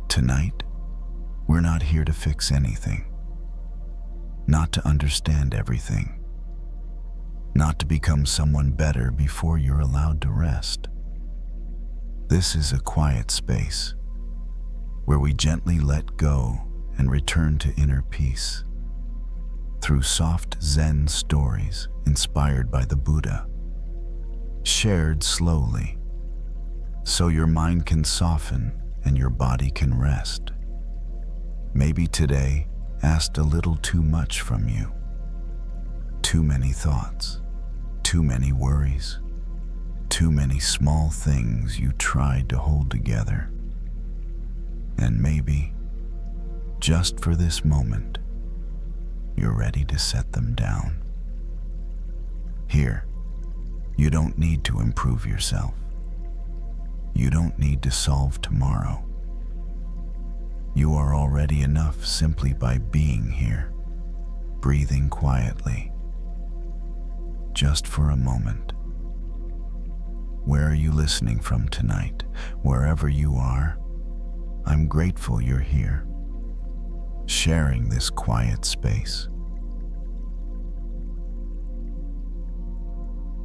Tonight, we're not here to fix anything, not to understand everything, not to become someone better before you're allowed to rest. This is a quiet space where we gently let go and return to inner peace through soft Zen stories inspired by the Buddha, shared slowly so your mind can soften and your body can rest. Maybe today asked a little too much from you. Too many thoughts, too many worries, too many small things you tried to hold together. And maybe, just for this moment, you're ready to set them down. Here, you don't need to improve yourself. You don't need to solve tomorrow. You are already enough simply by being here, breathing quietly. Just for a moment. Where are you listening from tonight? Wherever you are, I'm grateful you're here, sharing this quiet space.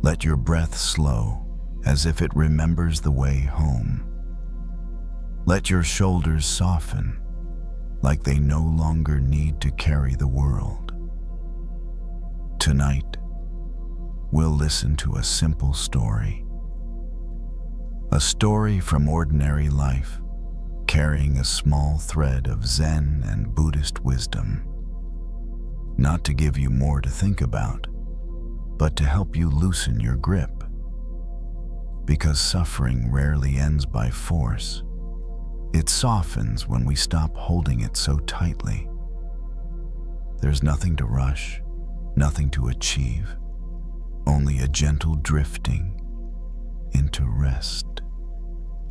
Let your breath slow as if it remembers the way home. Let your shoulders soften like they no longer need to carry the world. Tonight, we'll listen to a simple story. A story from ordinary life, carrying a small thread of Zen and Buddhist wisdom. Not to give you more to think about, but to help you loosen your grip. Because suffering rarely ends by force. It softens when we stop holding it so tightly. There's nothing to rush, nothing to achieve, only a gentle drifting into rest,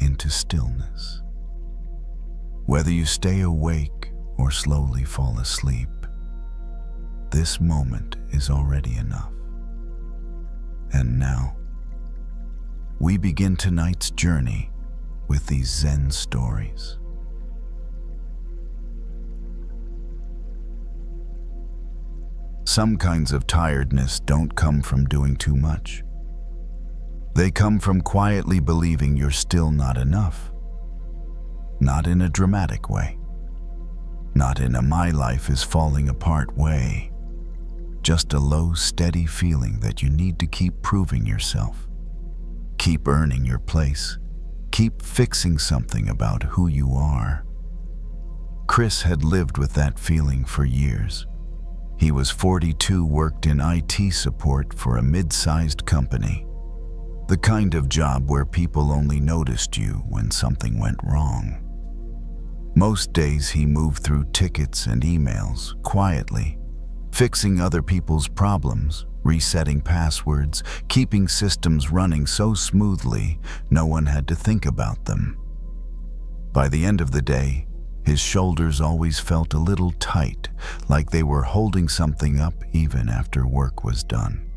into stillness. Whether you stay awake or slowly fall asleep, this moment is already enough. And now, we begin tonight's journey with these Zen stories. Some kinds of tiredness don't come from doing too much. They come from quietly believing you're still not enough. Not in a dramatic way. Not in a my life is falling apart way. Just a low, steady feeling that you need to keep proving yourself. Keep earning your place. Keep fixing something about who you are. Chris had lived with that feeling for years. He was 42, worked in IT support for a mid-sized company. The kind of job where people only noticed you when something went wrong. Most days he moved through tickets and emails quietly, fixing other people's problems, resetting passwords, keeping systems running so smoothly no one had to think about them. By the end of the day, his shoulders always felt a little tight, like they were holding something up even after work was done.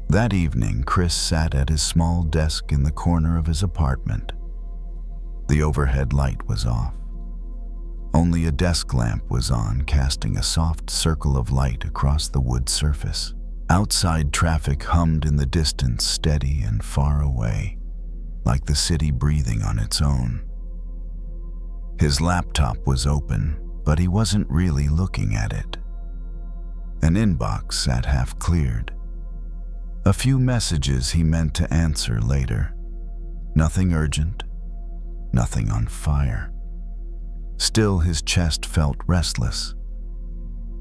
That evening, Chris sat at his small desk in the corner of his apartment. The overhead light was off. Only a desk lamp was on, casting a soft circle of light across the wood surface. Outside traffic hummed in the distance, steady and far away, like the city breathing on its own. His laptop was open, but he wasn't really looking at it. An inbox sat half cleared. A few messages he meant to answer later. Nothing urgent, nothing on fire. Still, his chest felt restless.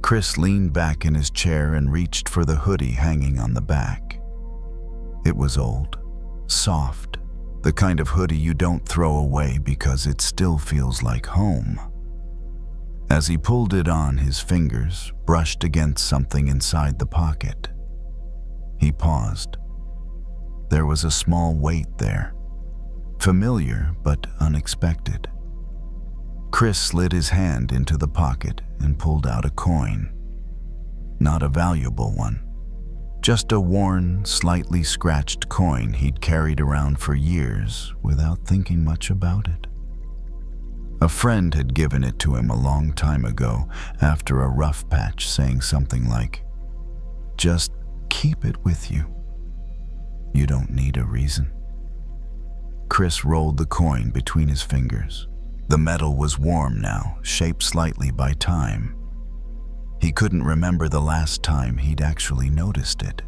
Chris leaned back in his chair and reached for the hoodie hanging on the back. It was old, soft, the kind of hoodie you don't throw away because it still feels like home. As he pulled it on, his fingers brushed against something inside the pocket. He paused. There was a small weight there, familiar but unexpected. Chris slid his hand into the pocket and pulled out a coin. Not a valuable one, just a worn, slightly scratched coin he'd carried around for years without thinking much about it. A friend had given it to him a long time ago after a rough patch, saying something like, "Just keep it with you. You don't need a reason." Chris rolled the coin between his fingers. The metal was warm now, shaped slightly by time. He couldn't remember the last time he'd actually noticed it.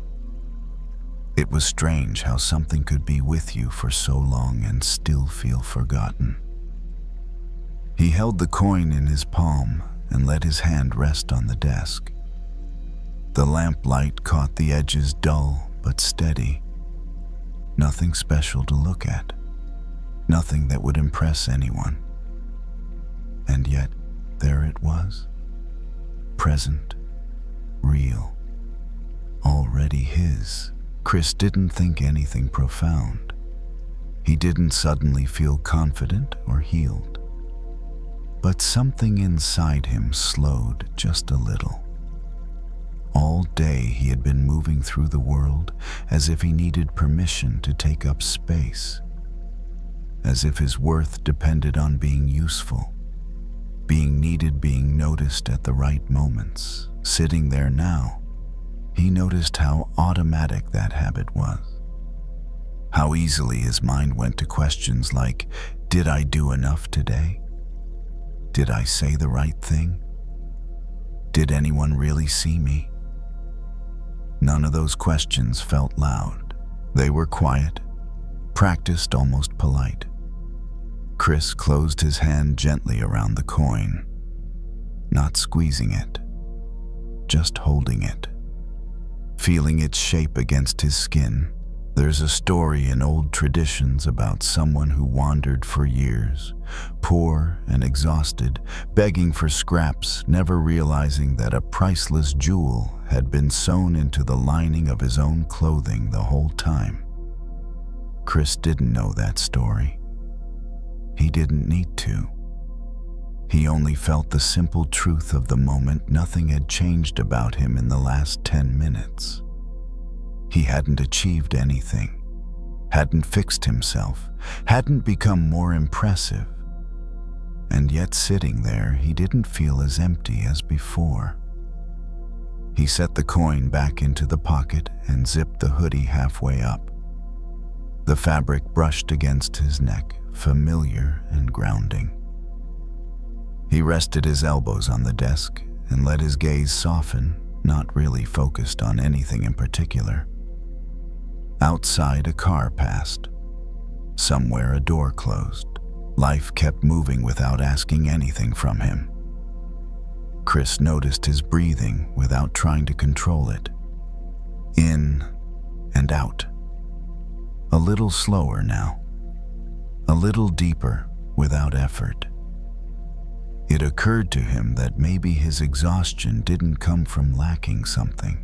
It was strange how something could be with you for so long and still feel forgotten. He held the coin in his palm and let his hand rest on the desk. The lamplight caught the edges, dull but steady. Nothing special to look at. Nothing that would impress anyone. And yet, there it was. Present, real, already his. Chris didn't think anything profound. He didn't suddenly feel confident or healed. But something inside him slowed just a little. All day he had been moving through the world as if he needed permission to take up space, as if his worth depended on being useful, being needed, being noticed at the right moments. Sitting there now, he noticed how automatic that habit was. How easily his mind went to questions like, did I do enough today? Did I say the right thing? Did anyone really see me? None of those questions felt loud. They were quiet, practiced, almost polite. Chris closed his hand gently around the coin, not squeezing it, just holding it, feeling its shape against his skin. There's a story in old traditions about someone who wandered for years, poor and exhausted, begging for scraps, never realizing that a priceless jewel had been sewn into the lining of his own clothing the whole time. Chris didn't know that story. He didn't need to. He only felt the simple truth of the moment. Nothing had changed about him in the last 10 minutes. He hadn't achieved anything, hadn't fixed himself, hadn't become more impressive. And yet sitting there, he didn't feel as empty as before. He set the coin back into the pocket and zipped the hoodie halfway up. The fabric brushed against his neck, familiar and grounding. He rested his elbows on the desk and let his gaze soften, not really focused on anything in particular. Outside, a car passed. Somewhere, a door closed. Life kept moving without asking anything from him. Chris noticed his breathing without trying to control it. In and out. A little slower now. A little deeper, without effort. It occurred to him that maybe his exhaustion didn't come from lacking something.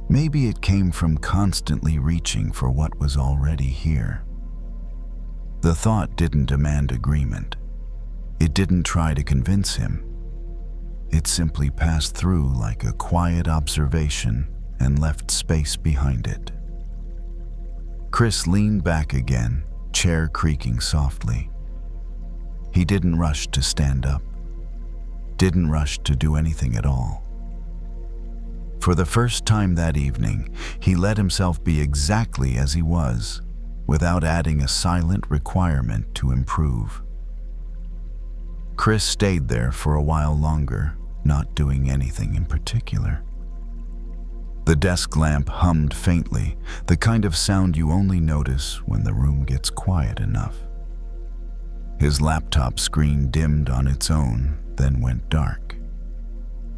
Maybe it came from constantly reaching for what was already here. The thought didn't demand agreement. It didn't try to convince him. It simply passed through like a quiet observation and left space behind it. Chris leaned back again, chair creaking softly. He didn't rush to stand up, didn't rush to do anything at all. For the first time that evening, he let himself be exactly as he was, without adding a silent requirement to improve. Chris stayed there for a while longer, not doing anything in particular. The desk lamp hummed faintly, the kind of sound you only notice when the room gets quiet enough. His laptop screen dimmed on its own, then went dark.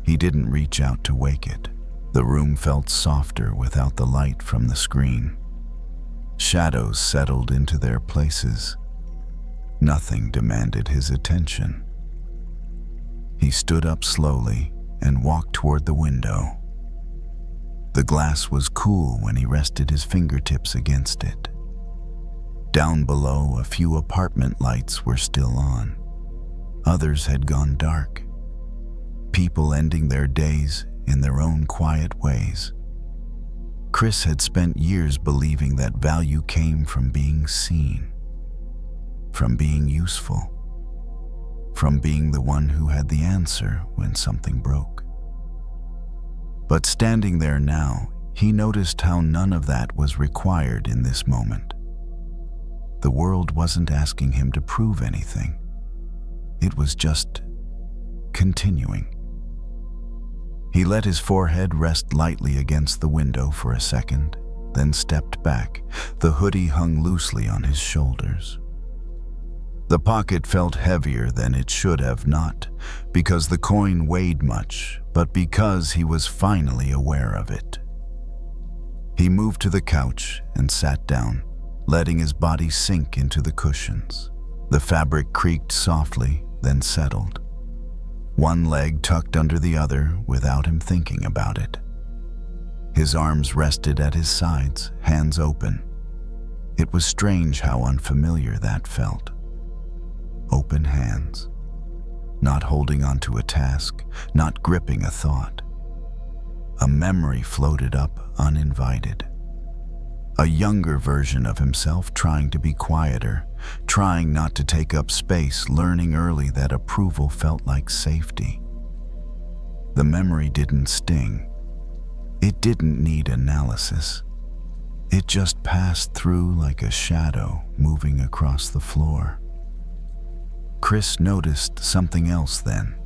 He didn't reach out to wake it. The room felt softer without the light from the screen. Shadows settled into their places. Nothing demanded his attention. He stood up slowly and walked toward the window. The glass was cool when he rested his fingertips against it. Down below, a few apartment lights were still on. Others had gone dark. People ending their days in their own quiet ways. Chris had spent years believing that value came from being seen, from being useful. from being the one who had the answer when something broke. But standing there now, he noticed how none of that was required in this moment. The world wasn't asking him to prove anything. It was just continuing. He let his forehead rest lightly against the window for a second, then stepped back. The hoodie hung loosely on his shoulders. The pocket felt heavier than it should have, not because the coin weighed much, but because he was finally aware of it. He moved to the couch and sat down, letting his body sink into the cushions. The fabric creaked softly, then settled. One leg tucked under the other without him thinking about it. His arms rested at his sides, hands open. It was strange how unfamiliar that felt. Open hands, not holding onto a task, not gripping a thought. A memory floated up uninvited. A younger version of himself trying to be quieter, trying not to take up space, learning early that approval felt like safety. The memory didn't sting. It didn't need analysis. It just passed through like a shadow moving across the floor. Chris noticed something else then.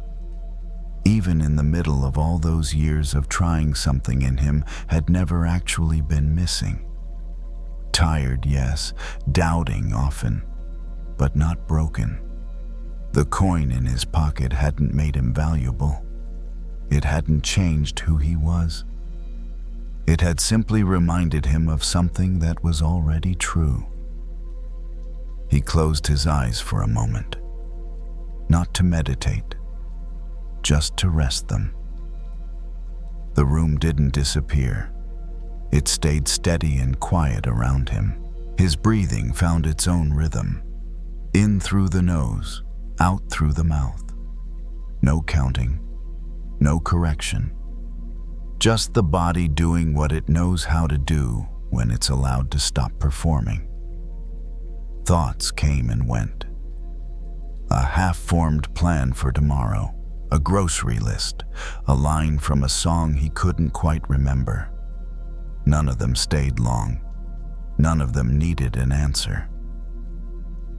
Even in the middle of all those years of trying, something in him had never actually been missing. Tired, yes, doubting often, but not broken. The coin in his pocket hadn't made him valuable. It hadn't changed who he was. It had simply reminded him of something that was already true. He closed his eyes for a moment, not to meditate, just to rest them. The room didn't disappear. It stayed steady and quiet around him. His breathing found its own rhythm. In through the nose, out through the mouth. No counting, no correction. Just the body doing what it knows how to do when it's allowed to stop performing. Thoughts came and went. A half-formed plan for tomorrow, a grocery list, a line from a song he couldn't quite remember. None of them stayed long. None of them needed an answer.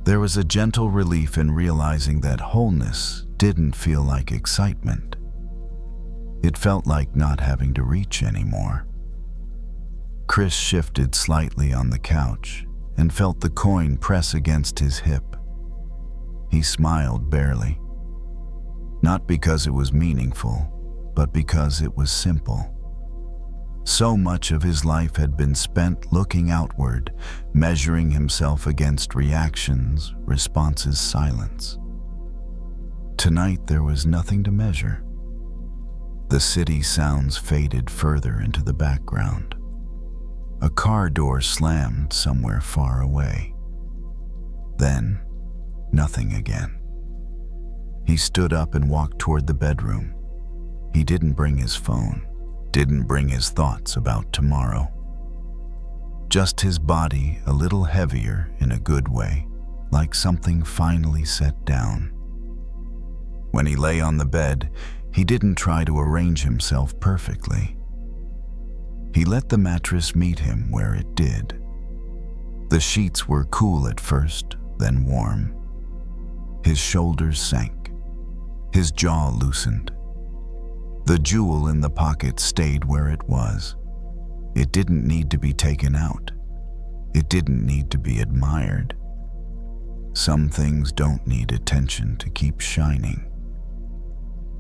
There was a gentle relief in realizing that wholeness didn't feel like excitement. It felt like not having to reach anymore. Chris shifted slightly on the couch and felt the coin press against his hip. He smiled barely. Not because it was meaningful, but because it was simple. So much of his life had been spent looking outward, measuring himself against reactions, responses, silence. Tonight there was nothing to measure. The city sounds faded further into the background. A car door slammed somewhere far away. Then, nothing again. He stood up and walked toward the bedroom. He didn't bring his phone. Didn't bring his thoughts about tomorrow. Just his body a little heavier in a good way, like something finally set down. When he lay on the bed, he didn't try to arrange himself perfectly. He let the mattress meet him where it did. The sheets were cool at first, then warm. His shoulders sank. His jaw loosened. The jewel in the pocket stayed where it was. It didn't need to be taken out. It didn't need to be admired. Some things don't need attention to keep shining.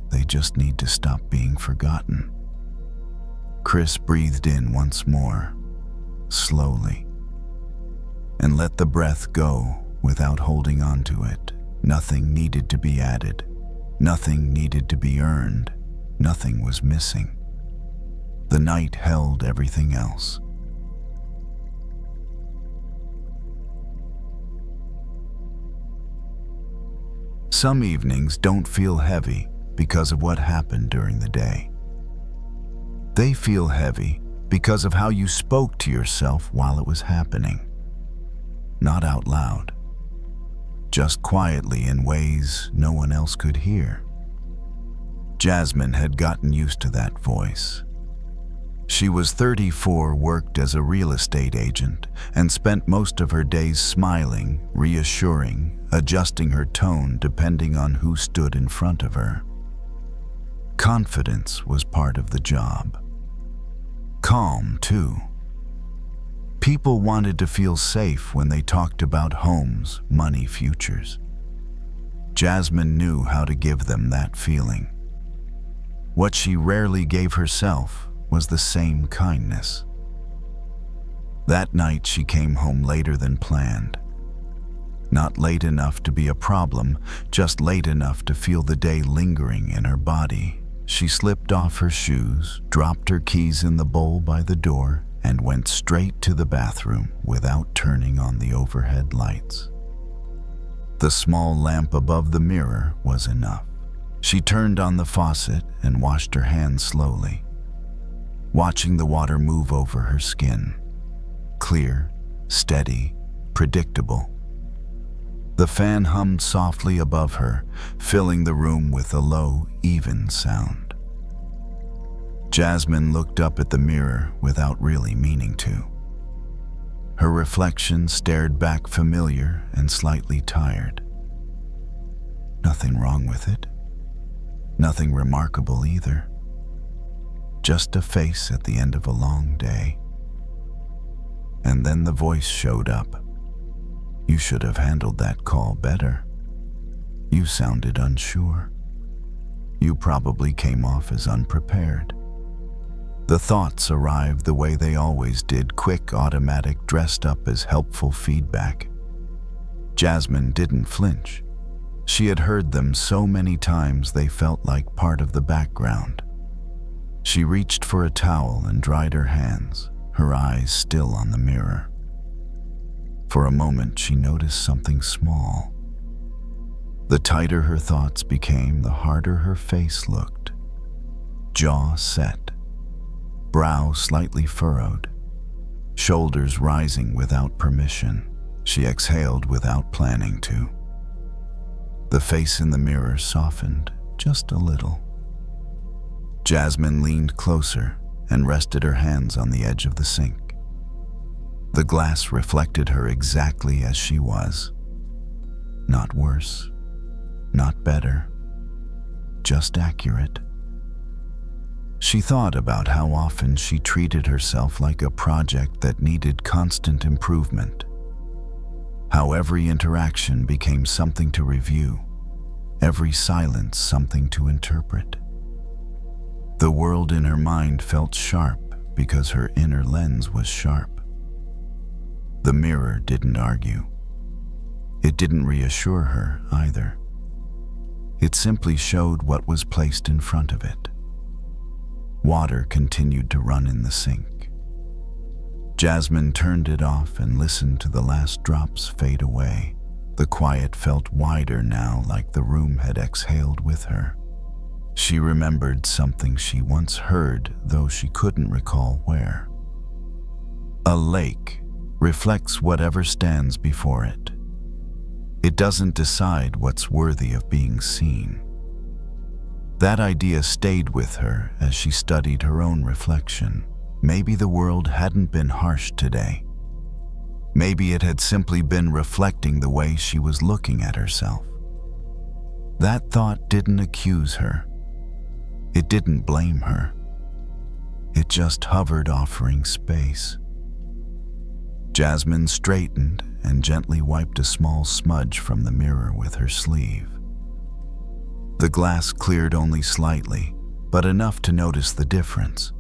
They just need to stop being forgotten. Chris breathed in once more, slowly, and let the breath go without holding on to it. Nothing needed to be added. Nothing needed to be earned. Nothing was missing. The night held everything else. Some evenings don't feel heavy because of what happened during the day. They feel heavy because of how you spoke to yourself while it was happening. Not out loud, just quietly in ways no one else could hear. Jasmine had gotten used to that voice. She was 34, worked as a real estate agent, and spent most of her days smiling, reassuring, adjusting her tone depending on who stood in front of her. Confidence was part of the job. Calm, too. People wanted to feel safe when they talked about homes, money, futures. Jasmine knew how to give them that feeling. What she rarely gave herself was the same kindness. That night she came home later than planned. Not late enough to be a problem, just late enough to feel the day lingering in her body. She slipped off her shoes, dropped her keys in the bowl by the door, and went straight to the bathroom without turning on the overhead lights. The small lamp above the mirror was enough. She turned on the faucet and washed her hands slowly, watching the water move over her skin. Clear, steady, predictable. The fan hummed softly above her, filling the room with a low, even sound. Jasmine looked up at the mirror without really meaning to. Her reflection stared back, familiar and slightly tired. Nothing wrong with it. Nothing remarkable either. Just a face at the end of a long day. And then the voice showed up. "You should have handled that call better. You sounded unsure. You probably came off as unprepared." The thoughts arrived the way they always did, quick, automatic, dressed up as helpful feedback. Jasmine didn't flinch. She had heard them so many times they felt like part of the background. She reached for a towel and dried her hands, her eyes still on the mirror. For a moment, she noticed something small. The tighter her thoughts became, the harder her face looked. Jaw set, brow slightly furrowed, shoulders rising without permission. She exhaled without planning to. The face in the mirror softened just a little. Jasmine leaned closer and rested her hands on the edge of the sink. The glass reflected her exactly as she was. Not worse, not better, just accurate. She thought about how often she treated herself like a project that needed constant improvement. How every interaction became something to review, every silence something to interpret. The world in her mind felt sharp because her inner lens was sharp. The mirror didn't argue. It didn't reassure her either. It simply showed what was placed in front of it. Water continued to run in the sink. Jasmine turned it off and listened to the last drops fade away. The quiet felt wider now, like the room had exhaled with her. She remembered something she once heard, though she couldn't recall where. A lake reflects whatever stands before it. It doesn't decide what's worthy of being seen. That idea stayed with her as she studied her own reflection. Maybe the world hadn't been harsh today. Maybe it had simply been reflecting the way she was looking at herself. That thought didn't accuse her. It didn't blame her. It just hovered, offering space. Jasmine straightened and gently wiped a small smudge from the mirror with her sleeve. The glass cleared only slightly, but enough to notice the difference.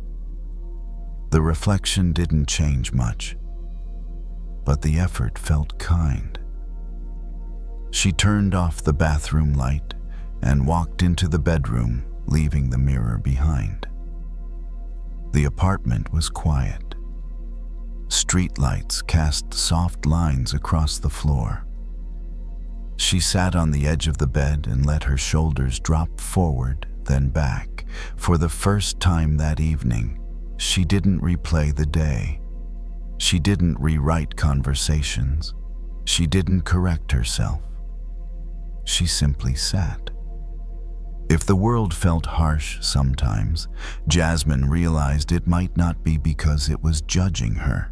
The reflection didn't change much, but the effort felt kind. She turned off the bathroom light and walked into the bedroom, leaving the mirror behind. The apartment was quiet. Streetlights cast soft lines across the floor. She sat on the edge of the bed and let her shoulders drop forward, then back. For the first time that evening, she didn't replay the day. She didn't rewrite conversations. She didn't correct herself. she simply sat. If the world felt harsh sometimes, Jasmine realized it might not be because it was judging her.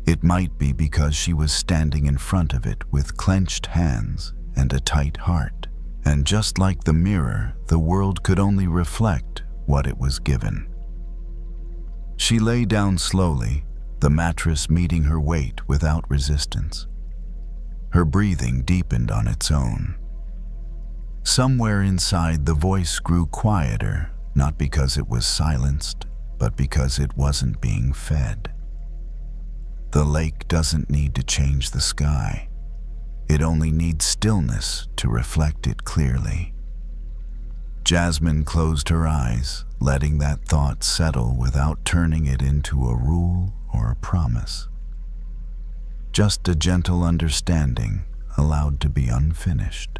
It might be because she was standing in front of it with clenched hands and a tight heart. And just like the mirror, the world could only reflect what it was given. She lay down slowly, the mattress meeting her weight without resistance. Her breathing deepened on its own. Somewhere inside, the voice grew quieter, not because it was silenced, but because it wasn't being fed. The lake doesn't need to change the sky. It only needs stillness to reflect it clearly. Jasmine closed her eyes, letting that thought settle without turning it into a rule or a promise. Just a gentle understanding allowed to be unfinished.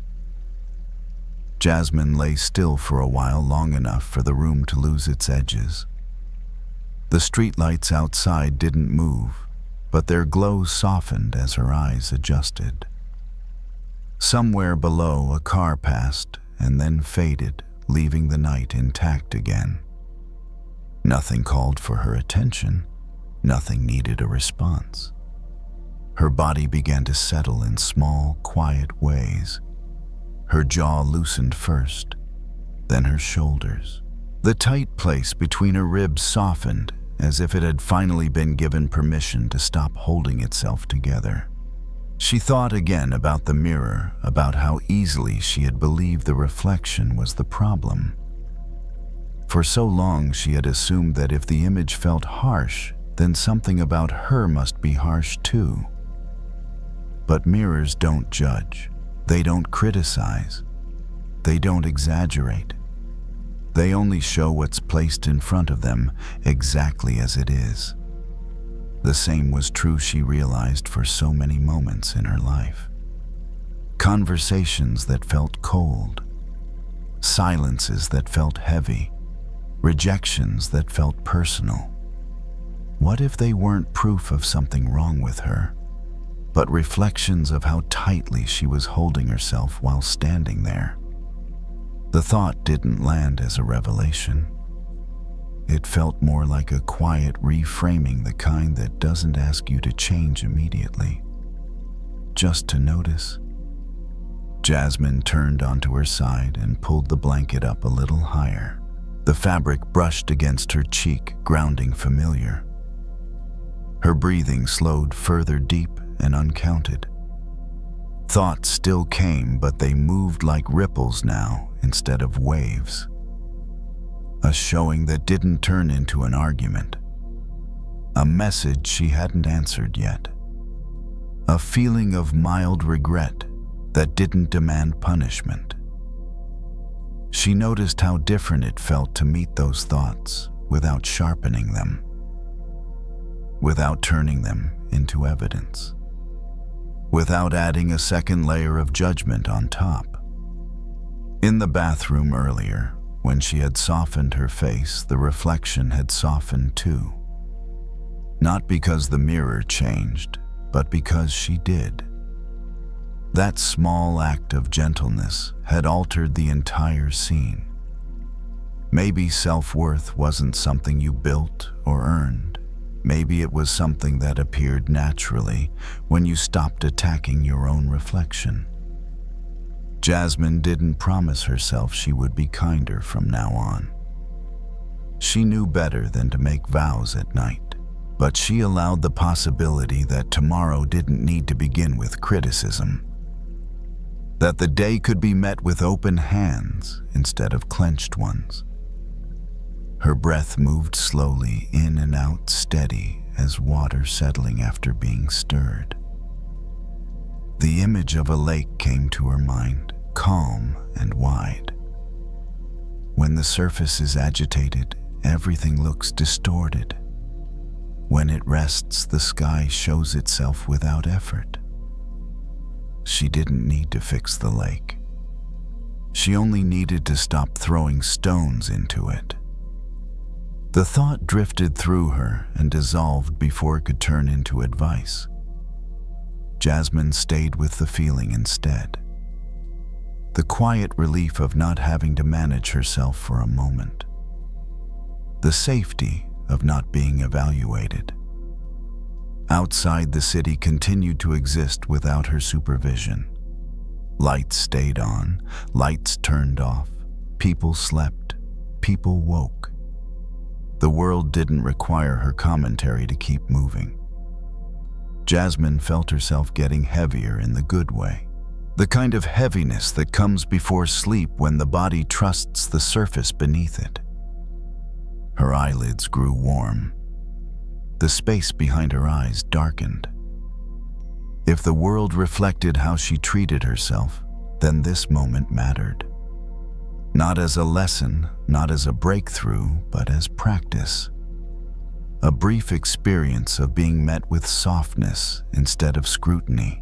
Jasmine lay still for a while, long enough for the room to lose its edges. The streetlights outside didn't move, but their glow softened as her eyes adjusted. Somewhere below, a car passed and then faded, leaving the night intact again. Nothing called for her attention. Nothing needed a response. Her body began to settle in small, quiet ways. Her jaw loosened first, then her shoulders. The tight place between her ribs softened, as if it had finally been given permission to stop holding itself together. She thought again about the mirror, about how easily she had believed the reflection was the problem. For so long she had assumed that if the image felt harsh, then something about her must be harsh too. But mirrors don't judge. They don't criticize. They don't exaggerate. They only show what's placed in front of them exactly as it is. The same was true, she realized, for so many moments in her life. Conversations that felt cold, silences that felt heavy, rejections that felt personal. What if they weren't proof of something wrong with her, but reflections of how tightly she was holding herself while standing there? The thought didn't land as a revelation. It felt more like a quiet reframing, the kind that doesn't ask you to change immediately, just to notice. Jasmine turned onto her side and pulled the blanket up a little higher. The fabric brushed against her cheek, grounding familiar. Her breathing slowed further, deep and uncounted. Thoughts still came, but they moved like ripples now instead of waves. A showing that didn't turn into an argument. A message she hadn't answered yet. A feeling of mild regret that didn't demand punishment. She noticed how different it felt to meet those thoughts without sharpening them, without turning them into evidence, without adding a second layer of judgment on top. In the bathroom earlier, when she had softened her face, the reflection had softened too. Not because the mirror changed, but because she did. That small act of gentleness had altered the entire scene. Maybe self-worth wasn't something you built or earned. Maybe it was something that appeared naturally when you stopped attacking your own reflection. Jasmine didn't promise herself she would be kinder from now on. She knew better than to make vows at night, but she allowed the possibility that tomorrow didn't need to begin with criticism. That the day could be met with open hands instead of clenched ones. Her breath moved slowly in and out, steady as water settling after being stirred. The image of a lake came to her mind, calm and wide. When the surface is agitated, everything looks distorted. When it rests, the sky shows itself without effort. She didn't need to fix the lake. She only needed to stop throwing stones into it. The thought drifted through her and dissolved before it could turn into advice. Jasmine stayed with the feeling instead. the quiet relief of not having to manage herself for a moment, the safety of not being evaluated. Outside, the city continued to exist without her supervision. Lights stayed on, lights turned off, people slept, people woke. The world didn't require her commentary to keep moving. Jasmine felt herself getting heavier in the good way, the kind of heaviness that comes before sleep when the body trusts the surface beneath it. Her eyelids grew warm. The space behind her eyes darkened. If the world reflected how she treated herself, then this moment mattered. Not as a lesson, not as a breakthrough, but as practice. A brief experience of being met with softness instead of scrutiny.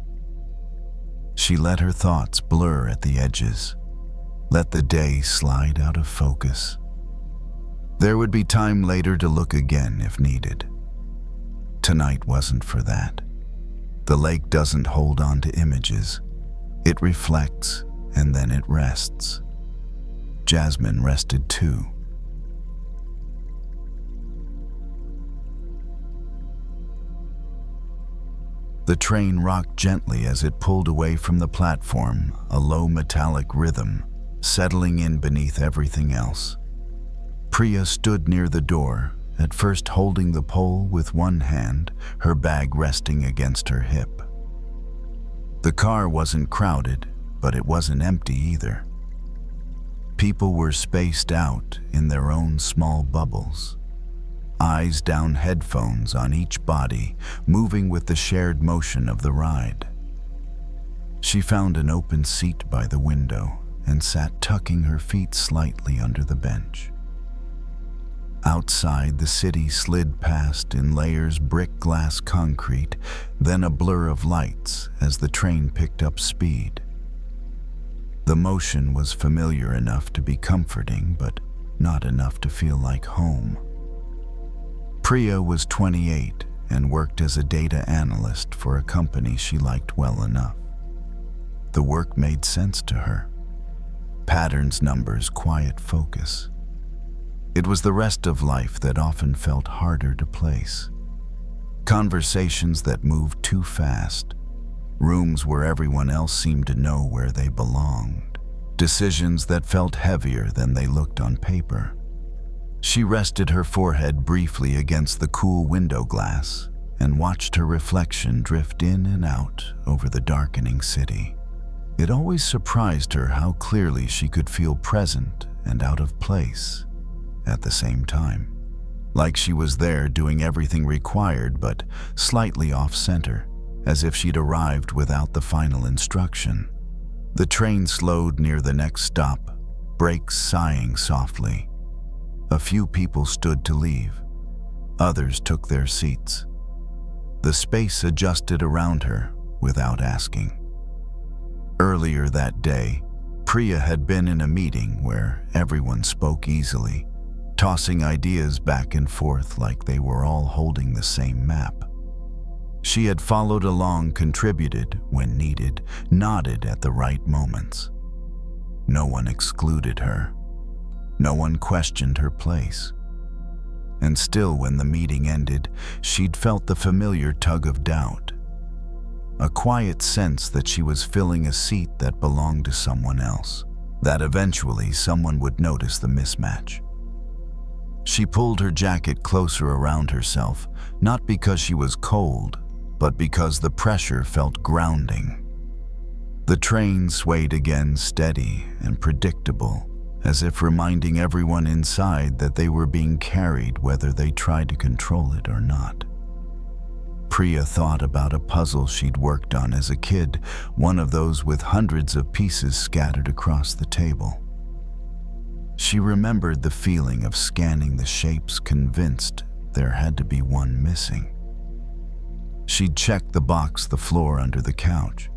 She let her thoughts blur at the edges, let the day slide out of focus. There would be time later to look again if needed. Tonight wasn't for that. The lake doesn't hold on to images. It reflects, and then it rests. Jasmine rested too. The train rocked gently as it pulled away from the platform, a low metallic rhythm, settling in beneath everything else. Priya stood near the door, at first holding the pole with one hand, her bag resting against her hip. The car wasn't crowded, but it wasn't empty either. People were spaced out in their own small bubbles. Eyes down, headphones on each body, moving with the shared motion of the ride. She found an open seat by the window and sat tucking her feet slightly under the bench. Outside, the city slid past in layers brick, glass, concrete, then a blur of lights as the train picked up speed. The motion was familiar enough to be comforting, but not enough to feel like home. Priya was 28 and worked as a data analyst for a company she liked well enough. The work made sense to her. Patterns, numbers, quiet focus. It was the rest of life that often felt harder to place. Conversations that moved too fast. Rooms where everyone else seemed to know where they belonged. Decisions that felt heavier than they looked on paper. She rested her forehead briefly against the cool window glass and watched her reflection drift in and out over the darkening city. It always surprised her how clearly she could feel present and out of place at the same time. Like she was there doing everything required but slightly off-center, as if she'd arrived without the final instruction. The train slowed near the next stop, brakes sighing softly. A few people stood to leave. Others took their seats. The space adjusted around her without asking. Earlier that day, Priya had been in a meeting where everyone spoke easily, tossing ideas back and forth like they were all holding the same map. She had followed along, contributed when needed, nodded at the right moments. No one excluded her. No one questioned her place. And still, when the meeting ended, she'd felt the familiar tug of doubt. A quiet sense that she was filling a seat that belonged to someone else, that eventually someone would notice the mismatch. She pulled her jacket closer around herself, not because she was cold, but because the pressure felt grounding. The train swayed again, steady and predictable, as if reminding everyone inside that they were being carried whether they tried to control it or not. Priya thought about a puzzle she'd worked on as a kid, one of those with hundreds of pieces scattered across the table. She remembered the feeling of scanning the shapes, convinced there had to be one missing. She'd checked the box, the floor under the couch.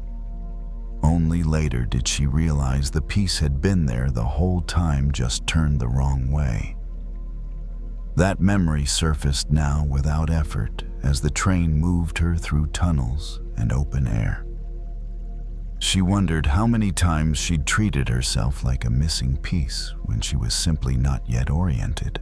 Only later did she realize the piece had been there the whole time, just turned the wrong way. That memory surfaced now without effort as the train moved her through tunnels and open air. She wondered how many times she'd treated herself like a missing piece when she was simply not yet oriented.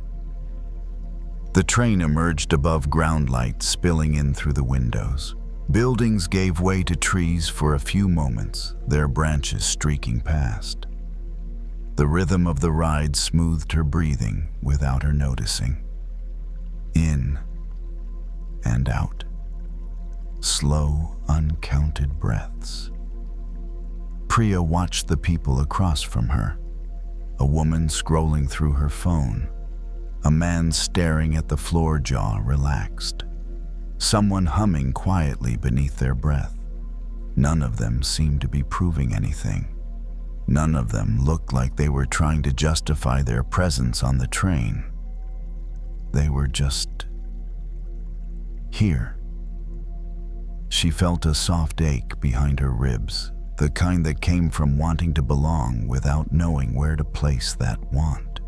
The train emerged above ground lights spilling in through the windows. Buildings gave way to trees for a few moments, their branches streaking past. The rhythm of the ride smoothed her breathing without her noticing. In and out. Slow, uncounted breaths. Priya watched the people across from her. A woman scrolling through her phone. A man staring at the floor, jaw relaxed. Someone humming quietly beneath their breath. None of them seemed to be proving anything. None of them looked like they were trying to justify their presence on the train. They were just here. She felt a soft ache behind her ribs, the kind that came from wanting to belong without knowing where to place that want.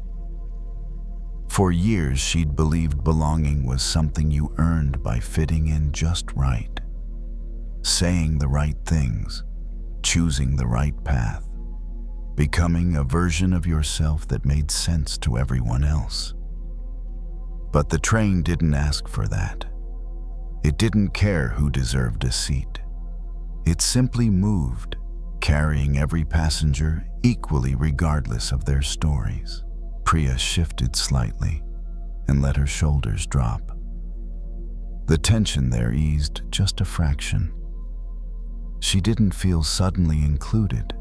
For years, she'd believed belonging was something you earned by fitting in just right, saying the right things, choosing the right path, becoming a version of yourself that made sense to everyone else. But the train didn't ask for that. It didn't care who deserved a seat. It simply moved, carrying every passenger equally regardless of their stories. Priya shifted slightly and let her shoulders drop. The tension there eased just a fraction. She didn't feel suddenly included.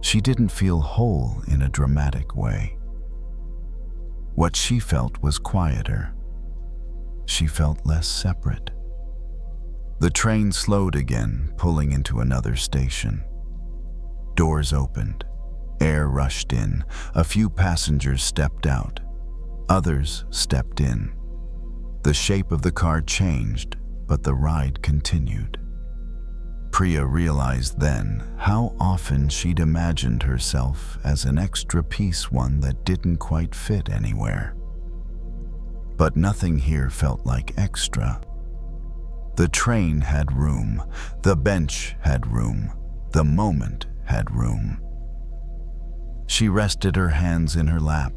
She didn't feel whole in a dramatic way. What she felt was quieter. She felt less separate. The train slowed again, pulling into another station. Doors opened. Air rushed in. A few passengers stepped out. Others stepped in. The shape of the car changed, but the ride continued. Priya realized then how often she'd imagined herself as an extra piece, one that didn't quite fit anywhere. But nothing here felt like extra. The train had room. The bench had room. The moment had room. She rested her hands in her lap,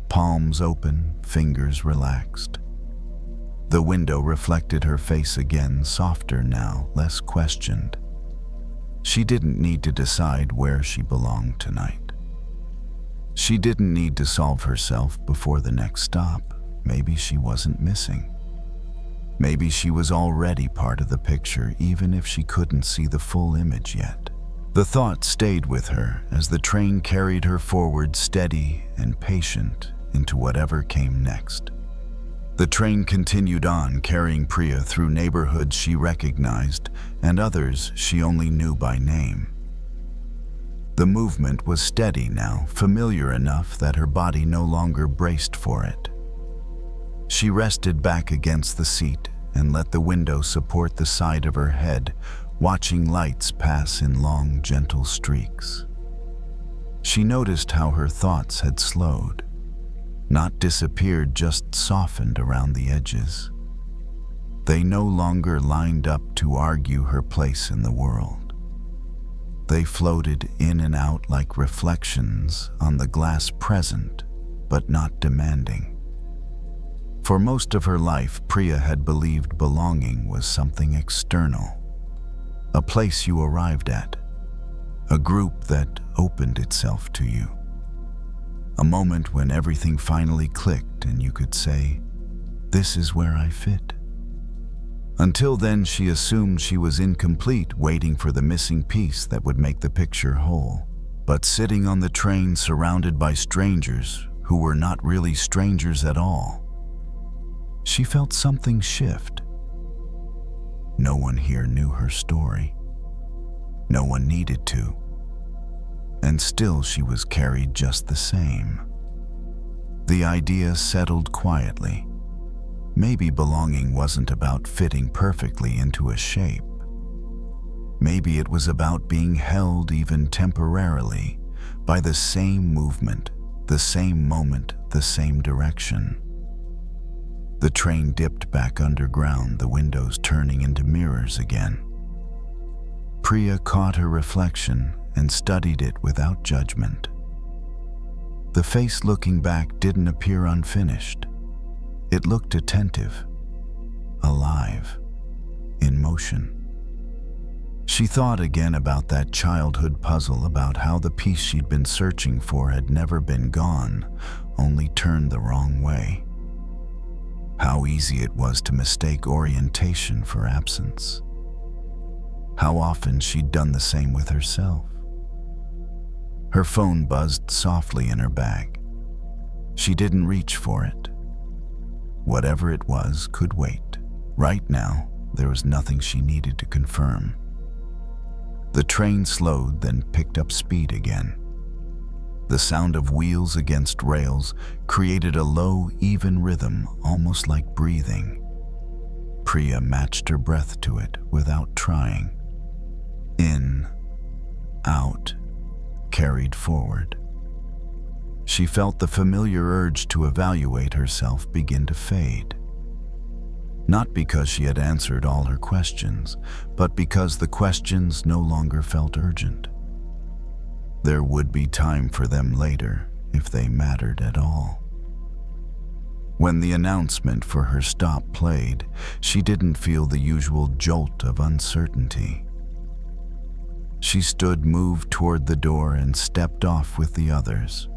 palms open, fingers relaxed. The window reflected her face again, softer now, less questioned. She didn't need to decide where she belonged tonight. She didn't need to solve herself before the next stop. Maybe she wasn't missing. Maybe she was already part of the picture, even if she couldn't see the full image yet. The thought stayed with her as the train carried her forward, steady and patient, into whatever came next. The train continued on, carrying Priya through neighborhoods she recognized and others she only knew by name. The movement was steady now, familiar enough that her body no longer braced for it. She rested back against the seat and let the window support the side of her head, watching lights pass in long, gentle streaks. She noticed how her thoughts had slowed, not disappeared, just softened around the edges. They no longer lined up to argue her place in the world. They floated in and out like reflections on the glass, present, but not demanding. For most of her life, Priya had believed belonging was something external. A place you arrived at, a group that opened itself to you. A moment when everything finally clicked and you could say, "This is where I fit." Until then, she assumed she was incomplete, waiting for the missing piece that would make the picture whole. But sitting on the train surrounded by strangers who were not really strangers at all, she felt something shift. No one here knew her story. No one needed to. And still she was carried just the same. The idea settled quietly. Maybe belonging wasn't about fitting perfectly into a shape. Maybe it was about being held, even temporarily, by the same movement, the same moment, the same direction. The train dipped back underground, the windows turning into mirrors again. Priya caught her reflection and studied it without judgment. The face looking back didn't appear unfinished. It looked attentive, alive, in motion. She thought again about that childhood puzzle, about how the piece she'd been searching for had never been gone, only turned the wrong way. How easy it was to mistake orientation for absence. How often she'd done the same with herself. Her phone buzzed softly in her bag. She didn't reach for it. Whatever it was could wait. Right now, there was nothing she needed to confirm. The train slowed, then picked up speed again. The sound of wheels against rails created a low, even rhythm, almost like breathing. Priya matched her breath to it without trying. In, out, carried forward. She felt the familiar urge to evaluate herself begin to fade. Not because she had answered all her questions, but because the questions no longer felt urgent. There would be time for them later, if they mattered at all. When the announcement for her stop played, she didn't feel the usual jolt of uncertainty. She stood, moved toward the door, and stepped off with the others.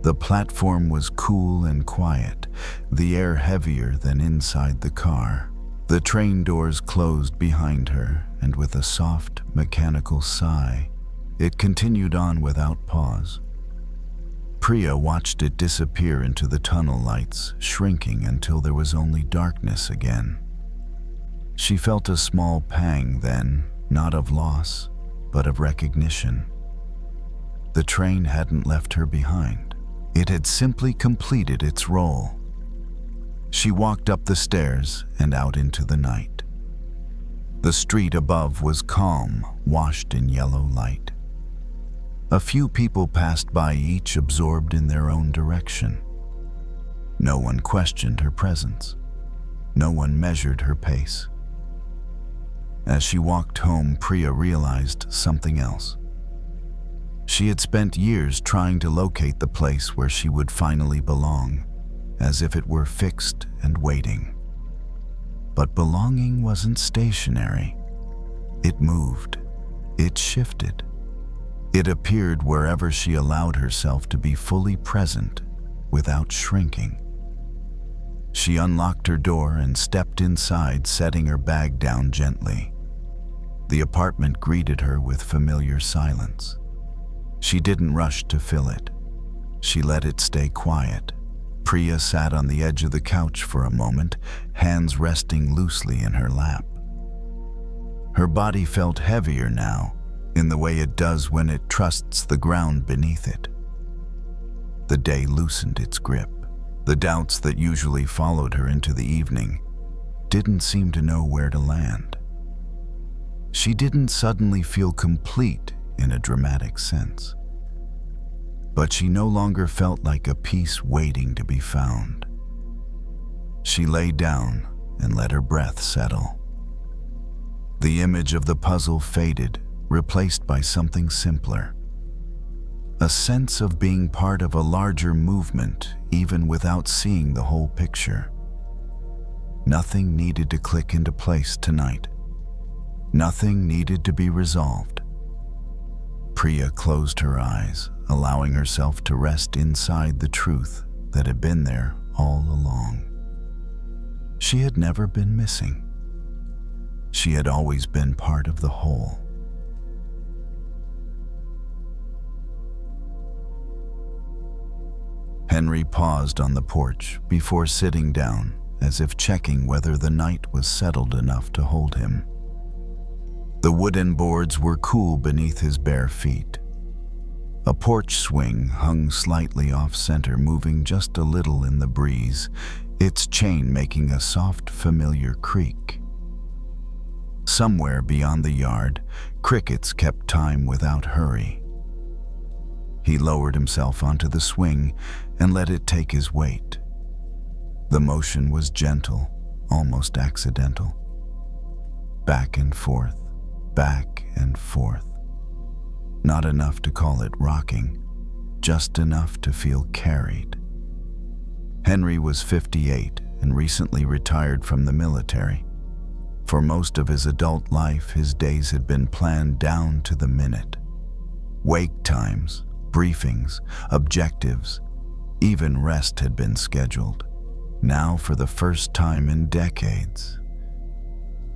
The platform was cool and quiet, the air heavier than inside the car. The train doors closed behind her, and with a soft, mechanical sigh, it continued on without pause. Priya watched it disappear into the tunnel lights, shrinking until there was only darkness again. She felt a small pang then, not of loss, but of recognition. The train hadn't left her behind. It had simply completed its role. She walked up the stairs and out into the night. The street above was calm, washed in yellow light. A few people passed by, each absorbed in their own direction. No one questioned her presence. No one measured her pace. As she walked home, Priya realized something else. She had spent years trying to locate the place where she would finally belong, as if it were fixed and waiting. But belonging wasn't stationary. It moved. It shifted. It appeared wherever she allowed herself to be fully present without shrinking. She unlocked her door and stepped inside, setting her bag down gently. The apartment greeted her with familiar silence. She didn't rush to fill it. She let it stay quiet. Priya sat on the edge of the couch for a moment, hands resting loosely in her lap. Her body felt heavier now, in the way it does when it trusts the ground beneath it. The day loosened its grip. The doubts that usually followed her into the evening didn't seem to know where to land. She didn't suddenly feel complete in a dramatic sense, but she no longer felt like a piece waiting to be found. She lay down and let her breath settle. The image of the puzzle faded, replaced by something simpler. A sense of being part of a larger movement, even without seeing the whole picture. Nothing needed to click into place tonight. Nothing needed to be resolved. Priya closed her eyes, allowing herself to rest inside the truth that had been there all along. She had never been missing. She had always been part of the whole. Henry paused on the porch before sitting down, as if checking whether the night was settled enough to hold him. The wooden boards were cool beneath his bare feet. A porch swing hung slightly off-center, moving just a little in the breeze, its chain making a soft, familiar creak. Somewhere beyond the yard, crickets kept time without hurry. He lowered himself onto the swing and let it take his weight. The motion was gentle, almost accidental. Back and forth, back and forth. Not enough to call it rocking, just enough to feel carried. Henry was 58 and recently retired from the military. For most of his adult life, his days had been planned down to the minute. Wake times, briefings, objectives, even rest had been scheduled. Now, for the first time in decades,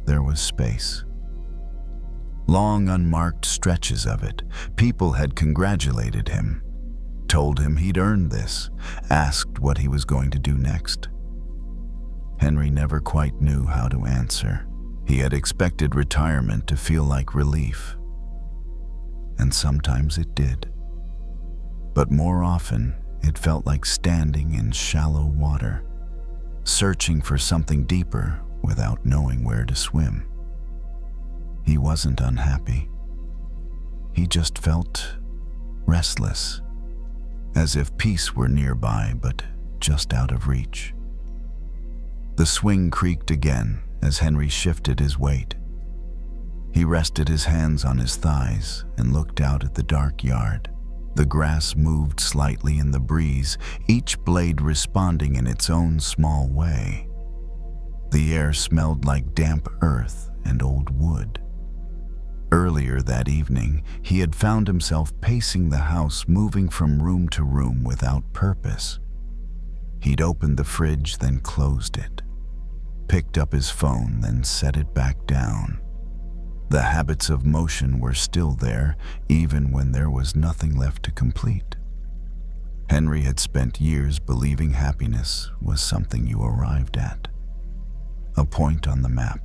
there was space. Long unmarked stretches of it. People had congratulated him, told him he'd earned this, asked what he was going to do next. Henry never quite knew how to answer. He had expected retirement to feel like relief, and sometimes it did. But more often, it felt like standing in shallow water, searching for something deeper without knowing where to swim. He wasn't unhappy. He just felt restless, as if peace were nearby but just out of reach. The swing creaked again as Henry shifted his weight. He rested his hands on his thighs and looked out at the dark yard. The grass moved slightly in the breeze, each blade responding in its own small way. The air smelled like damp earth and old wood. Earlier that evening, he had found himself pacing the house, moving from room to room without purpose. He'd opened the fridge, then closed it, picked up his phone, then set it back down. The habits of motion were still there, even when there was nothing left to complete. Henry had spent years believing happiness was something you arrived at, a point on the map,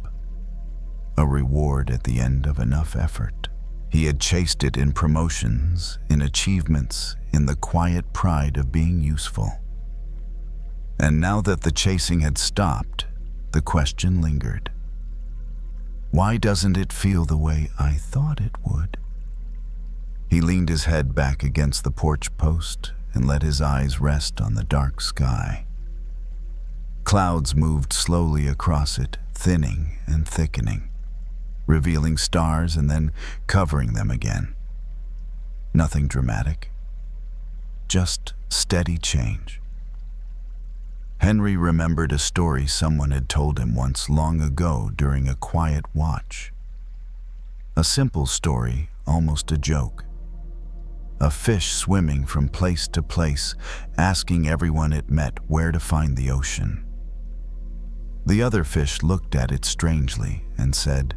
a reward at the end of enough effort. He had chased it in promotions, in achievements, in the quiet pride of being useful. And now that the chasing had stopped, the question lingered. Why doesn't it feel the way I thought it would? He leaned his head back against the porch post and let his eyes rest on the dark sky. Clouds moved slowly across it, thinning and thickening, revealing stars and then covering them again. Nothing dramatic, just steady change. Henry remembered a story someone had told him once long ago during a quiet watch. A simple story, almost a joke. A fish swimming from place to place, asking everyone it met where to find the ocean. The other fish looked at it strangely and said,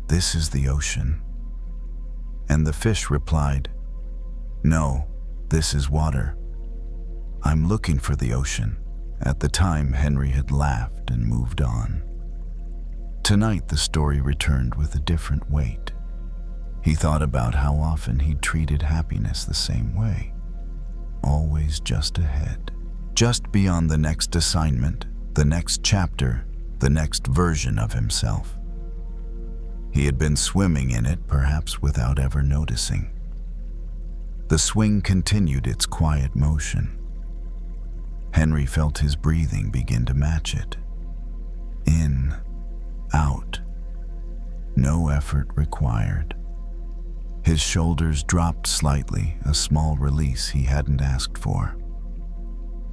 "This is the ocean." And the fish replied, "No, this is water. I'm looking for the ocean." At the time, Henry had laughed and moved on. Tonight, the story returned with a different weight. He thought about how often he'd treated happiness the same way, always just ahead, just beyond the next assignment, the next chapter, the next version of himself. He had been swimming in it, perhaps without ever noticing. The swing continued its quiet motion. Henry felt his breathing begin to match it. In, out. No effort required. His shoulders dropped slightly, a small release he hadn't asked for.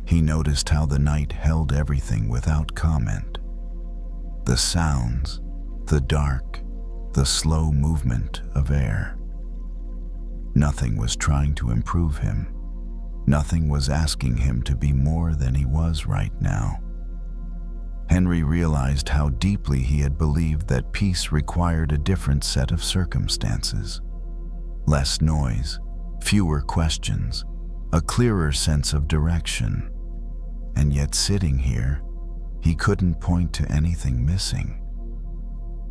He noticed how the night held everything without comment. The sounds, the dark, the slow movement of air. Nothing was trying to improve him. Nothing was asking him to be more than he was right now. Henry realized how deeply he had believed that peace required a different set of circumstances. Less noise, fewer questions, a clearer sense of direction. And yet sitting here, he couldn't point to anything missing.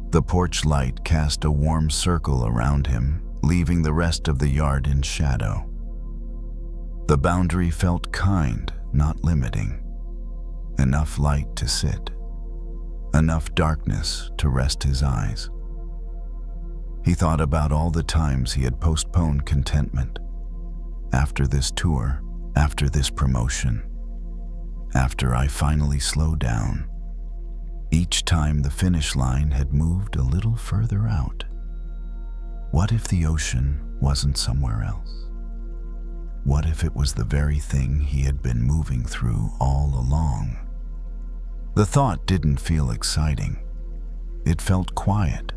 The porch light cast a warm circle around him, leaving the rest of the yard in shadow. The boundary felt kind, not limiting. Enough light to sit, enough darkness to rest his eyes. He thought about all the times he had postponed contentment. After this tour, after this promotion, after I finally slowed down. Each time the finish line had moved a little further out. What if the ocean wasn't somewhere else? What if it was the very thing he had been moving through all along? The thought didn't feel exciting. It felt quiet,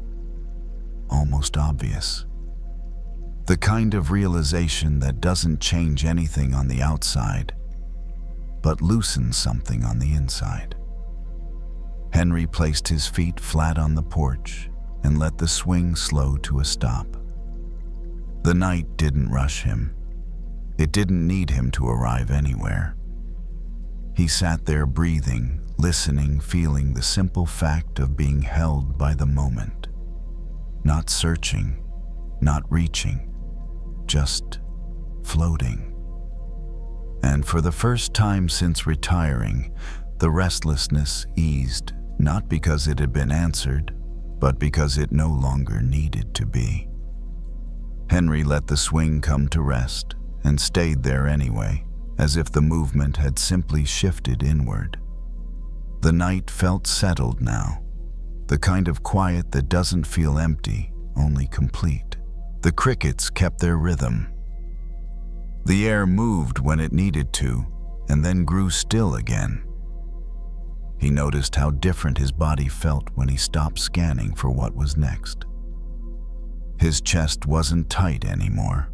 almost obvious. The kind of realization that doesn't change anything on the outside, but loosens something on the inside. Henry placed his feet flat on the porch and let the swing slow to a stop. The night didn't rush him. It didn't need him to arrive anywhere. He sat there breathing, listening, feeling the simple fact of being held by the moment. Not searching, not reaching, just floating. And for the first time since retiring, the restlessness eased, not because it had been answered, but because it no longer needed to be. Henry let the swing come to rest and stayed there anyway, as if the movement had simply shifted inward. The night felt settled now, the kind of quiet that doesn't feel empty, only complete. The crickets kept their rhythm. The air moved when it needed to, and then grew still again. He noticed how different his body felt when he stopped scanning for what was next. His chest wasn't tight anymore.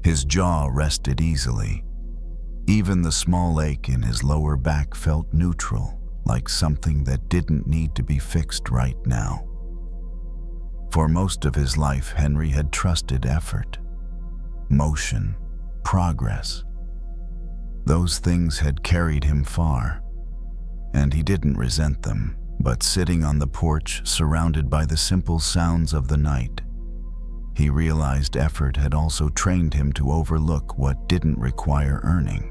His jaw rested easily. Even the small ache in his lower back felt neutral, like something that didn't need to be fixed right now. For most of his life, Henry had trusted effort, motion, progress. Those things had carried him far, and he didn't resent them. But sitting on the porch, surrounded by the simple sounds of the night, he realized effort had also trained him to overlook what didn't require earning.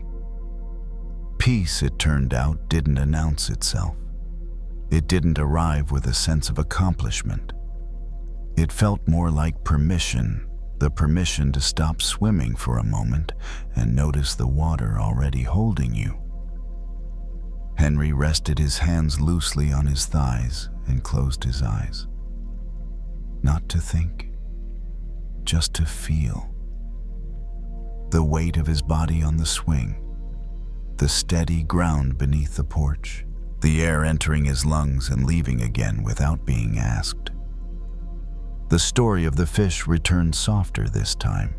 Peace, it turned out, didn't announce itself. It didn't arrive with a sense of accomplishment. It felt more like permission, the permission to stop swimming for a moment and notice the water already holding you. Henry rested his hands loosely on his thighs and closed his eyes. Not to think, just to feel. The weight of his body on the swing, the steady ground beneath the porch, the air entering his lungs and leaving again without being asked. The story of the fish returned softer this time.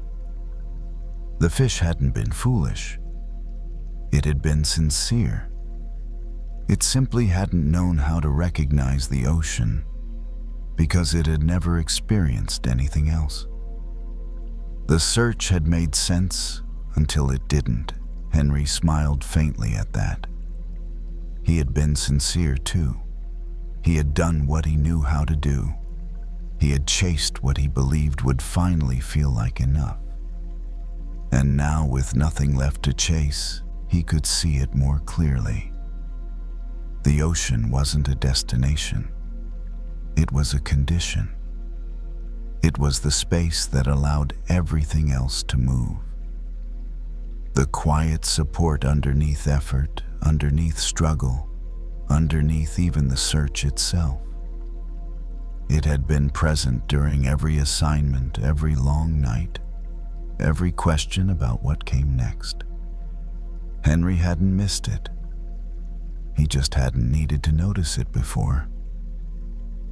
The fish hadn't been foolish. It had been sincere. It simply hadn't known how to recognize the ocean because it had never experienced anything else. The search had made sense until it didn't. Henry smiled faintly at that. He had been sincere too. He had done what he knew how to do. He had chased what he believed would finally feel like enough. And now, with nothing left to chase, he could see it more clearly. The ocean wasn't a destination. It was a condition. It was the space that allowed everything else to move. The quiet support underneath effort, underneath struggle, underneath even the search itself. It had been present during every assignment, every long night, every question about what came next. Henry hadn't missed it. He just hadn't needed to notice it before.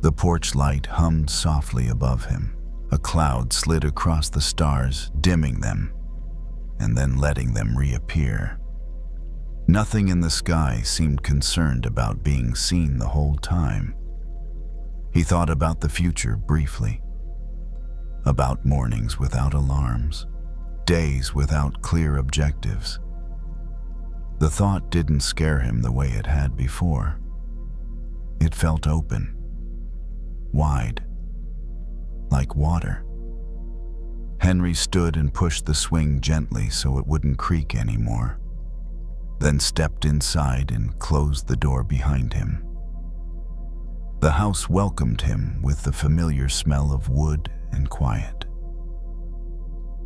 The porch light hummed softly above him. A cloud slid across the stars, dimming them, and then letting them reappear. Nothing in the sky seemed concerned about being seen the whole time. He thought about the future briefly, about mornings without alarms, days without clear objectives. The thought didn't scare him the way it had before. It felt open, wide, like water. Henry stood and pushed the swing gently so it wouldn't creak anymore, then stepped inside and closed the door behind him. The house welcomed him with the familiar smell of wood and quiet.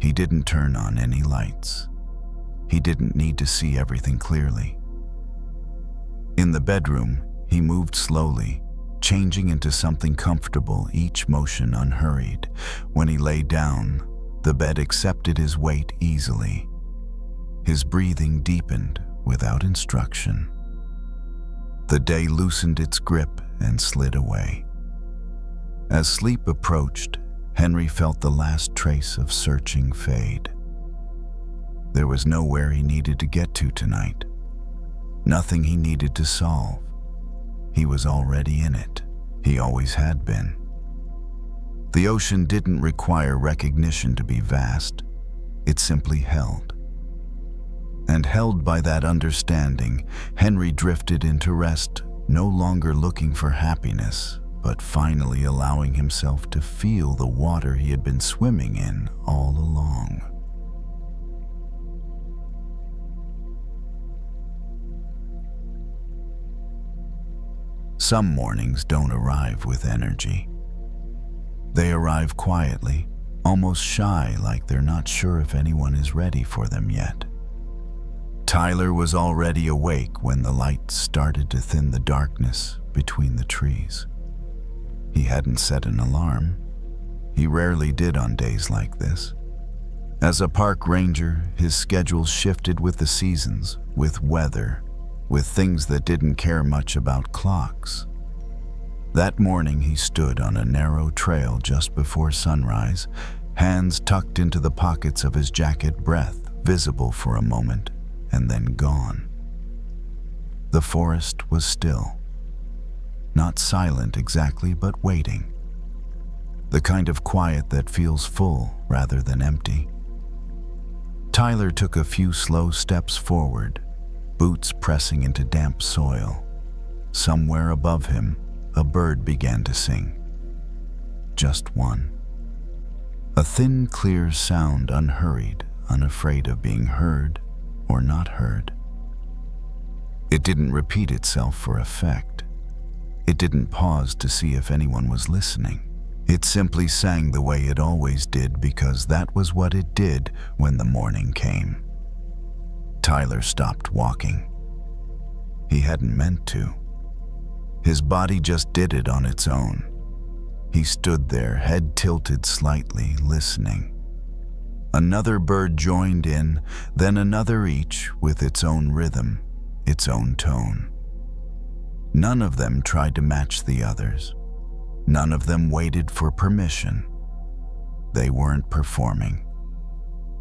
He didn't turn on any lights. He didn't need to see everything clearly. In the bedroom, he moved slowly, changing into something comfortable, each motion unhurried. When he lay down, the bed accepted his weight easily. His breathing deepened without instruction. The day loosened its grip and slid away. As sleep approached, Henry felt the last trace of searching fade. There was nowhere he needed to get to tonight. Nothing he needed to solve. He was already in it. He always had been. The ocean didn't require recognition to be vast. It simply held. And held by that understanding, Henry drifted into rest, no longer looking for happiness, but finally allowing himself to feel the water he had been swimming in all along. Some mornings don't arrive with energy. They arrive quietly, almost shy, like they're not sure if anyone is ready for them yet. Tyler was already awake when the light started to thin the darkness between the trees. He hadn't set an alarm. He rarely did on days like this. As a park ranger, his schedule shifted with the seasons, with weather, with things that didn't care much about clocks. That morning he stood on a narrow trail just before sunrise, hands tucked into the pockets of his jacket, breath visible for a moment and then gone. The forest was still. Not silent exactly, but waiting. The kind of quiet that feels full rather than empty. Tyler took a few slow steps forward, boots pressing into damp soil. Somewhere above him, a bird began to sing. Just one. A thin, clear sound, unhurried, unafraid of being heard or not heard. It didn't repeat itself for effect. It didn't pause to see if anyone was listening. It simply sang the way it always did because that was what it did when the morning came. Tyler stopped walking. He hadn't meant to. His body just did it on its own. He stood there, head tilted slightly, listening. Another bird joined in, then another, each with its own rhythm, its own tone. None of them tried to match the others. None of them waited for permission. They weren't performing.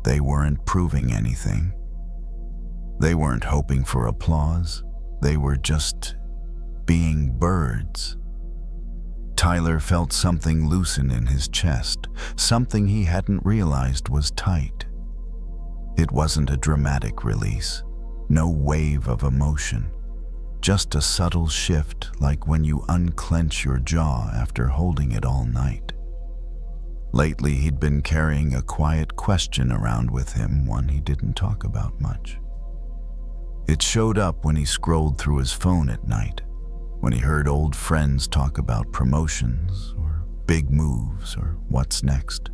They weren't proving anything. They weren't hoping for applause. They were just being birds. Tyler felt something loosen in his chest, something he hadn't realized was tight. It wasn't a dramatic release, no wave of emotion, just a subtle shift, like when you unclench your jaw after holding it all night. Lately, he'd been carrying a quiet question around with him, one he didn't talk about much. It showed up when he scrolled through his phone at night, when he heard old friends talk about promotions or big moves or what's next.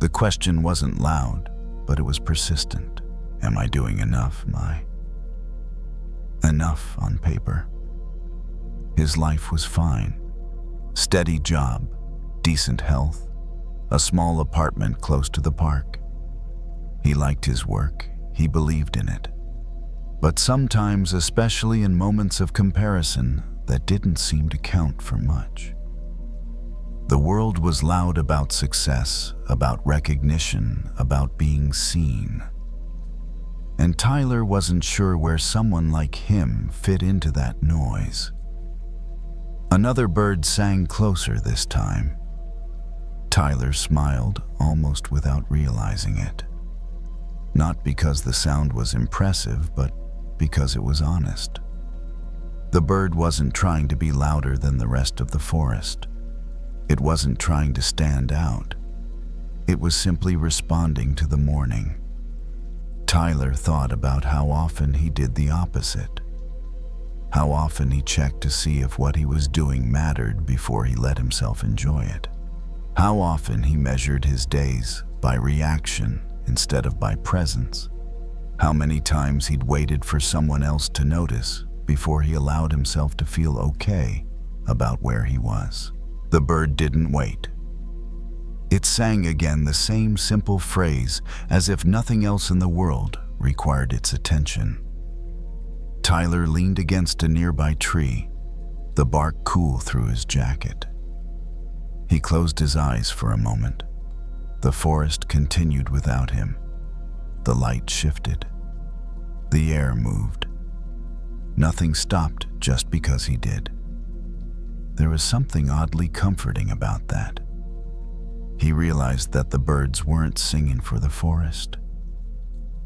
The question wasn't loud, but it was persistent. Am I doing enough? Enough on paper. His life was fine. Steady job, decent health, a small apartment close to the park. He liked his work. He believed in it. But sometimes, especially in moments of comparison, that didn't seem to count for much. The world was loud about success, about recognition, about being seen. And Tyler wasn't sure where someone like him fit into that noise. Another bird sang closer this time. Tyler smiled, almost without realizing it. Not because the sound was impressive, but because it was honest. The bird wasn't trying to be louder than the rest of the forest. It wasn't trying to stand out. It was simply responding to the morning. Tyler thought about how often he did the opposite. How often he checked to see if what he was doing mattered before he let himself enjoy it. How often he measured his days by reaction instead of by presence. How many times he'd waited for someone else to notice before he allowed himself to feel okay about where he was. The bird didn't wait. It sang again the same simple phrase, as if nothing else in the world required its attention. Tyler leaned against a nearby tree, the bark cool through his jacket. He closed his eyes for a moment. The forest continued without him. The light shifted. The air moved. Nothing stopped just because he did. There was something oddly comforting about that. He realized that the birds weren't singing for the forest.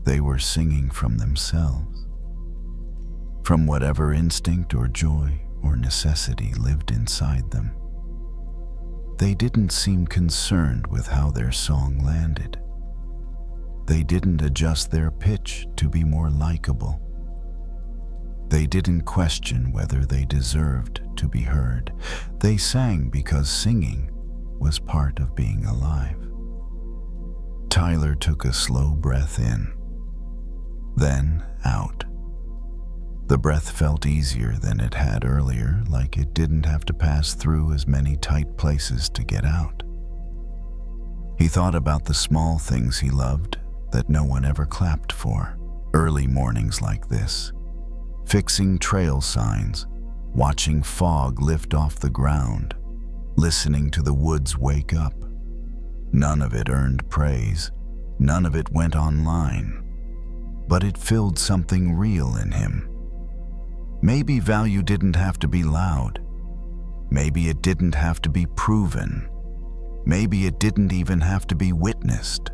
They were singing from themselves, from whatever instinct or joy or necessity lived inside them. They didn't seem concerned with how their song landed. They didn't adjust their pitch to be more likable. They didn't question whether they deserved to be heard. They sang because singing was part of being alive. Tyler took a slow breath in, then out. The breath felt easier than it had earlier, like it didn't have to pass through as many tight places to get out. He thought about the small things he loved that no one ever clapped for. Early mornings like this, fixing trail signs, watching fog lift off the ground, listening to the woods wake up. None of it earned praise, none of it went online, but it filled something real in him. Maybe value didn't have to be loud. Maybe it didn't have to be proven. Maybe it didn't even have to be witnessed.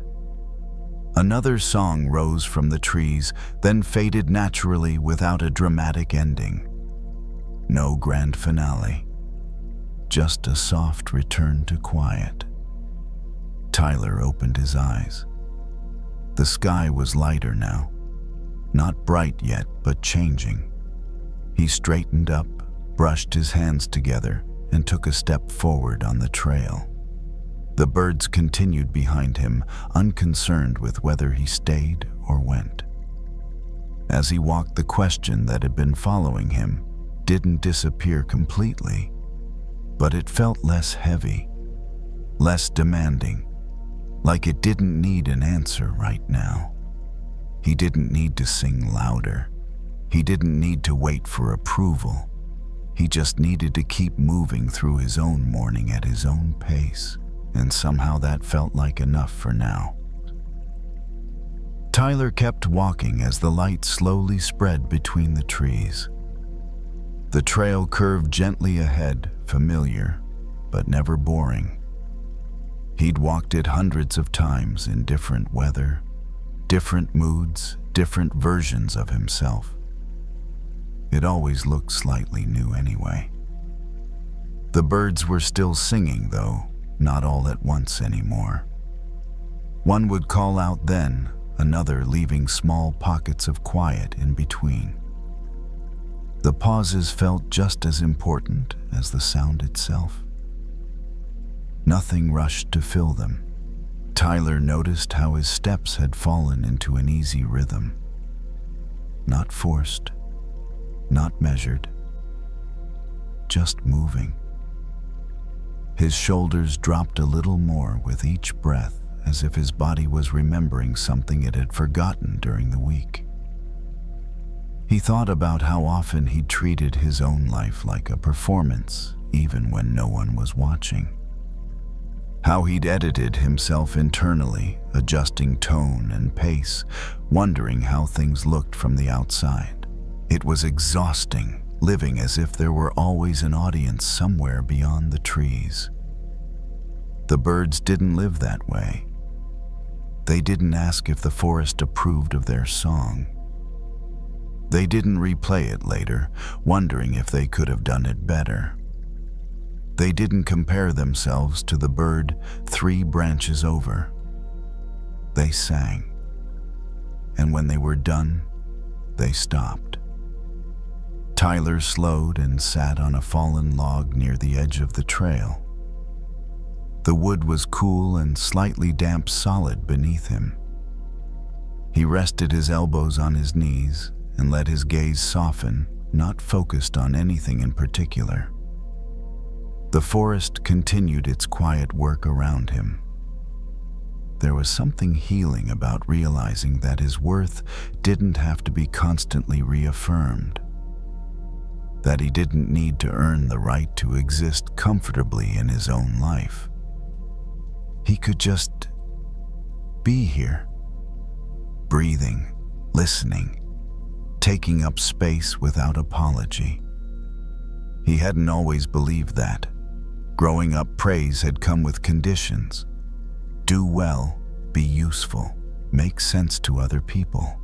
Another song rose from the trees, then faded naturally without a dramatic ending. No grand finale, just a soft return to quiet. Tyler opened his eyes. The sky was lighter now, not bright yet, but changing. He straightened up, brushed his hands together, and took a step forward on the trail. The birds continued behind him, unconcerned with whether he stayed or went. As he walked, the question that had been following him didn't disappear completely, but it felt less heavy, less demanding, like it didn't need an answer right now. He didn't need to sing louder. He didn't need to wait for approval. He just needed to keep moving through his own morning at his own pace, and somehow that felt like enough for now. Tyler kept walking as the light slowly spread between the trees. The trail curved gently ahead, familiar, but never boring. He'd walked it hundreds of times in different weather, different moods, different versions of himself. It always looked slightly new anyway. The birds were still singing, though, not all at once anymore. One would call out then, another leaving small pockets of quiet in between. The pauses felt just as important as the sound itself. Nothing rushed to fill them. Tyler noticed how his steps had fallen into an easy rhythm. Not forced, not measured, just moving. His shoulders dropped a little more with each breath, as if his body was remembering something it had forgotten during the week. He thought about how often he'd treated his own life like a performance, even when no one was watching. How he'd edited himself internally, adjusting tone and pace, wondering how things looked from the outside. It was exhausting, living as if there were always an audience somewhere beyond the trees. The birds didn't live that way. They didn't ask if the forest approved of their song. They didn't replay it later, wondering if they could have done it better. They didn't compare themselves to the bird 3 branches over. They sang. And when they were done, they stopped. Tyler slowed and sat on a fallen log near the edge of the trail. The wood was cool and slightly damp solid beneath him. He rested his elbows on his knees and let his gaze soften, not focused on anything in particular. The forest continued its quiet work around him. There was something healing about realizing that his worth didn't have to be constantly reaffirmed, that he didn't need to earn the right to exist comfortably in his own life. He could just be here, breathing, listening, taking up space without apology. He hadn't always believed that. Growing up, praise had come with conditions. Do well, be useful, make sense to other people.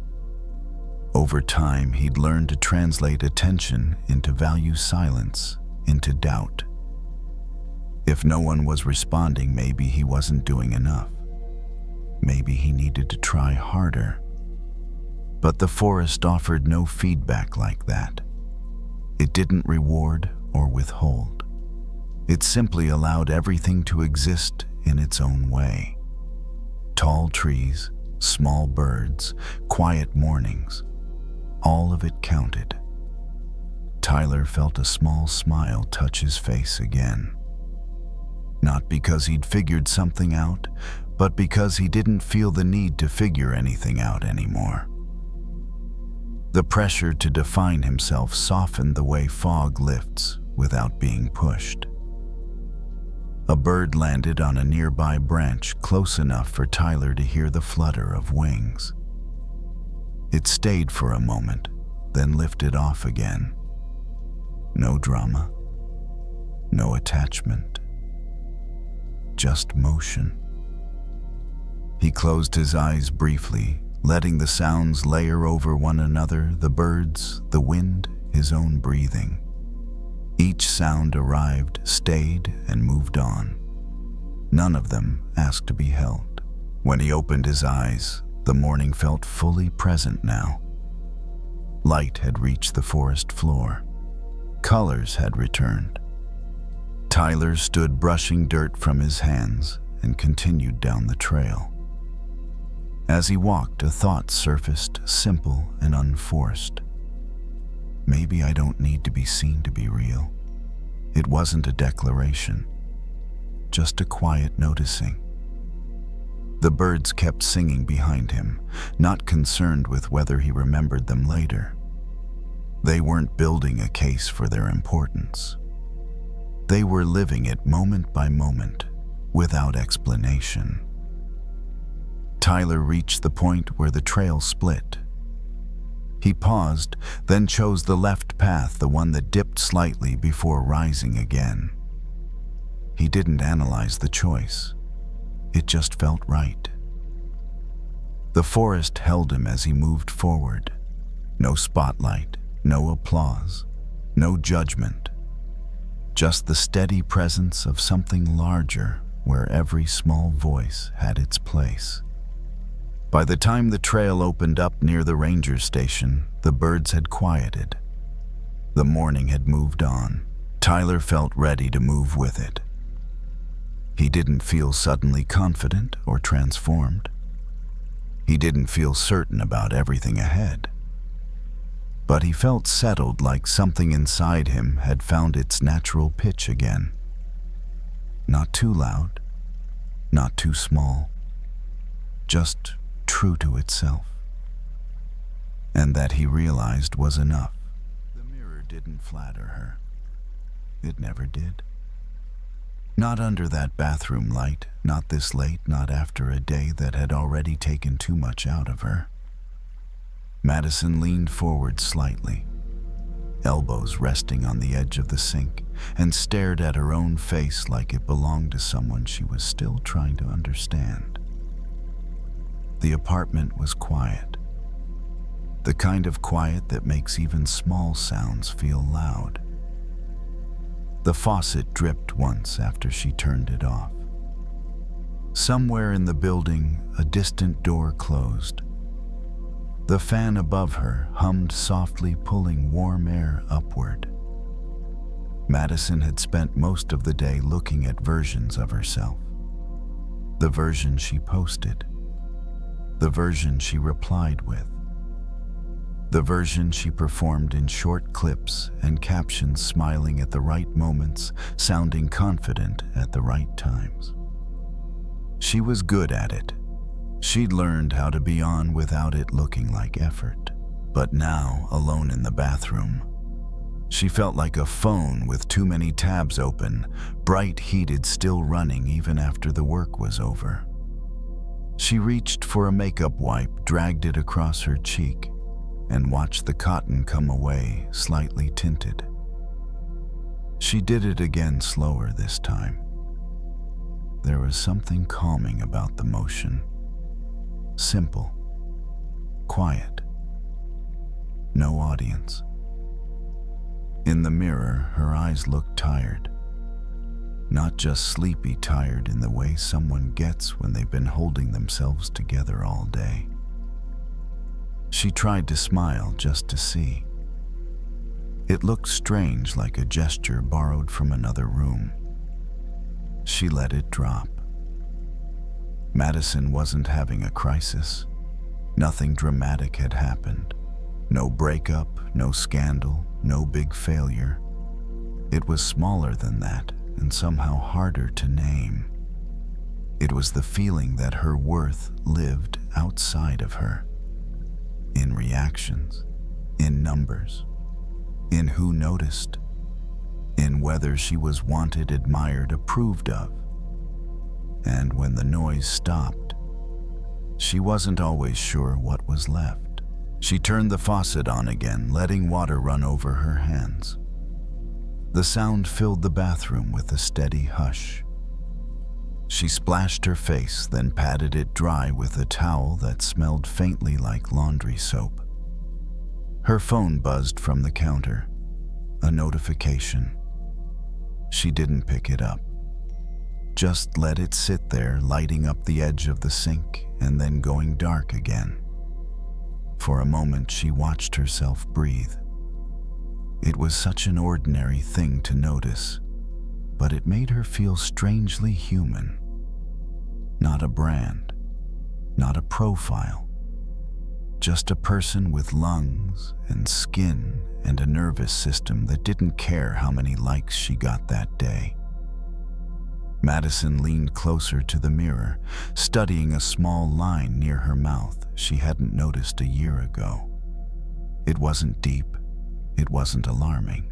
Over time, he'd learned to translate attention into value silence, into doubt. If no one was responding, maybe he wasn't doing enough. Maybe he needed to try harder. But the forest offered no feedback like that. It didn't reward or withhold. It simply allowed everything to exist in its own way. Tall trees, small birds, quiet mornings, all of it counted. Tyler felt a small smile touch his face again. Not because he'd figured something out, but because he didn't feel the need to figure anything out anymore. The pressure to define himself softened the way fog lifts without being pushed. A bird landed on a nearby branch close enough for Tyler to hear the flutter of wings. It stayed for a moment, then lifted off again. No drama, no attachment, just motion. He closed his eyes briefly, letting the sounds layer over one another, the birds, the wind, his own breathing. Each sound arrived, stayed, and moved on. None of them asked to be held. When he opened his eyes, the morning felt fully present now. Light had reached the forest floor. Colors had returned. Tyler stood brushing dirt from his hands and continued down the trail. As he walked, a thought surfaced, simple and unforced. Maybe I don't need to be seen to be real. It wasn't a declaration, just a quiet noticing. The birds kept singing behind him, not concerned with whether he remembered them later. They weren't building a case for their importance. They were living it moment by moment, without explanation. Tyler reached the point where the trail split. He paused, then chose the left path, the one that dipped slightly before rising again. He didn't analyze the choice. It just felt right. The forest held him as he moved forward. No spotlight, no applause, no judgment. Just the steady presence of something larger where every small voice had its place. By the time the trail opened up near the ranger station, the birds had quieted. The morning had moved on. Tyler felt ready to move with it. He didn't feel suddenly confident or transformed. He didn't feel certain about everything ahead. But he felt settled, like something inside him had found its natural pitch again. Not too loud, not too small, just true to itself. And that, he realized, was enough. The mirror didn't flatter her. It never did. Not under that bathroom light, not this late, not after a day that had already taken too much out of her. Madison leaned forward slightly, elbows resting on the edge of the sink, and stared at her own face like it belonged to someone she was still trying to understand. The apartment was quiet. The kind of quiet that makes even small sounds feel loud. The faucet dripped once after she turned it off. Somewhere in the building, a distant door closed. The fan above her hummed softly, pulling warm air upward. Madison had spent most of the day looking at versions of herself. The version she posted. The version she replied with. the version she performed in short clips and captions, smiling at the right moments, sounding confident at the right times. She was good at it. She'd learned how to be on without it looking like effort. But now, alone in the bathroom, she felt like a phone with too many tabs open, bright heated, still running even after the work was over. She reached for a makeup wipe, dragged it across her cheek, and watched the cotton come away, slightly tinted. She did it again, slower this time. There was something calming about the motion. Simple. Quiet. No audience. In the mirror, her eyes looked tired. Not just sleepy tired in the way someone gets when they've been holding themselves together all day. She tried to smile just to see. It looked strange, like a gesture borrowed from another room. She let it drop. Madison wasn't having a crisis. Nothing dramatic had happened. No breakup, no scandal, no big failure. It was smaller than that and somehow harder to name. It was the feeling that her worth lived outside of her. In reactions, in numbers, in who noticed, in whether she was wanted, admired, approved of. And when the noise stopped, she wasn't always sure what was left. She turned the faucet on again, letting water run over her hands. The sound filled the bathroom with a steady hush. She splashed her face, then patted it dry with a towel that smelled faintly like laundry soap. Her phone buzzed from the counter. A notification. She didn't pick it up. Just let it sit there, lighting up the edge of the sink and then going dark again. For a moment, she watched herself breathe. It was such an ordinary thing to notice, but it made her feel strangely human. Not a brand, not a profile, just a person with lungs and skin and a nervous system that didn't care how many likes she got that day. Madison leaned closer to the mirror, studying a small line near her mouth she hadn't noticed a year ago. It wasn't deep, it wasn't alarming,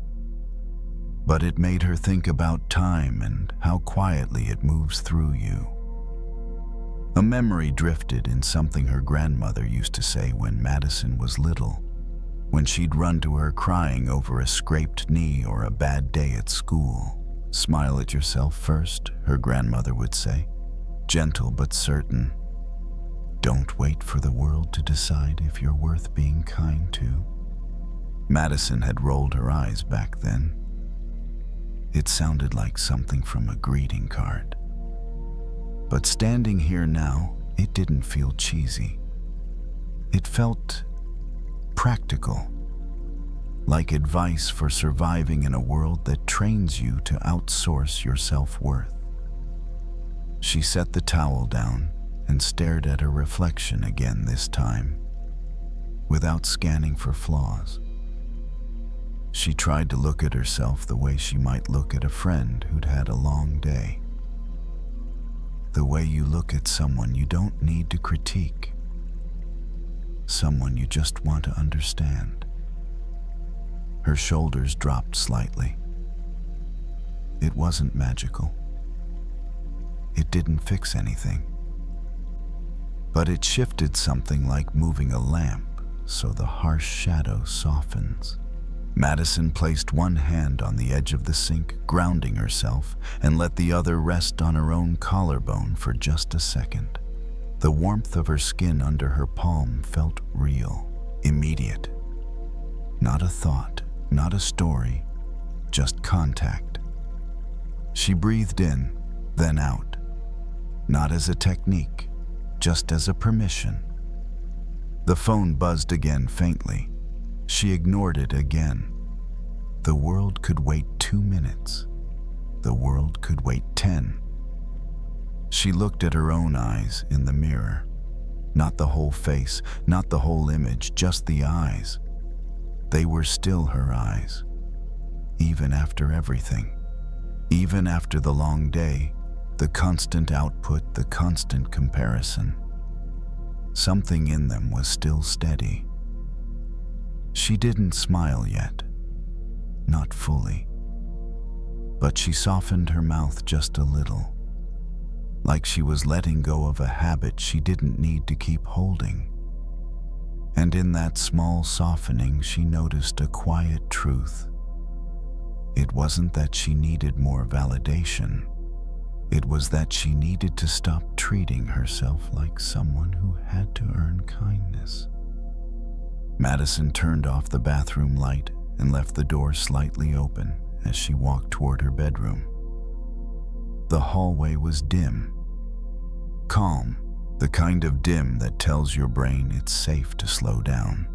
but it made her think about time and how quietly it moves through you. A memory drifted in something her grandmother used to say when Madison was little, when she'd run to her crying over a scraped knee or a bad day at school. "Smile at yourself first," her grandmother would say, gentle but certain. "Don't wait for the world to decide if you're worth being kind to." Madison had rolled her eyes back then. It sounded like something from a greeting card. But standing here now, it didn't feel cheesy. It felt practical, like advice for surviving in a world that trains you to outsource your self-worth. She set the towel down and stared at her reflection again, this time, without scanning for flaws. She tried to look at herself the way she might look at a friend who'd had a long day. The way you look at someone you don't need to critique, someone you just want to understand. Her shoulders dropped slightly. It wasn't magical. It didn't fix anything. But it shifted something like moving a lamp so the harsh shadow softens. Madison placed one hand on the edge of the sink, grounding herself, and let the other rest on her own collarbone for just a second. The warmth of her skin under her palm felt real, immediate. Not a thought, not a story, just contact. She breathed in, then out, not as a technique, just as a permission. The phone buzzed again faintly. She ignored it again. The world could wait 2 minutes. The world could wait 10. She looked at her own eyes in the mirror. Not the whole face, not the whole image, just the eyes. They were still her eyes, even after everything. Even after the long day, the constant output, the constant comparison. Something in them was still steady. She didn't smile yet, not fully. But she softened her mouth just a little, like she was letting go of a habit she didn't need to keep holding. And in that small softening, she noticed a quiet truth. It wasn't that she needed more validation. It was that she needed to stop treating herself like someone who had to earn kindness. Madison turned off the bathroom light and left the door slightly open as she walked toward her bedroom. The hallway was dim, calm, the kind of dim that tells your brain it's safe to slow down.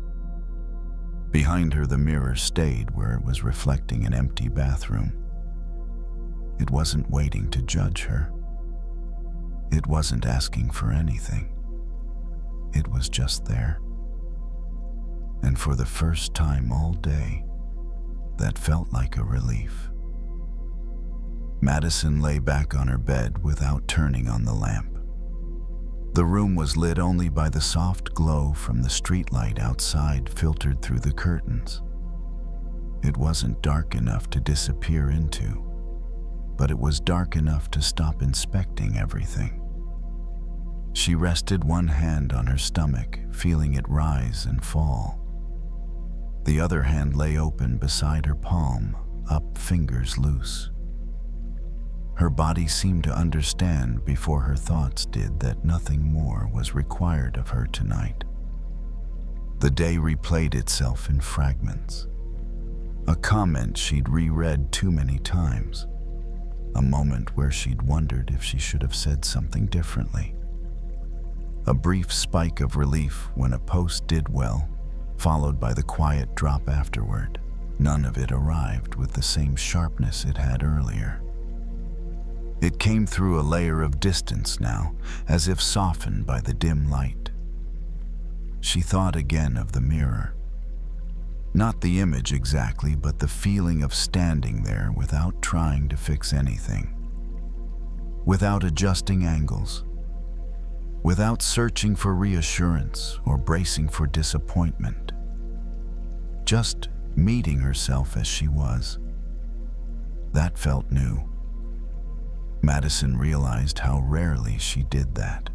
Behind her, the mirror stayed where it was reflecting an empty bathroom. It wasn't waiting to judge her. It wasn't asking for anything. It was just there. And for the first time all day, that felt like a relief. Madison lay back on her bed without turning on the lamp. The room was lit only by the soft glow from the streetlight outside filtered through the curtains. It wasn't dark enough to disappear into, but it was dark enough to stop inspecting everything. She rested one hand on her stomach, feeling it rise and fall. The other hand lay open beside her palm, up, fingers loose. Her body seemed to understand before her thoughts did that nothing more was required of her tonight. The day replayed itself in fragments. A comment she'd reread too many times. A moment where she'd wondered if she should have said something differently. A brief spike of relief when a post did well, followed by the quiet drop afterward. None of it arrived with the same sharpness it had earlier. It came through a layer of distance now, as if softened by the dim light. She thought again of the mirror. Not the image exactly, but the feeling of standing there without trying to fix anything. Without adjusting angles. Without searching for reassurance or bracing for disappointment. Just meeting herself as she was. That felt new. Madison realized how rarely she did that.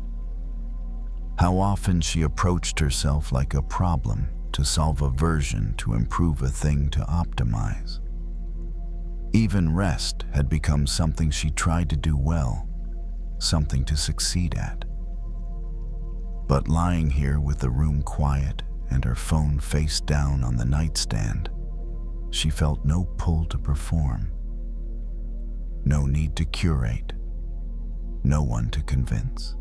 How often she approached herself like a problem to solve a version, to improve a thing, to optimize. Even rest had become something she tried to do well, something to succeed at. But lying here with the room quiet and her phone face down on the nightstand, she felt no pull to perform. No need to curate. No one to convince.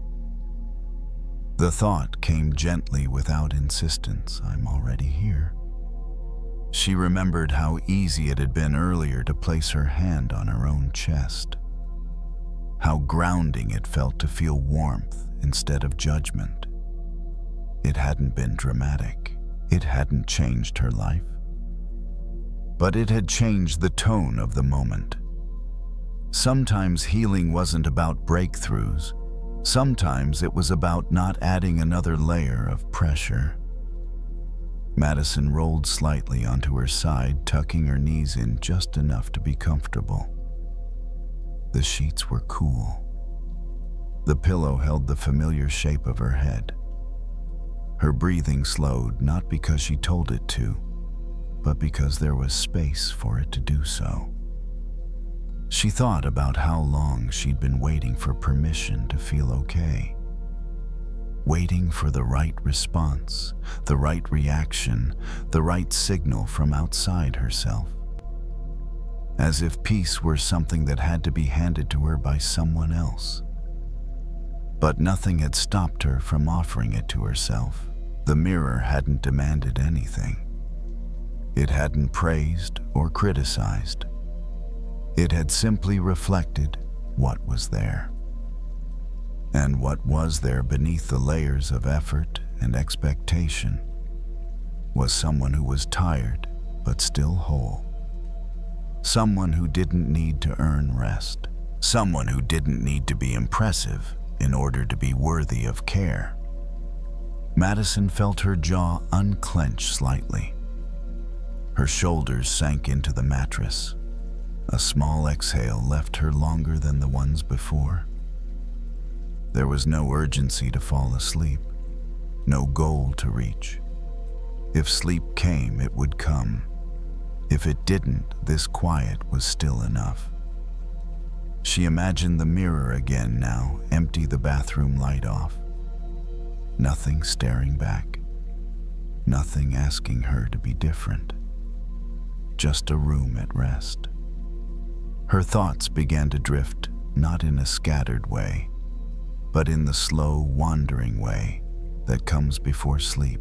The thought came gently without insistence. I'm already here. She remembered how easy it had been earlier to place her hand on her own chest. How grounding it felt to feel warmth instead of judgment. It hadn't been dramatic. It hadn't changed her life. But it had changed the tone of the moment. Sometimes healing wasn't about breakthroughs. Sometimes it was about not adding another layer of pressure. Madison rolled slightly onto her side, tucking her knees in just enough to be comfortable. The sheets were cool. The pillow held the familiar shape of her head. Her breathing slowed, not because she told it to, but because there was space for it to do so. She thought about how long she'd been waiting for permission to feel okay. Waiting for the right response, the right reaction, the right signal from outside herself. As if peace were something that had to be handed to her by someone else. But nothing had stopped her from offering it to herself. The mirror hadn't demanded anything. It hadn't praised or criticized. It had simply reflected what was there. And what was there beneath the layers of effort and expectation? was someone who was tired but still whole. Someone who didn't need to earn rest. Someone who didn't need to be impressive in order to be worthy of care. Madison felt her jaw unclench slightly. Her shoulders sank into the mattress. A small exhale left her longer than the ones before. There was no urgency to fall asleep, no goal to reach. If sleep came, it would come. If it didn't, this quiet was still enough. She imagined the mirror again now, empty, the bathroom light off. Nothing staring back. Nothing asking her to be different. Just a room at rest. Her thoughts began to drift, not in a scattered way, but in the slow, wandering way that comes before sleep.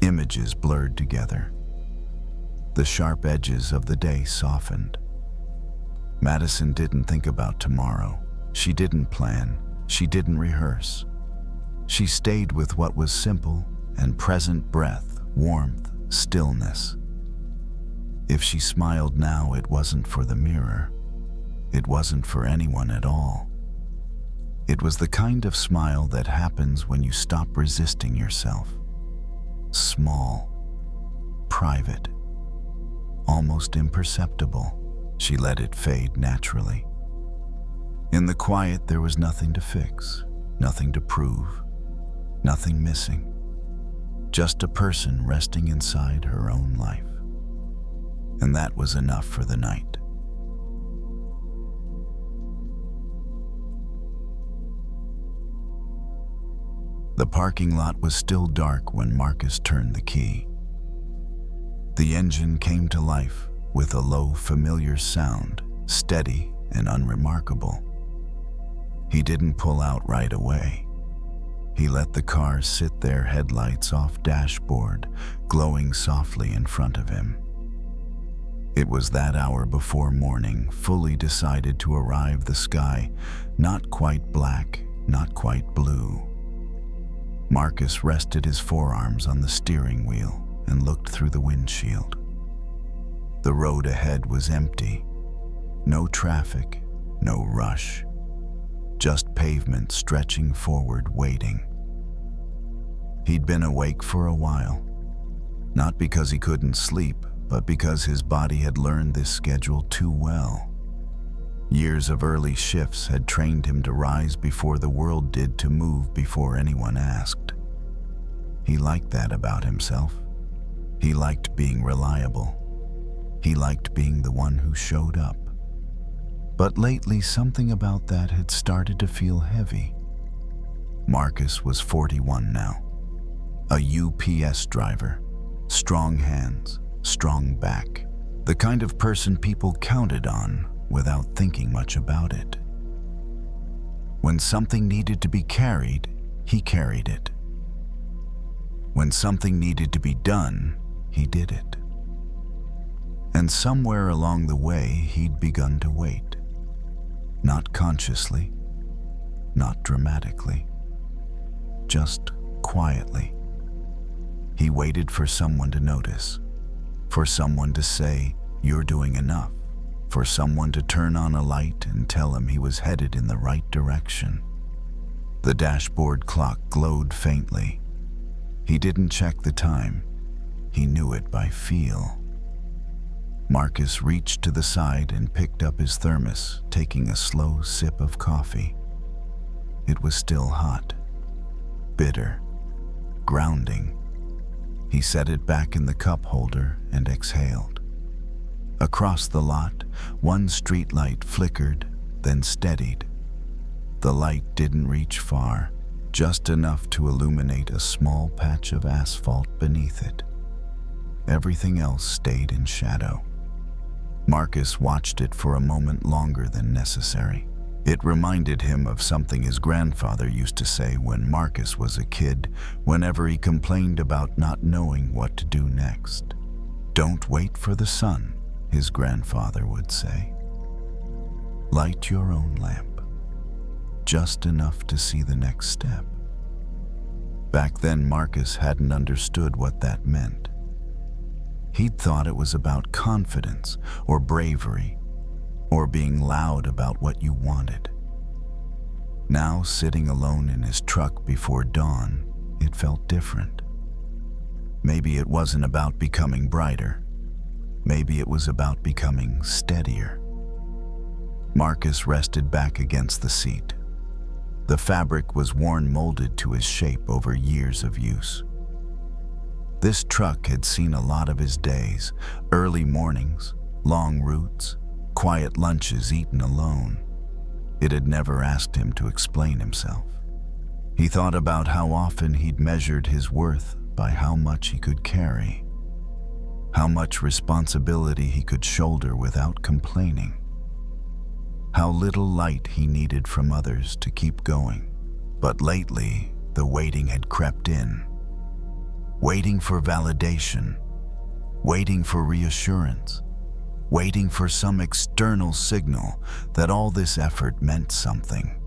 Images blurred together. The sharp edges of the day softened. Madison didn't think about tomorrow. She didn't plan. She didn't rehearse. She stayed with what was simple and present: breath, warmth, stillness. If she smiled now, it wasn't for the mirror. It wasn't for anyone at all. It was the kind of smile that happens when you stop resisting yourself. Small, private, almost imperceptible. She let it fade naturally. In the quiet, there was nothing to fix, nothing to prove, nothing missing. Just a person resting inside her own life. And that was enough for the night. The parking lot was still dark when Marcus turned the key. The engine came to life with a low, familiar sound, steady and unremarkable. He didn't pull out right away. He let the car sit there, headlights off, dashboard glowing softly in front of him. It was that hour before morning, fully decided to arrive, the sky not quite black, not quite blue. Marcus rested his forearms on the steering wheel and looked through the windshield. The road ahead was empty. No traffic, no rush. Just pavement stretching forward, waiting. He'd been awake for a while. Not because he couldn't sleep, but because his body had learned this schedule too well. Years of early shifts had trained him to rise before the world did, to move before anyone asked. He liked that about himself. He liked being reliable. He liked being the one who showed up. But lately, something about that had started to feel heavy. Marcus was 41 now. A UPS driver. Strong hands, strong back. The kind of person people counted on without thinking much about it. When something needed to be carried, he carried it. When something needed to be done, he did it. And somewhere along the way, he'd begun to wait. Not consciously, not dramatically, just quietly. He waited for someone to notice, for someone to say, "You're doing enough," for someone to turn on a light and tell him he was headed in the right direction. The dashboard clock glowed faintly. He didn't check the time. He knew it by feel. Marcus reached to the side and picked up his thermos, taking a slow sip of coffee. It was still hot, bitter, grounding. He set it back in the cup holder and exhaled. Across the lot, one streetlight flickered, then steadied. The light didn't reach far, just enough to illuminate a small patch of asphalt beneath it. Everything else stayed in shadow. Marcus watched it for a moment longer than necessary. It reminded him of something his grandfather used to say when Marcus was a kid, whenever he complained about not knowing what to do next. "Don't wait for the sun," his grandfather would say. "Light your own lamp, just enough to see the next step." Back then, Marcus hadn't understood what that meant. He'd thought it was about confidence or bravery or being loud about what you wanted. Now, sitting alone in his truck before dawn, it felt different. Maybe it wasn't about becoming brighter. Maybe it was about becoming steadier. Marcus rested back against the seat. The fabric was worn, molded to his shape over years of use. This truck had seen a lot of his days: early mornings, long routes, quiet lunches eaten alone. It had never asked him to explain himself. He thought about how often he'd measured his worth by how much he could carry, how much responsibility he could shoulder without complaining, how little light he needed from others to keep going. But lately, the waiting had crept in. Waiting for validation, waiting for reassurance, waiting for some external signal that all this effort meant something.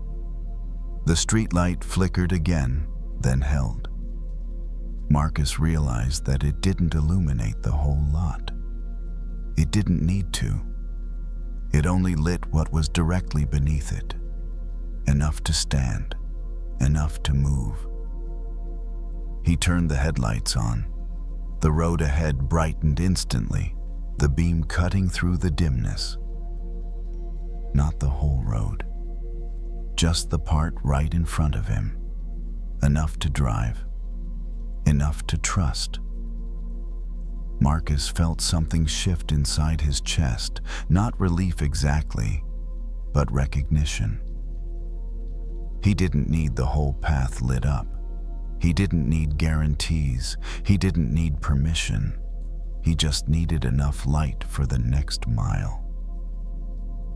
The streetlight flickered again, then held. Marcus realized that it didn't illuminate the whole lot. It didn't need to. It only lit what was directly beneath it. Enough to stand, enough to move. He turned the headlights on. The road ahead brightened instantly, the beam cutting through the dimness. Not the whole road, just the part right in front of him. Enough to drive, enough to trust. Marcus felt something shift inside his chest, not relief exactly, but recognition. He didn't need the whole path lit up. He didn't need guarantees. He didn't need permission. He just needed enough light for the next mile.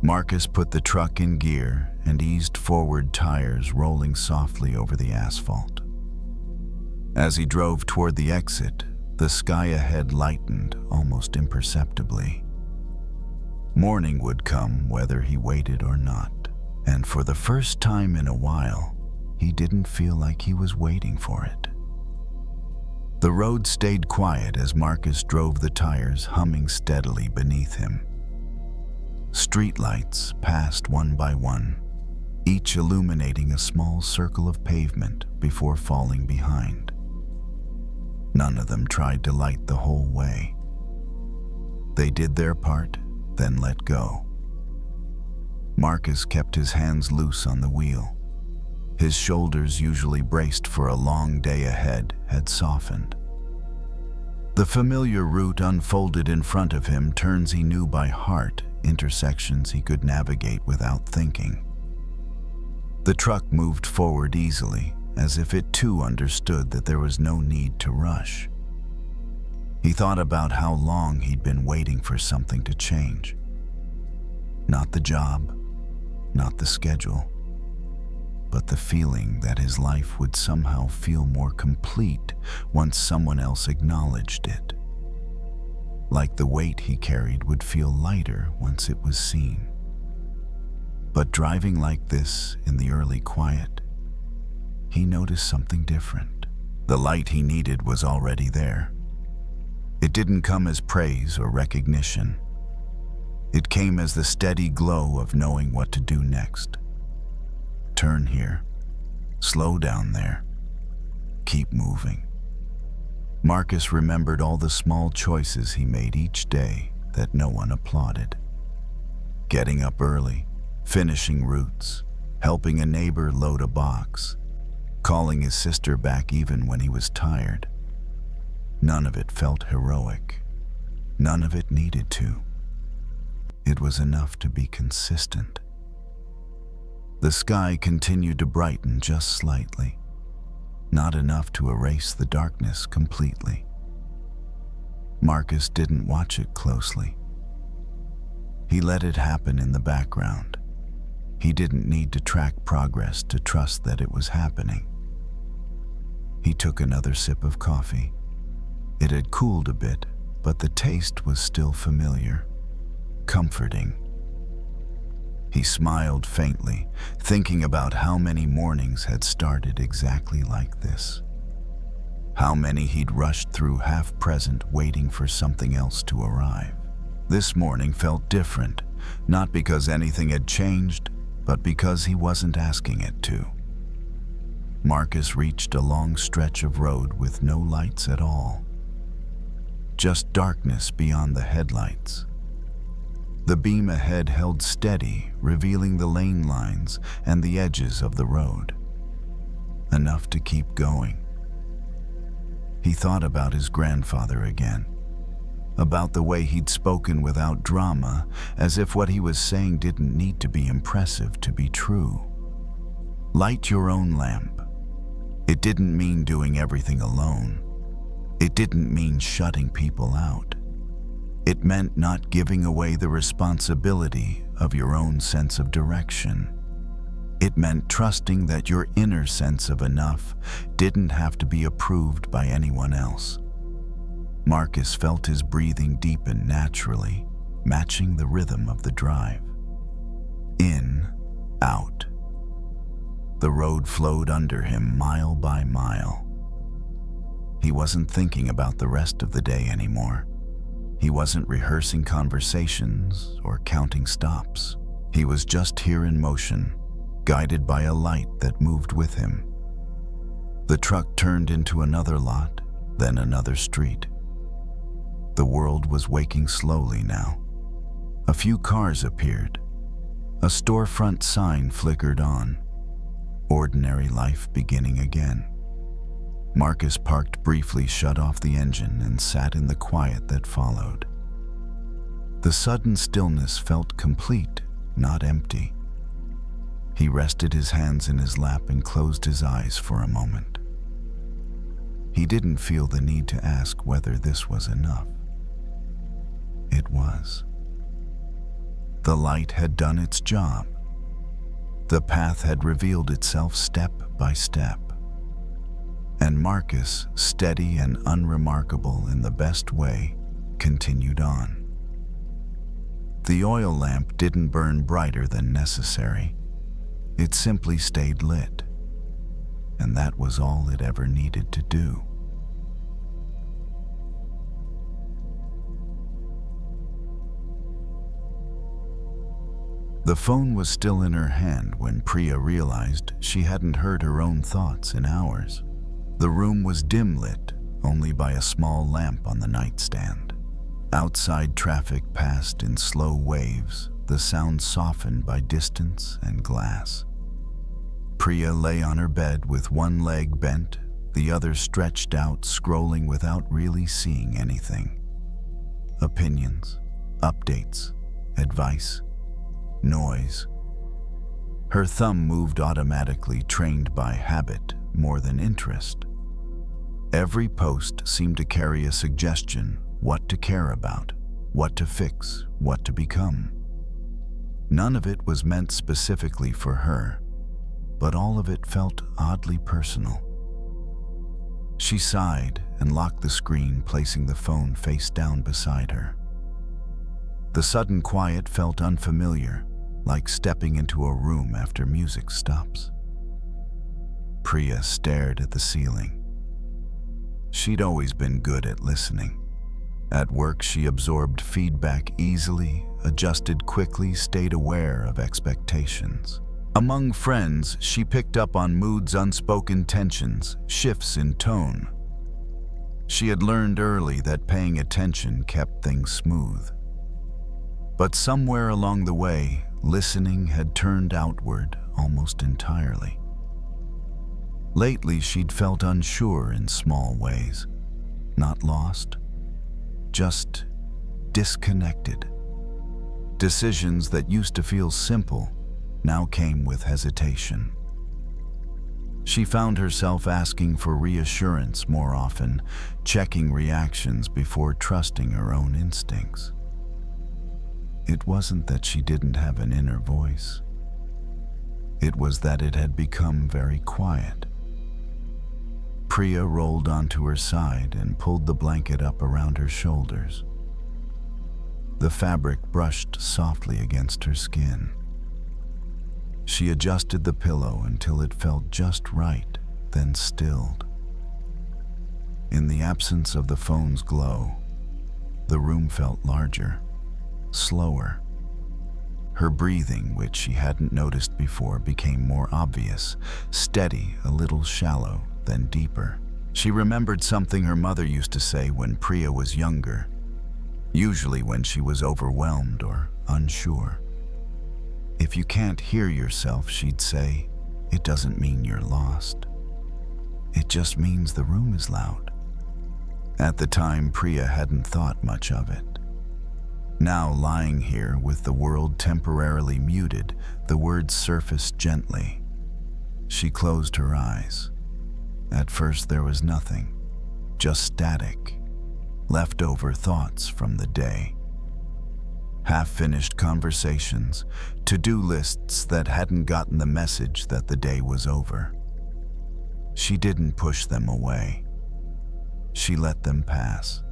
Marcus put the truck in gear and eased forward, tires rolling softly over the asphalt. As he drove toward the exit, the sky ahead lightened almost imperceptibly. Morning would come whether he waited or not, and for the first time in a while, he didn't feel like he was waiting for it. The road stayed quiet as Marcus drove, the tires humming steadily beneath him. Streetlights passed one by one, each illuminating a small circle of pavement before falling behind. None of them tried to light the whole way. They did their part, then let go. Marcus kept his hands loose on the wheel. His shoulders, usually braced for a long day ahead, had softened. The familiar route unfolded in front of him, turns he knew by heart, intersections he could navigate without thinking. The truck moved forward easily, as if it too understood that there was no need to rush. He thought about how long he'd been waiting for something to change. Not the job, not the schedule, but the feeling that his life would somehow feel more complete once someone else acknowledged it. Like the weight he carried would feel lighter once it was seen. But driving like this in the early quiet, he noticed something different. The light he needed was already there. It didn't come as praise or recognition. It came as the steady glow of knowing what to do next. Turn here, slow down there, keep moving. Marcus remembered all the small choices he made each day that no one applauded. Getting up early, finishing routes, helping a neighbor load a box, calling his sister back even when he was tired. None of it felt heroic. None of it needed to. It was enough to be consistent. The sky continued to brighten just slightly, not enough to erase the darkness completely. Marcus didn't watch it closely. He let it happen in the background. He didn't need to track progress to trust that it was happening. He took another sip of coffee. It had cooled a bit, but the taste was still familiar, comforting. He smiled faintly, thinking about how many mornings had started exactly like this. how many he'd rushed through half-present waiting for something else to arrive. This morning felt different, not because anything had changed, but because he wasn't asking it to. Marcus reached a long stretch of road with no lights at all. Just darkness beyond the headlights. The beam ahead held steady, revealing the lane lines and the edges of the road. Enough to keep going. He thought about his grandfather again. About the way he'd spoken without drama, as if what he was saying didn't need to be impressive to be true. Light your own lamp. It didn't mean doing everything alone. It didn't mean shutting people out. It meant not giving away the responsibility of your own sense of direction. It meant trusting that your inner sense of enough didn't have to be approved by anyone else. Marcus felt his breathing deepen naturally, matching the rhythm of the drive. In, out. The road flowed under him mile by mile. He wasn't thinking about the rest of the day anymore. He wasn't rehearsing conversations or counting stops. He was just here in motion, guided by a light that moved with him. The truck turned into another lot, then another street. The world was waking slowly now. A few cars appeared. A storefront sign flickered on. Ordinary life beginning again. Marcus parked briefly, shut off the engine, and sat in the quiet that followed. The sudden stillness felt complete, not empty. He rested his hands in his lap and closed his eyes for a moment. He didn't feel the need to ask whether this was enough. It was. The light had done its job. The path had revealed itself step by step. And Marcus, steady and unremarkable in the best way, continued on. The oil lamp didn't burn brighter than necessary. It simply stayed lit, and that was all it ever needed to do. The phone was still in her hand when Priya realized she hadn't heard her own thoughts in hours. The room was dim lit only by a small lamp on the nightstand. Outside traffic passed in slow waves, the sound softened by distance and glass. Priya lay on her bed with one leg bent, the other stretched out, scrolling without really seeing anything. Opinions, updates, advice, noise. Her thumb moved automatically, trained by habit more than interest. Every post seemed to carry a suggestion, what to care about, what to fix, what to become. None of it was meant specifically for her, but all of it felt oddly personal. She sighed and locked the screen, placing the phone face down beside her. The sudden quiet felt unfamiliar, like stepping into a room after music stops. Priya stared at the ceiling. She'd always been good at listening. At work, she absorbed feedback easily, adjusted quickly, stayed aware of expectations. Among friends, she picked up on moods, unspoken tensions, shifts in tone. She had learned early that paying attention kept things smooth. But somewhere along the way, listening had turned outward almost entirely. Lately, she'd felt unsure in small ways. Not lost, just disconnected. Decisions that used to feel simple now came with hesitation. She found herself asking for reassurance more often, checking reactions before trusting her own instincts. It wasn't that she didn't have an inner voice. It was that it had become very quiet. Priya rolled onto her side and pulled the blanket up around her shoulders. The fabric brushed softly against her skin. She adjusted the pillow until it felt just right, then stilled. In the absence of the phone's glow, the room felt larger, slower. Her breathing, which she hadn't noticed before, became more obvious, steady, a little shallow, then deeper. She remembered something her mother used to say when Priya was younger, usually when she was overwhelmed or unsure. If you can't hear yourself, she'd say, it doesn't mean you're lost. It just means the room is loud. At the time, Priya hadn't thought much of it. Now, lying here with the world temporarily muted, the words surfaced gently. She closed her eyes. At first there was nothing, just static, leftover thoughts from the day. Half-finished conversations, to-do lists that hadn't gotten the message that the day was over. She didn't push them away. She let them pass.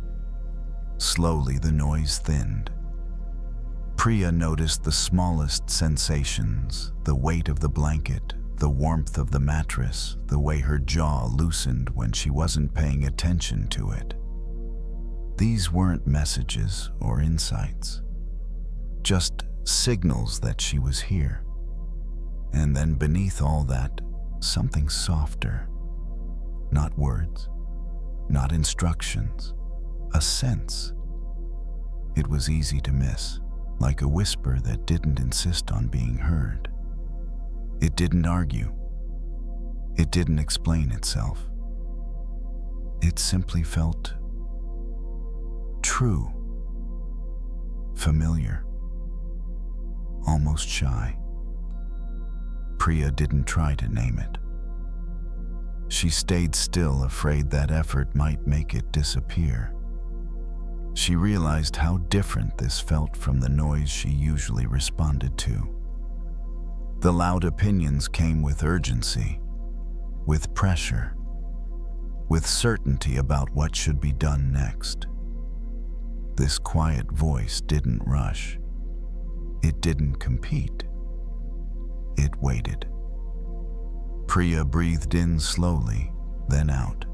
Slowly the noise thinned. Priya noticed the smallest sensations, the weight of the blanket, the warmth of the mattress, the way her jaw loosened when she wasn't paying attention to it. These weren't messages or insights, just signals that she was here. And then beneath all that, something softer. Not words, not instructions, a sense. It was easy to miss, like a whisper that didn't insist on being heard. It didn't argue. It didn't explain itself. It simply felt true, familiar, almost shy. Priya didn't try to name it. She stayed still, afraid that effort might make it disappear. She realized how different this felt from the noise she usually responded to. The loud opinions came with urgency, with pressure, with certainty about what should be done next. This quiet voice didn't rush. It didn't compete. It waited. Priya breathed in slowly, then out.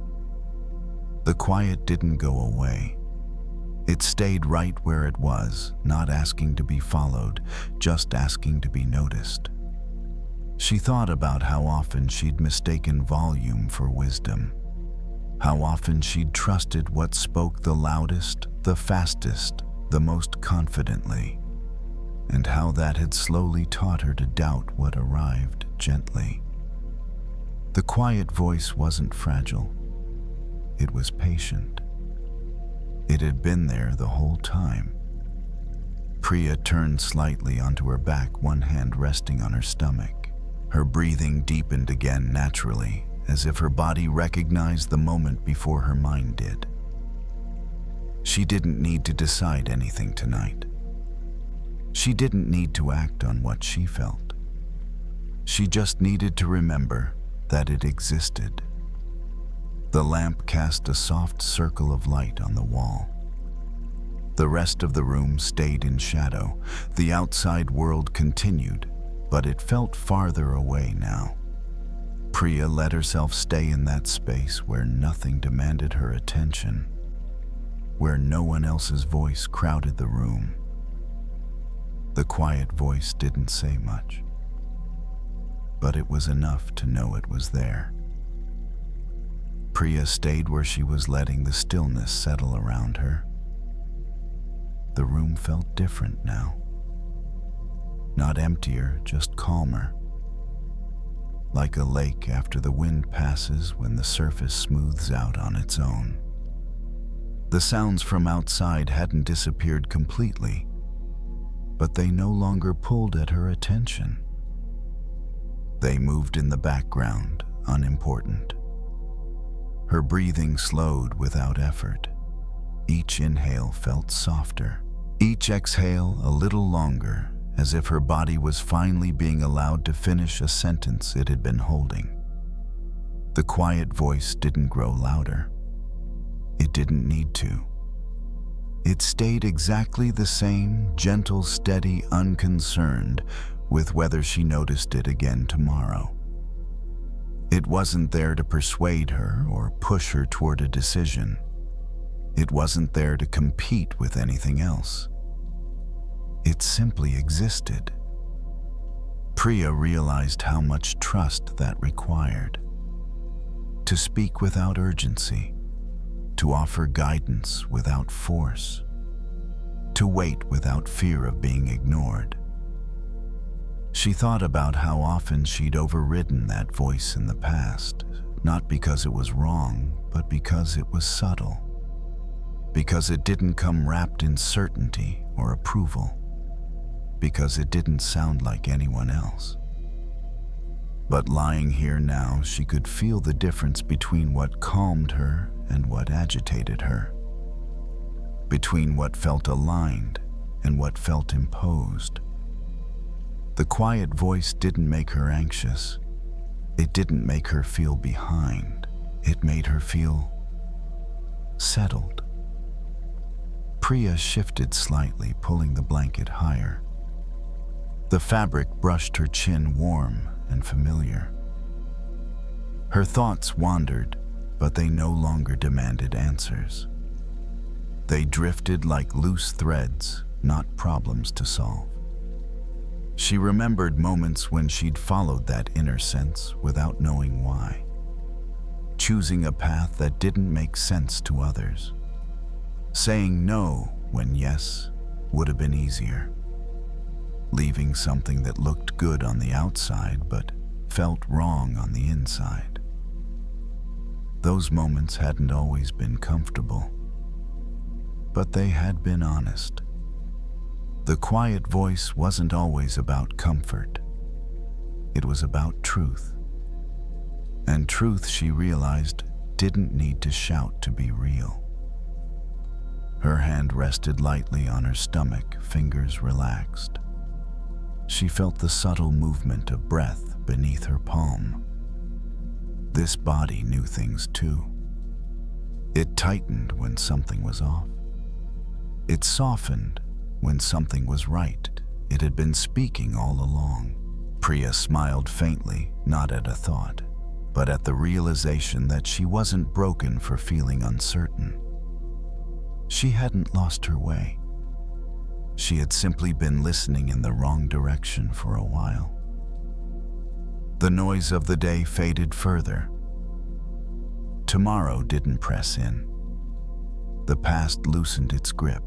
The quiet didn't go away. It stayed right where it was, not asking to be followed, just asking to be noticed. She thought about how often she'd mistaken volume for wisdom, how often she'd trusted what spoke the loudest, the fastest, the most confidently, and how that had slowly taught her to doubt what arrived gently. The quiet voice wasn't fragile. It was patient. It had been there the whole time. Priya turned slightly onto her back, one hand resting on her stomach. Her breathing deepened again naturally, as if her body recognized the moment before her mind did. She didn't need to decide anything tonight. She didn't need to act on what she felt. She just needed to remember that it existed. The lamp cast a soft circle of light on the wall. The rest of the room stayed in shadow. The outside world continued, but it felt farther away now. Priya let herself stay in that space where nothing demanded her attention, where no one else's voice crowded the room. The quiet voice didn't say much, but it was enough to know it was there. Priya stayed where she was, letting the stillness settle around her. The room felt different now. Not emptier, just calmer. Like a lake after the wind passes when the surface smooths out on its own. The sounds from outside hadn't disappeared completely, but they no longer pulled at her attention. They moved in the background, unimportant. Her breathing slowed without effort. Each inhale felt softer. Each exhale a little longer, as if her body was finally being allowed to finish a sentence it had been holding. The quiet voice didn't grow louder. It didn't need to. It stayed exactly the same, gentle, steady, unconcerned with whether she noticed it again tomorrow. It wasn't there to persuade her or push her toward a decision. It wasn't there to compete with anything else. It simply existed. Priya realized how much trust that required. To speak without urgency, to offer guidance without force, to wait without fear of being ignored. She thought about how often she'd overridden that voice in the past, not because it was wrong, but because it was subtle. Because it didn't come wrapped in certainty or approval. Because it didn't sound like anyone else. But lying here now, she could feel the difference between what calmed her and what agitated her. Between what felt aligned and what felt imposed. The quiet voice didn't make her anxious. It didn't make her feel behind. It made her feel settled. Priya shifted slightly, pulling the blanket higher. The fabric brushed her chin warm and familiar. Her thoughts wandered, but they no longer demanded answers. They drifted like loose threads, not problems to solve. She remembered moments when she'd followed that inner sense without knowing why, choosing a path that didn't make sense to others, saying no when yes would have been easier, leaving something that looked good on the outside but felt wrong on the inside. Those moments hadn't always been comfortable, but they had been honest. The quiet voice wasn't always about comfort. It was about truth. And truth, she realized, didn't need to shout to be real. Her hand rested lightly on her stomach, fingers relaxed. She felt the subtle movement of breath beneath her palm. This body knew things too. It tightened when something was off. It softened when something was right. It had been speaking all along. Priya smiled faintly, not at a thought, but at the realization that she wasn't broken for feeling uncertain. She hadn't lost her way. She had simply been listening in the wrong direction for a while. The noise of the day faded further. Tomorrow didn't press in. The past loosened its grip.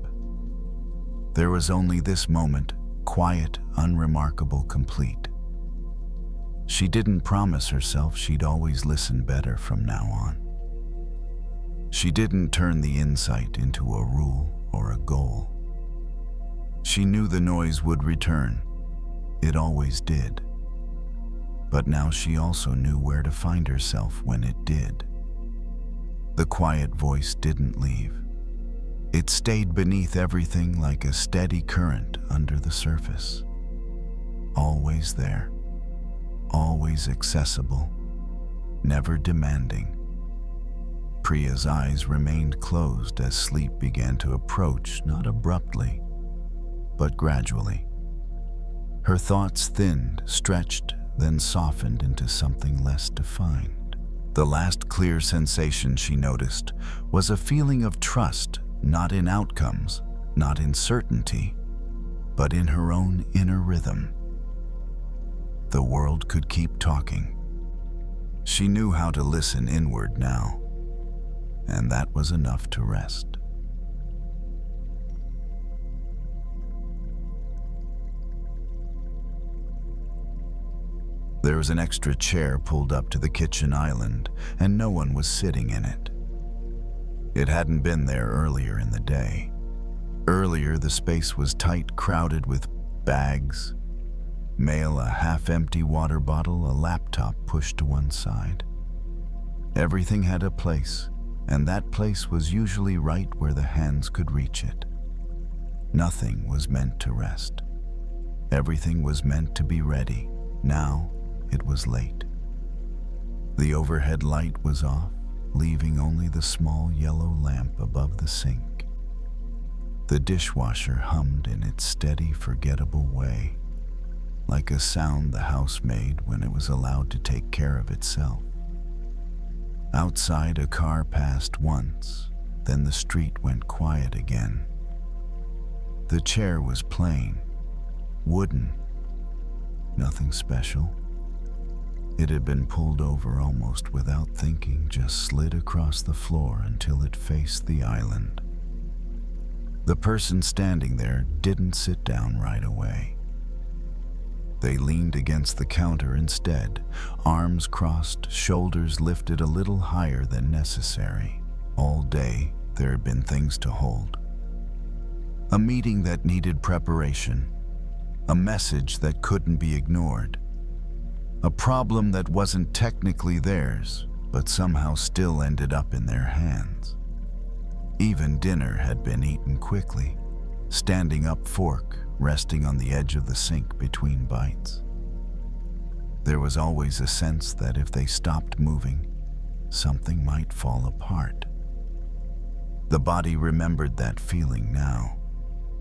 There was only this moment, quiet, unremarkable, complete. She didn't promise herself she'd always listen better from now on. She didn't turn the insight into a rule or a goal. She knew the noise would return. It always did. But now she also knew where to find herself when it did. The quiet voice didn't leave. It stayed beneath everything like a steady current under the surface. Always there, always accessible, never demanding. Priya's eyes remained closed as sleep began to approach, not abruptly, but gradually. Her thoughts thinned, stretched, then softened into something less defined. The last clear sensation she noticed was a feeling of trust, not in outcomes, not in certainty, but in her own inner rhythm. The world could keep talking. She knew how to listen inward now, and that was enough to rest. There was an extra chair pulled up to the kitchen island, and no one was sitting in it. It hadn't been there earlier in the day. Earlier, the space was tight, crowded with bags, mail, a half-empty water bottle, a laptop pushed to one side. Everything had a place, and that place was usually right where the hands could reach it. Nothing was meant to rest. Everything was meant to be ready. Now, it was late. The overhead light was off, leaving only the small yellow lamp above the sink. The dishwasher hummed in its steady, forgettable way, like a sound the house made when it was allowed to take care of itself. Outside, a car passed once, then the street went quiet again. The chair was plain, wooden, nothing special. It had been pulled over almost without thinking, just slid across the floor until it faced the island. The person standing there didn't sit down right away. They leaned against the counter instead, arms crossed, shoulders lifted a little higher than necessary. All day, there had been things to hold. A meeting that needed preparation, a message that couldn't be ignored, a problem that wasn't technically theirs, but somehow still ended up in their hands. Even dinner had been eaten quickly, standing up fork resting on the edge of the sink between bites. There was always a sense that if they stopped moving, something might fall apart. The body remembered that feeling now,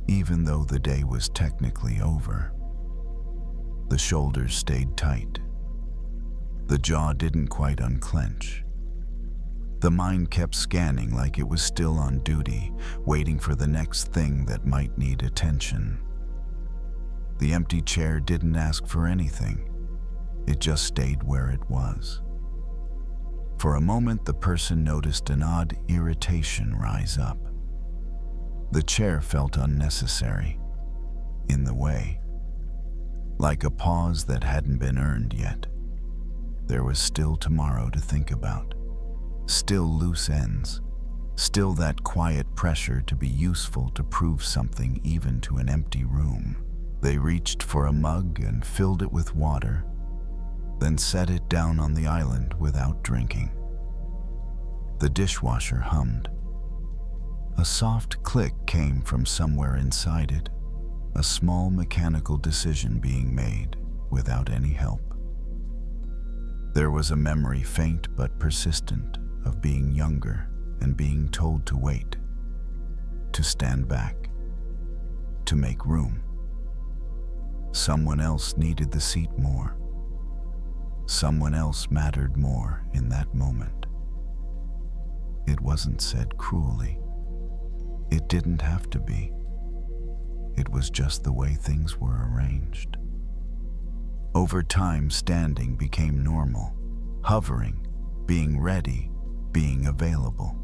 even though the day was technically over. The shoulders stayed tight. The jaw didn't quite unclench. The mind kept scanning like it was still on duty, waiting for the next thing that might need attention. The empty chair didn't ask for anything. It just stayed where it was. For a moment, the person noticed an odd irritation rise up. The chair felt unnecessary, in the way, like a pause that hadn't been earned yet. There was still tomorrow to think about, still loose ends, still that quiet pressure to be useful to prove something even to an empty room. They reached for a mug and filled it with water, then set it down on the island without drinking. The dishwasher hummed. A soft click came from somewhere inside it, a small mechanical decision being made without any help. There was a memory, faint but persistent, of being younger and being told to wait, to stand back, to make room. Someone else needed the seat more. Someone else mattered more in that moment. It wasn't said cruelly. It didn't have to be. It was just the way things were arranged. Over time, standing became normal, hovering, being ready, being available.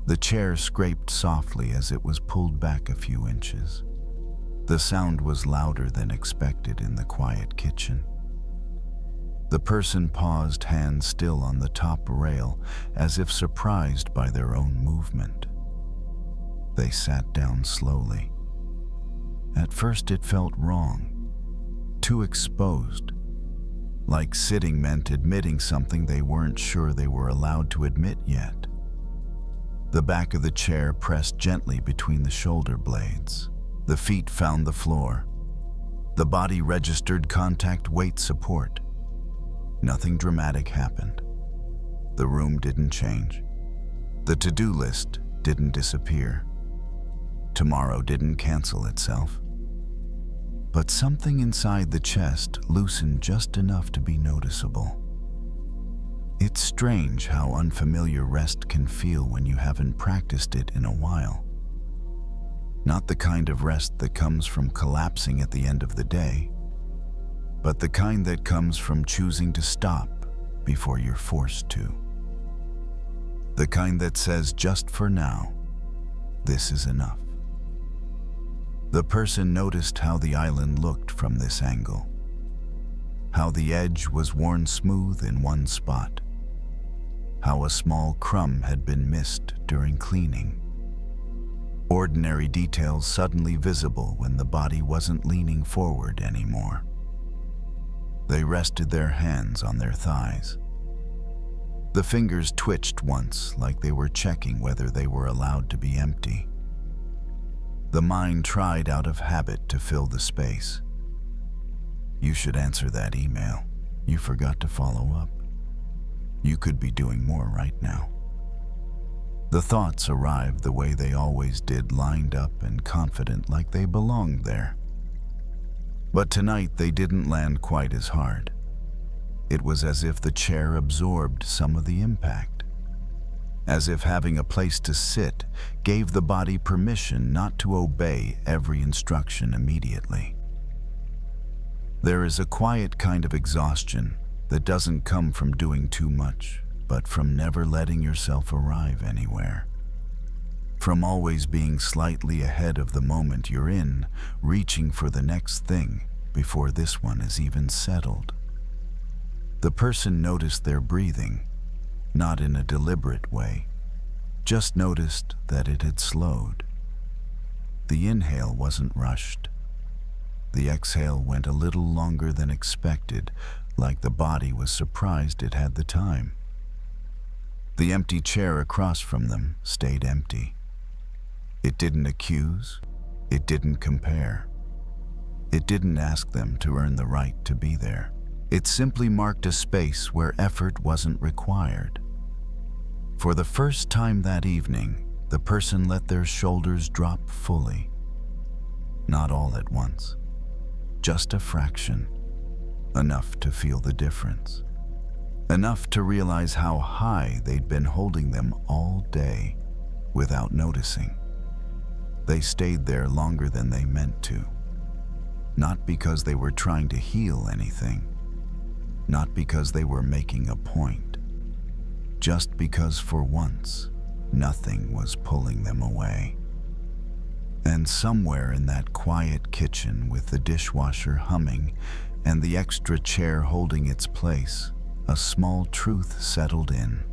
The chair scraped softly as it was pulled back a few inches. The sound was louder than expected in the quiet kitchen. The person paused, hands still on the top rail, as if surprised by their own movement. They sat down slowly. At first it felt wrong, too exposed, like sitting meant admitting something they weren't sure they were allowed to admit yet. The back of the chair pressed gently between the shoulder blades. The feet found the floor. The body registered contact, weight support. Nothing dramatic happened. The room didn't change. The to-do list didn't disappear. Tomorrow didn't cancel itself. But something inside the chest loosened just enough to be noticeable. It's strange how unfamiliar rest can feel when you haven't practiced it in a while. Not the kind of rest that comes from collapsing at the end of the day, but the kind that comes from choosing to stop before you're forced to. The kind that says, just for now, this is enough. The person noticed how the island looked from this angle, how the edge was worn smooth in one spot, how a small crumb had been missed during cleaning. Ordinary details suddenly visible when the body wasn't leaning forward anymore. They rested their hands on their thighs. The fingers twitched once, like they were checking whether they were allowed to be empty. The mind tried out of habit to fill the space. You should answer that email. You forgot to follow up. You could be doing more right now. The thoughts arrived the way they always did, lined up and confident, like they belonged there. But tonight they didn't land quite as hard. It was as if the chair absorbed some of the impact, as if having a place to sit gave the body permission not to obey every instruction immediately. There is a quiet kind of exhaustion that doesn't come from doing too much, but from never letting yourself arrive anywhere. From always being slightly ahead of the moment you're in, reaching for the next thing before this one is even settled. The person noticed their breathing, not in a deliberate way, just noticed that it had slowed. The inhale wasn't rushed. The exhale went a little longer than expected, like the body was surprised it had the time. The empty chair across from them stayed empty. It didn't accuse, it didn't compare. It didn't ask them to earn the right to be there. It simply marked a space where effort wasn't required. For the first time that evening, the person let their shoulders drop fully. Not all at once, just a fraction, enough to feel the difference. Enough to realize how high they'd been holding them all day without noticing. They stayed there longer than they meant to. Not because they were trying to heal anything. Not because they were making a point. Just because for once, nothing was pulling them away. And somewhere in that quiet kitchen with the dishwasher humming and the extra chair holding its place, a small truth settled in.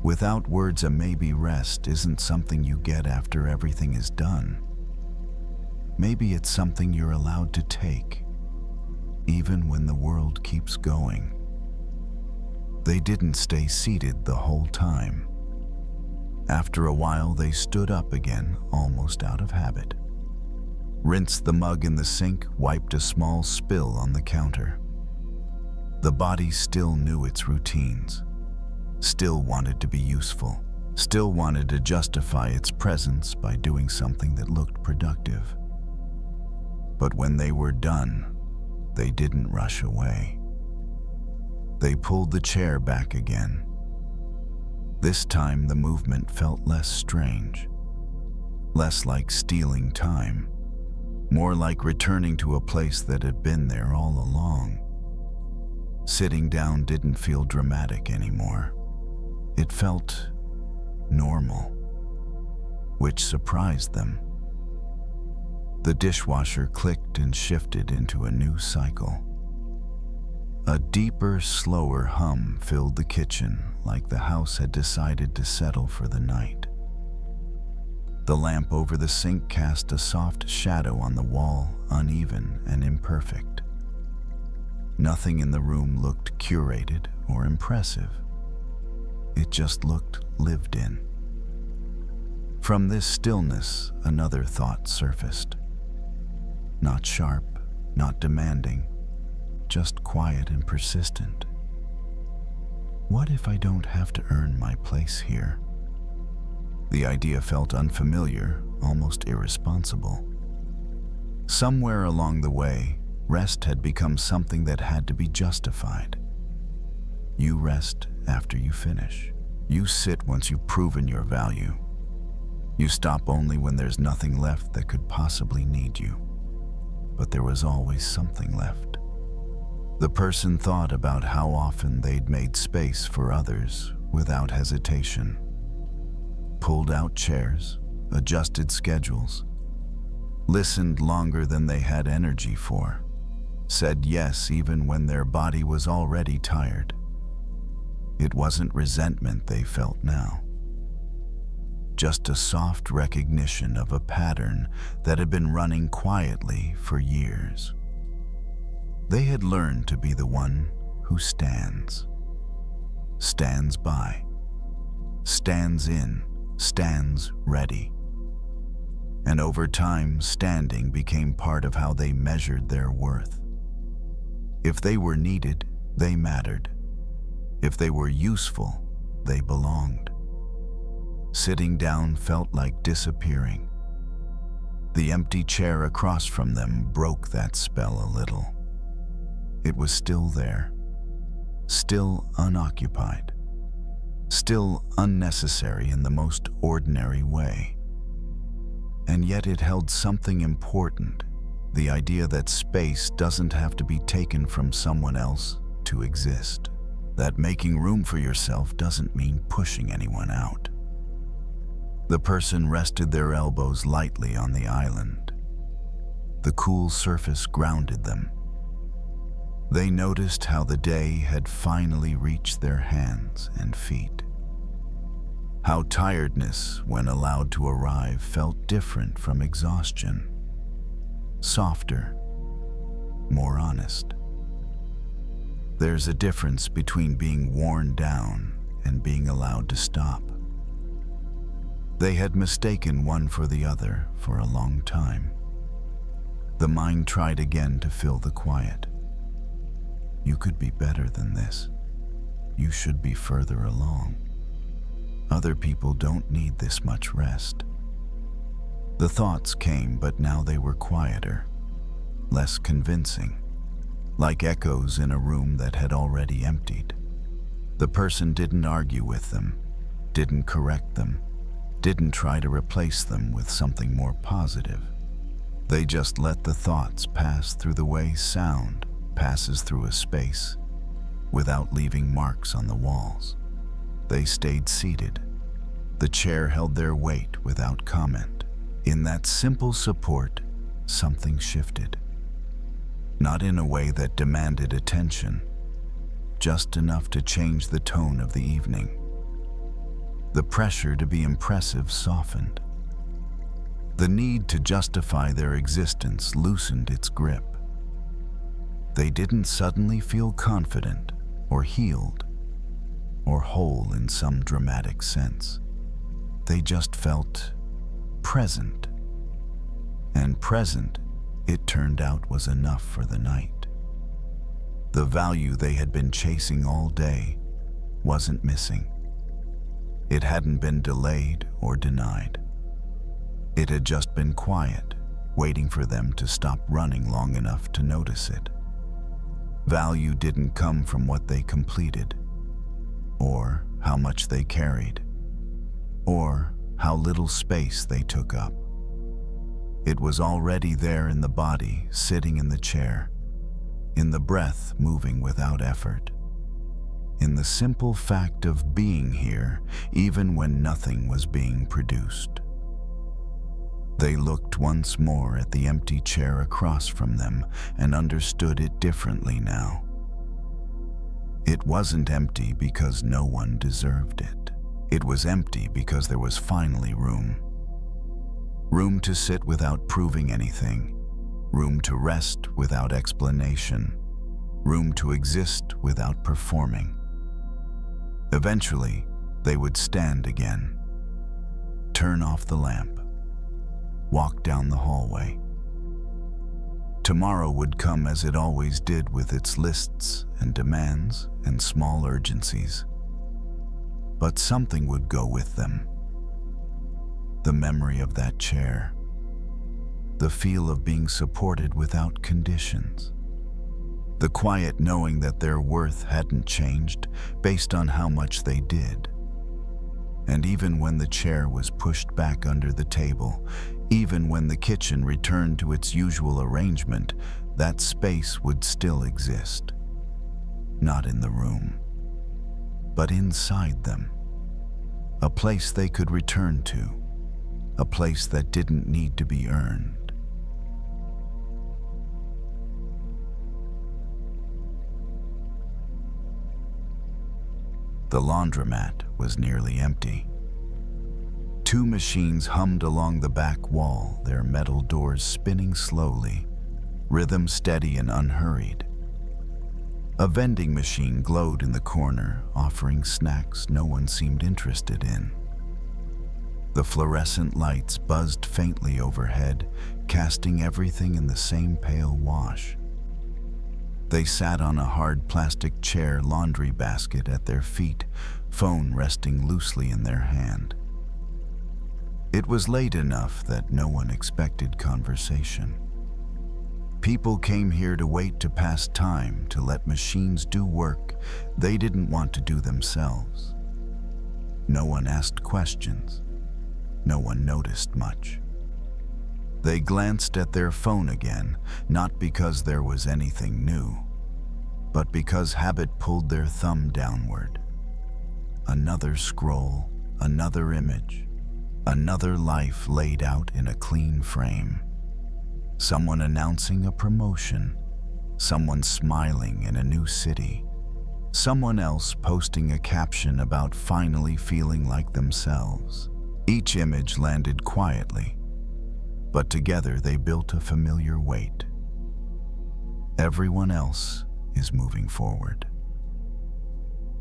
Without words, a maybe rest isn't something you get after everything is done. Maybe it's something you're allowed to take, even when the world keeps going. They didn't stay seated the whole time. After a while, they stood up again, almost out of habit. Rinsed the mug in the sink, wiped a small spill on the counter. The body still knew its routines, still wanted to be useful, still wanted to justify its presence by doing something that looked productive. But when they were done, they didn't rush away. They pulled the chair back again. This time the movement felt less strange, less like stealing time, more like returning to a place that had been there all along. Sitting down didn't feel dramatic anymore. It felt normal, which surprised them. The dishwasher clicked and shifted into a new cycle. A deeper, slower hum filled the kitchen, like the house had decided to settle for the night. The lamp over the sink cast a soft shadow on the wall, uneven and imperfect. Nothing in the room looked curated or impressive. It just looked lived in. From this stillness, another thought surfaced. Not sharp, not demanding, just quiet and persistent. What if I don't have to earn my place here? The idea felt unfamiliar, almost irresponsible. Somewhere along the way, rest had become something that had to be justified. You rest after you finish. You sit once you've proven your value. You stop only when there's nothing left that could possibly need you. But there was always something left. The person thought about how often they'd made space for others without hesitation. Pulled out chairs, adjusted schedules, listened longer than they had energy for, said yes even when their body was already tired. It wasn't resentment they felt now, just a soft recognition of a pattern that had been running quietly for years. They had learned to be the one who stands by, stands in, stands ready. And over time, standing became part of how they measured their worth. If they were needed, they mattered. If they were useful, they belonged. Sitting down felt like disappearing. The empty chair across from them broke that spell a little. It was still there, still unoccupied, still unnecessary in the most ordinary way. And yet it held something important, the idea that space doesn't have to be taken from someone else to exist, that making room for yourself doesn't mean pushing anyone out. The person rested their elbows lightly on the island. The cool surface grounded them. They noticed how the day had finally reached their hands and feet. How tiredness, when allowed to arrive, felt different from exhaustion. Softer, more honest. There's a difference between being worn down and being allowed to stop. They had mistaken one for the other for a long time. The mind tried again to fill the quiet. You could be better than this. You should be further along. Other people don't need this much rest. The thoughts came, but now they were quieter, less convincing, like echoes in a room that had already emptied. The person didn't argue with them, didn't correct them, didn't try to replace them with something more positive. They just let the thoughts pass through the way sound passes through a space, without leaving marks on the walls. They stayed seated. The chair held their weight without comment. In that simple support, something shifted. Not in a way that demanded attention, just enough to change the tone of the evening. The pressure to be impressive softened. The need to justify their existence loosened its grip. They didn't suddenly feel confident or healed or whole in some dramatic sense. They just felt present. And present, it turned out, was enough for the night. The value they had been chasing all day wasn't missing. It hadn't been delayed or denied. It had just been quiet, waiting for them to stop running long enough to notice it. Value didn't come from what they completed, or how much they carried, or how little space they took up. It was already there in the body, sitting in the chair, in the breath moving without effort, in the simple fact of being here, even when nothing was being produced. They looked once more at the empty chair across from them and understood it differently now. It wasn't empty because no one deserved it. It was empty because there was finally room. Room to sit without proving anything. Room to rest without explanation. Room to exist without performing. Eventually, they would stand again, turn off the lamp, walk down the hallway. Tomorrow would come as it always did, with its lists and demands and small urgencies. But something would go with them. The memory of that chair. The feel of being supported without conditions. The quiet knowing that their worth hadn't changed based on how much they did. And even when the chair was pushed back under the table, even when the kitchen returned to its usual arrangement, that space would still exist. Not in the room, but inside them. A place they could return to. A place that didn't need to be earned. The laundromat was nearly empty. Two machines hummed along the back wall, their metal doors spinning slowly, rhythm steady and unhurried. A vending machine glowed in the corner, offering snacks no one seemed interested in. The fluorescent lights buzzed faintly overhead, casting everything in the same pale wash. They sat on a hard plastic chair, laundry basket at their feet, phone resting loosely in their hand. It was late enough that no one expected conversation. People came here to wait to pass time, to let machines do work they didn't want to do themselves. No one asked questions. No one noticed much. They glanced at their phone again, not because there was anything new, but because habit pulled their thumb downward. Another scroll, another image, another life laid out in a clean frame. Someone announcing a promotion, someone smiling in a new city, someone else posting a caption about finally feeling like themselves. Each image landed quietly, but together they built a familiar weight. Everyone else is moving forward.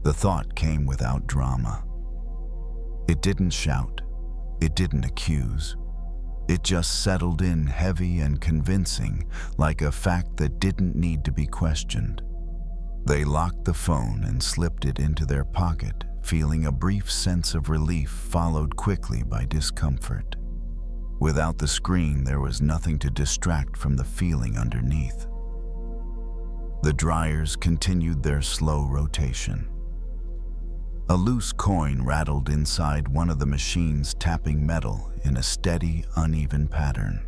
The thought came without drama. It didn't shout, it didn't accuse. It just settled in heavy and convincing, like a fact that didn't need to be questioned. They locked the phone and slipped it into their pocket, feeling a brief sense of relief followed quickly by discomfort. Without the screen, there was nothing to distract from the feeling underneath. The dryers continued their slow rotation. A loose coin rattled inside one of the machines, tapping metal in a steady, uneven pattern.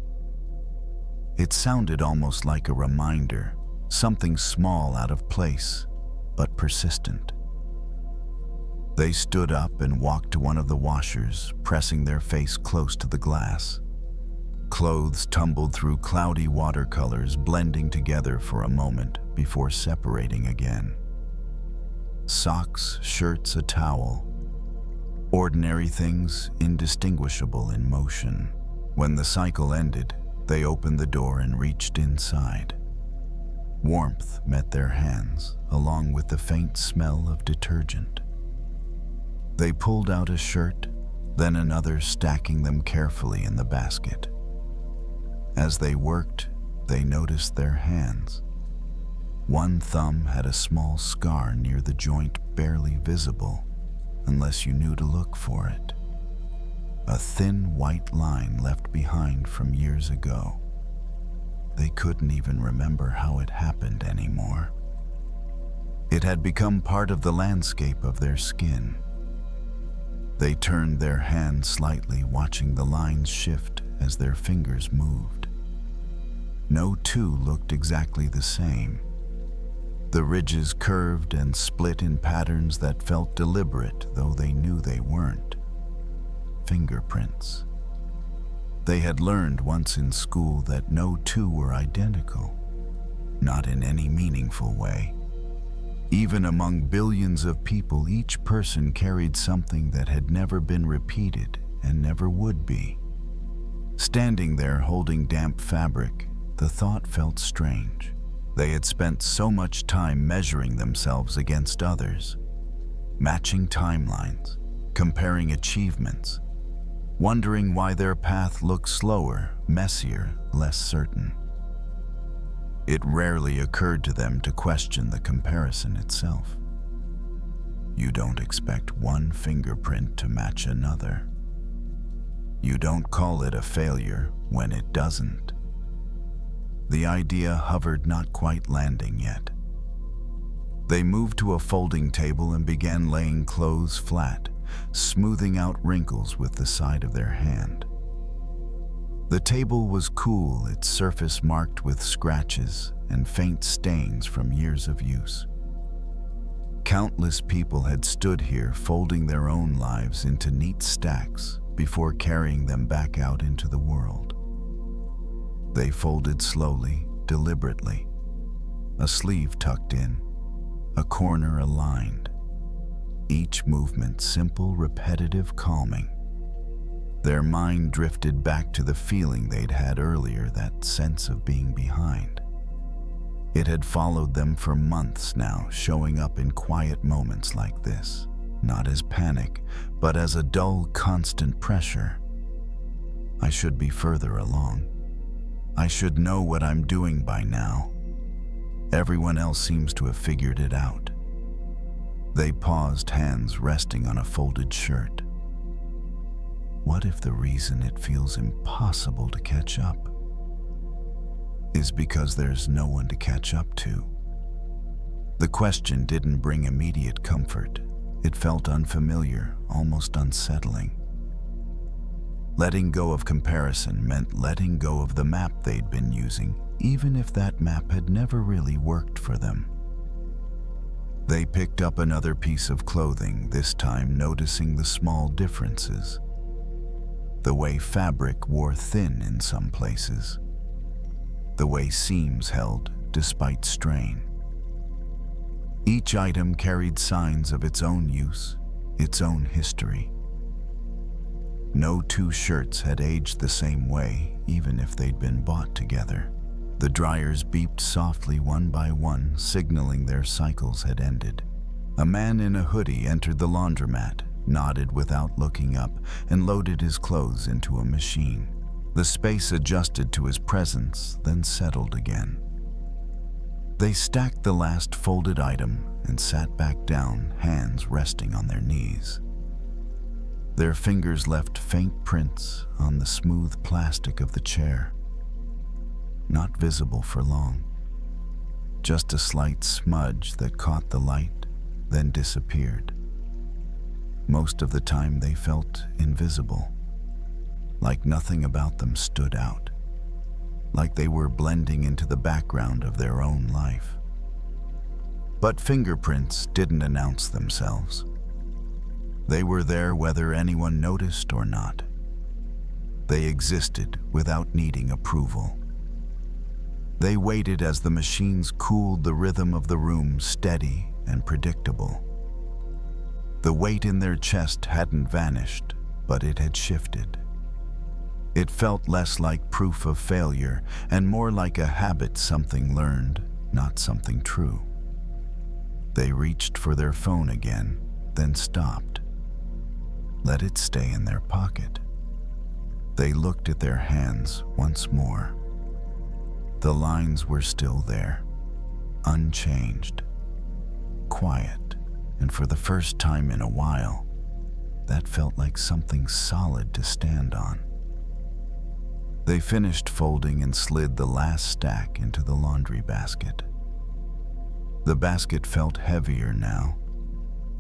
It sounded almost like a reminder, something small out of place, but persistent. They stood up and walked to one of the washers, pressing their face close to the glass. Clothes tumbled through cloudy watercolors, blending together for a moment before separating again. Socks, shirts, a towel. Ordinary things, indistinguishable in motion. When the cycle ended, they opened the door and reached inside. Warmth met their hands, along with the faint smell of detergent. They pulled out a shirt, then another, stacking them carefully in the basket. As they worked, they noticed their hands. One thumb had a small scar near the joint, barely visible, unless you knew to look for it. A thin white line left behind from years ago. They couldn't even remember how it happened anymore. It had become part of the landscape of their skin. They turned their hands slightly, watching the lines shift as their fingers moved. No two looked exactly the same. The ridges curved and split in patterns that felt deliberate, though they knew they weren't. Fingerprints. They had learned once in school that no two were identical, not in any meaningful way. Even among billions of people, each person carried something that had never been repeated and never would be. Standing there holding damp fabric, the thought felt strange. They had spent so much time measuring themselves against others, matching timelines, comparing achievements, wondering why their path looked slower, messier, less certain. It rarely occurred to them to question the comparison itself. You don't expect one fingerprint to match another. You don't call it a failure when it doesn't. The idea hovered, not quite landing yet. They moved to a folding table and began laying clothes flat, smoothing out wrinkles with the side of their hand. The table was cool, its surface marked with scratches and faint stains from years of use. Countless people had stood here, folding their own lives into neat stacks before carrying them back out into the world. They folded slowly, deliberately, a sleeve tucked in, a corner aligned. Each movement simple, repetitive, calming. Their mind drifted back to the feeling they'd had earlier, that sense of being behind. It had followed them for months now, showing up in quiet moments like this, not as panic, but as a dull, constant pressure. I should be further along. I should know what I'm doing by now. Everyone else seems to have figured it out. They paused, hands resting on a folded shirt. What if the reason it feels impossible to catch up is because there's no one to catch up to. The question didn't bring immediate comfort. It felt unfamiliar, almost unsettling. Letting go of comparison meant letting go of the map they'd been using, even if that map had never really worked for them. They picked up another piece of clothing, this time noticing the small differences. The way fabric wore thin in some places. The way seams held despite strain. Each item carried signs of its own use, its own history. No two shirts had aged the same way, even if they'd been bought together. The dryers beeped softly one by one, signaling their cycles had ended. A man in a hoodie entered the laundromat, nodded without looking up, and loaded his clothes into a machine. The space adjusted to his presence, then settled again. They stacked the last folded item and sat back down, hands resting on their knees. Their fingers left faint prints on the smooth plastic of the chair. Not visible for long. Just a slight smudge that caught the light, then disappeared. Most of the time they felt invisible, like nothing about them stood out, like they were blending into the background of their own life. But fingerprints didn't announce themselves. They were there whether anyone noticed or not. They existed without needing approval. They waited as the machines cooled the rhythm of the room steady and predictable. The weight in their chest hadn't vanished, but it had shifted. It felt less like proof of failure and more like a habit, something learned, not something true. They reached for their phone again, then stopped. Let it stay in their pocket. They looked at their hands once more. The lines were still there, unchanged, quiet, and for the first time in a while, that felt like something solid to stand on. They finished folding and slid the last stack into the laundry basket. The basket felt heavier now,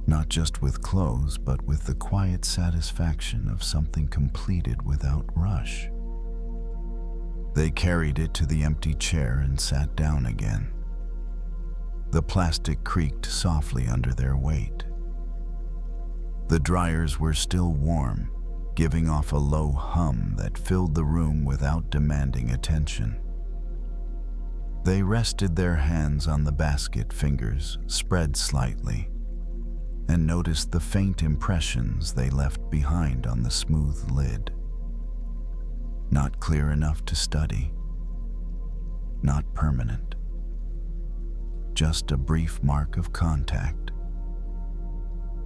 not just with clothes, but with the quiet satisfaction of something completed without rush. They carried it to the empty chair and sat down again. The plastic creaked softly under their weight. The dryers were still warm, giving off a low hum that filled the room without demanding attention. They rested their hands on the basket, fingers spread slightly, and noticed the faint impressions they left behind on the smooth lid. Not clear enough to study, not permanent, just a brief mark of contact.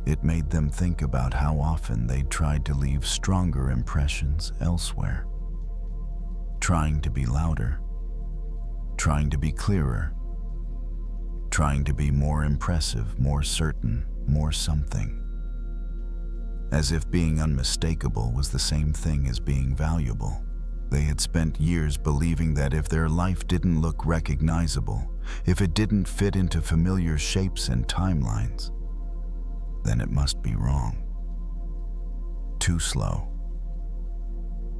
It made them think about how often they'd tried to leave stronger impressions elsewhere, trying to be louder, trying to be clearer, trying to be more impressive, more certain, more something. As if being unmistakable was the same thing as being valuable. They had spent years believing that if their life didn't look recognizable, if it didn't fit into familiar shapes and timelines, then it must be wrong. Too slow.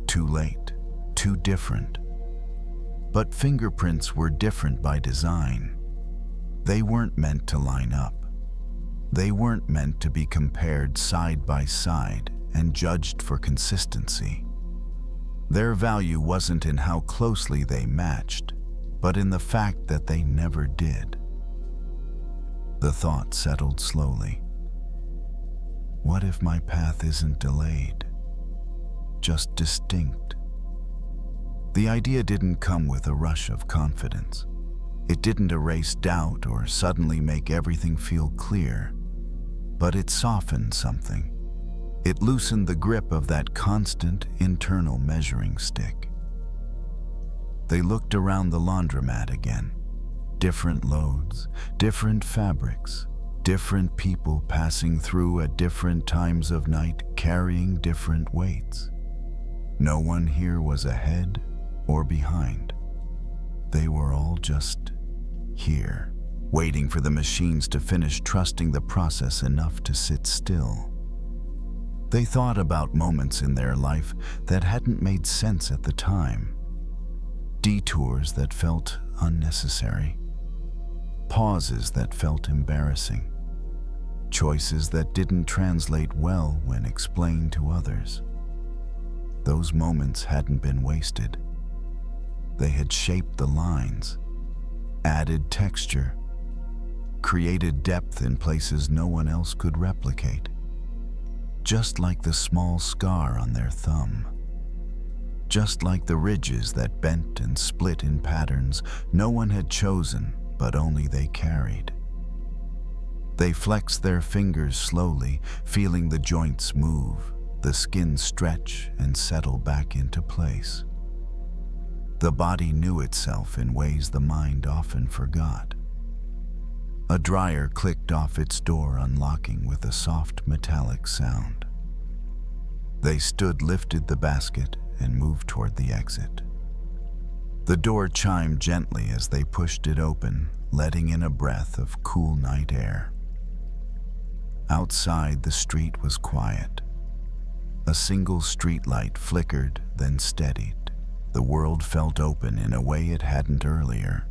Too late. Too different. But fingerprints were different by design. They weren't meant to line up. They weren't meant to be compared side by side and judged for consistency. Their value wasn't in how closely they matched, but in the fact that they never did. The thought settled slowly. What if my path isn't delayed, just distinct? The idea didn't come with a rush of confidence. It didn't erase doubt or suddenly make everything feel clear, but it softened something. It loosened the grip of that constant internal measuring stick. They looked around the laundromat again. Different loads, different fabrics, different people passing through at different times of night, carrying different weights. No one here was ahead or behind. They were all just here, waiting for the machines to finish trusting the process enough to sit still. They thought about moments in their life that hadn't made sense at the time, detours that felt unnecessary, pauses that felt embarrassing, choices that didn't translate well when explained to others. Those moments hadn't been wasted. They had shaped the lines, added texture, created depth in places no one else could replicate. Just like the small scar on their thumb. Just like the ridges that bent and split in patterns no one had chosen, but only they carried. They flexed their fingers slowly, feeling the joints move, the skin stretch and settle back into place. The body knew itself in ways the mind often forgot. A dryer clicked off its door, unlocking with a soft metallic sound. They stood, lifted the basket, and moved toward the exit. The door chimed gently as they pushed it open, letting in a breath of cool night air. Outside, the street was quiet. A single streetlight flickered, then steadied. The world felt open in a way it hadn't earlier.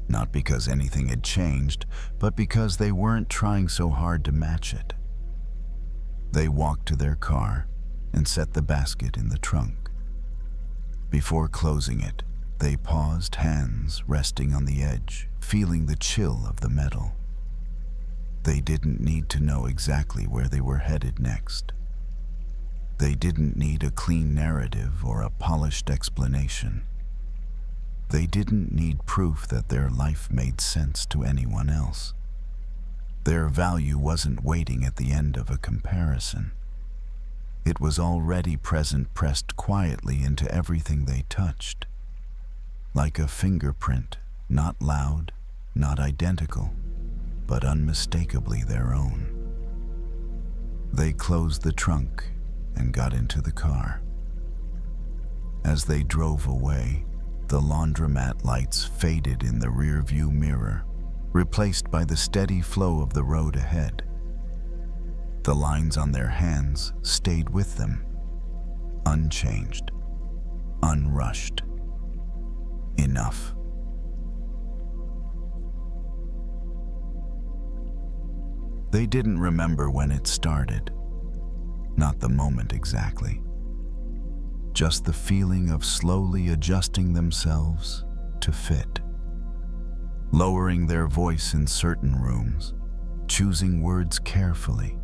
Not because anything had changed, but because they weren't trying so hard to match it. They walked to their car and set the basket in the trunk. Before closing it, they paused, hands resting on the edge, feeling the chill of the metal. They didn't need to know exactly where they were headed next. They didn't need a clean narrative or a polished explanation. They didn't need proof that their life made sense to anyone else. Their value wasn't waiting at the end of a comparison. It was already present, pressed quietly into everything they touched. Like a fingerprint, not loud, not identical, but unmistakably their own. They closed the trunk and got into the car. As they drove away, the laundromat lights faded in the rearview mirror, replaced by the steady flow of the road ahead. The lines on their hands stayed with them, unchanged, unrushed. Enough. They didn't remember when it started, not the moment exactly. Just the feeling of slowly adjusting themselves to fit. Lowering their voice in certain rooms, choosing words carefully,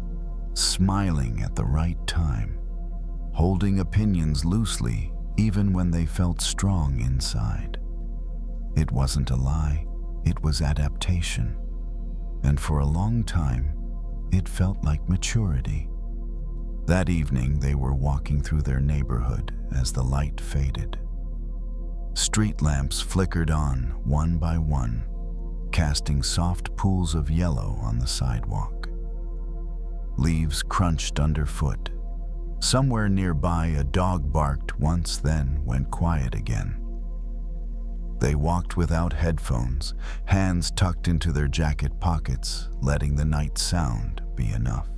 smiling at the right time, holding opinions loosely even when they felt strong inside. It wasn't a lie, it was adaptation. And for a long time, it felt like maturity. That evening, they were walking through their neighborhood as the light faded. Street lamps flickered on, one by one, casting soft pools of yellow on the sidewalk. Leaves crunched underfoot. Somewhere nearby, a dog barked once, then went quiet again. They walked without headphones, hands tucked into their jacket pockets, letting the night sound be enough.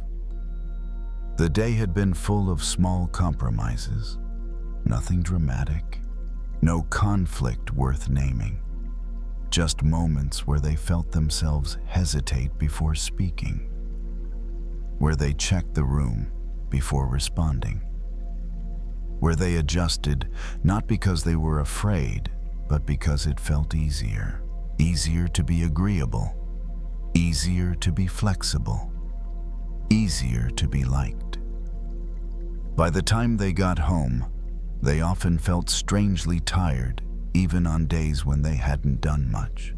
The day had been full of small compromises, nothing dramatic, no conflict worth naming, just moments where they felt themselves hesitate before speaking, where they checked the room before responding, where they adjusted not because they were afraid, but because it felt easier, easier to be agreeable, easier to be flexible, easier to be liked. By the time they got home, they often felt strangely tired, even on days when they hadn't done much.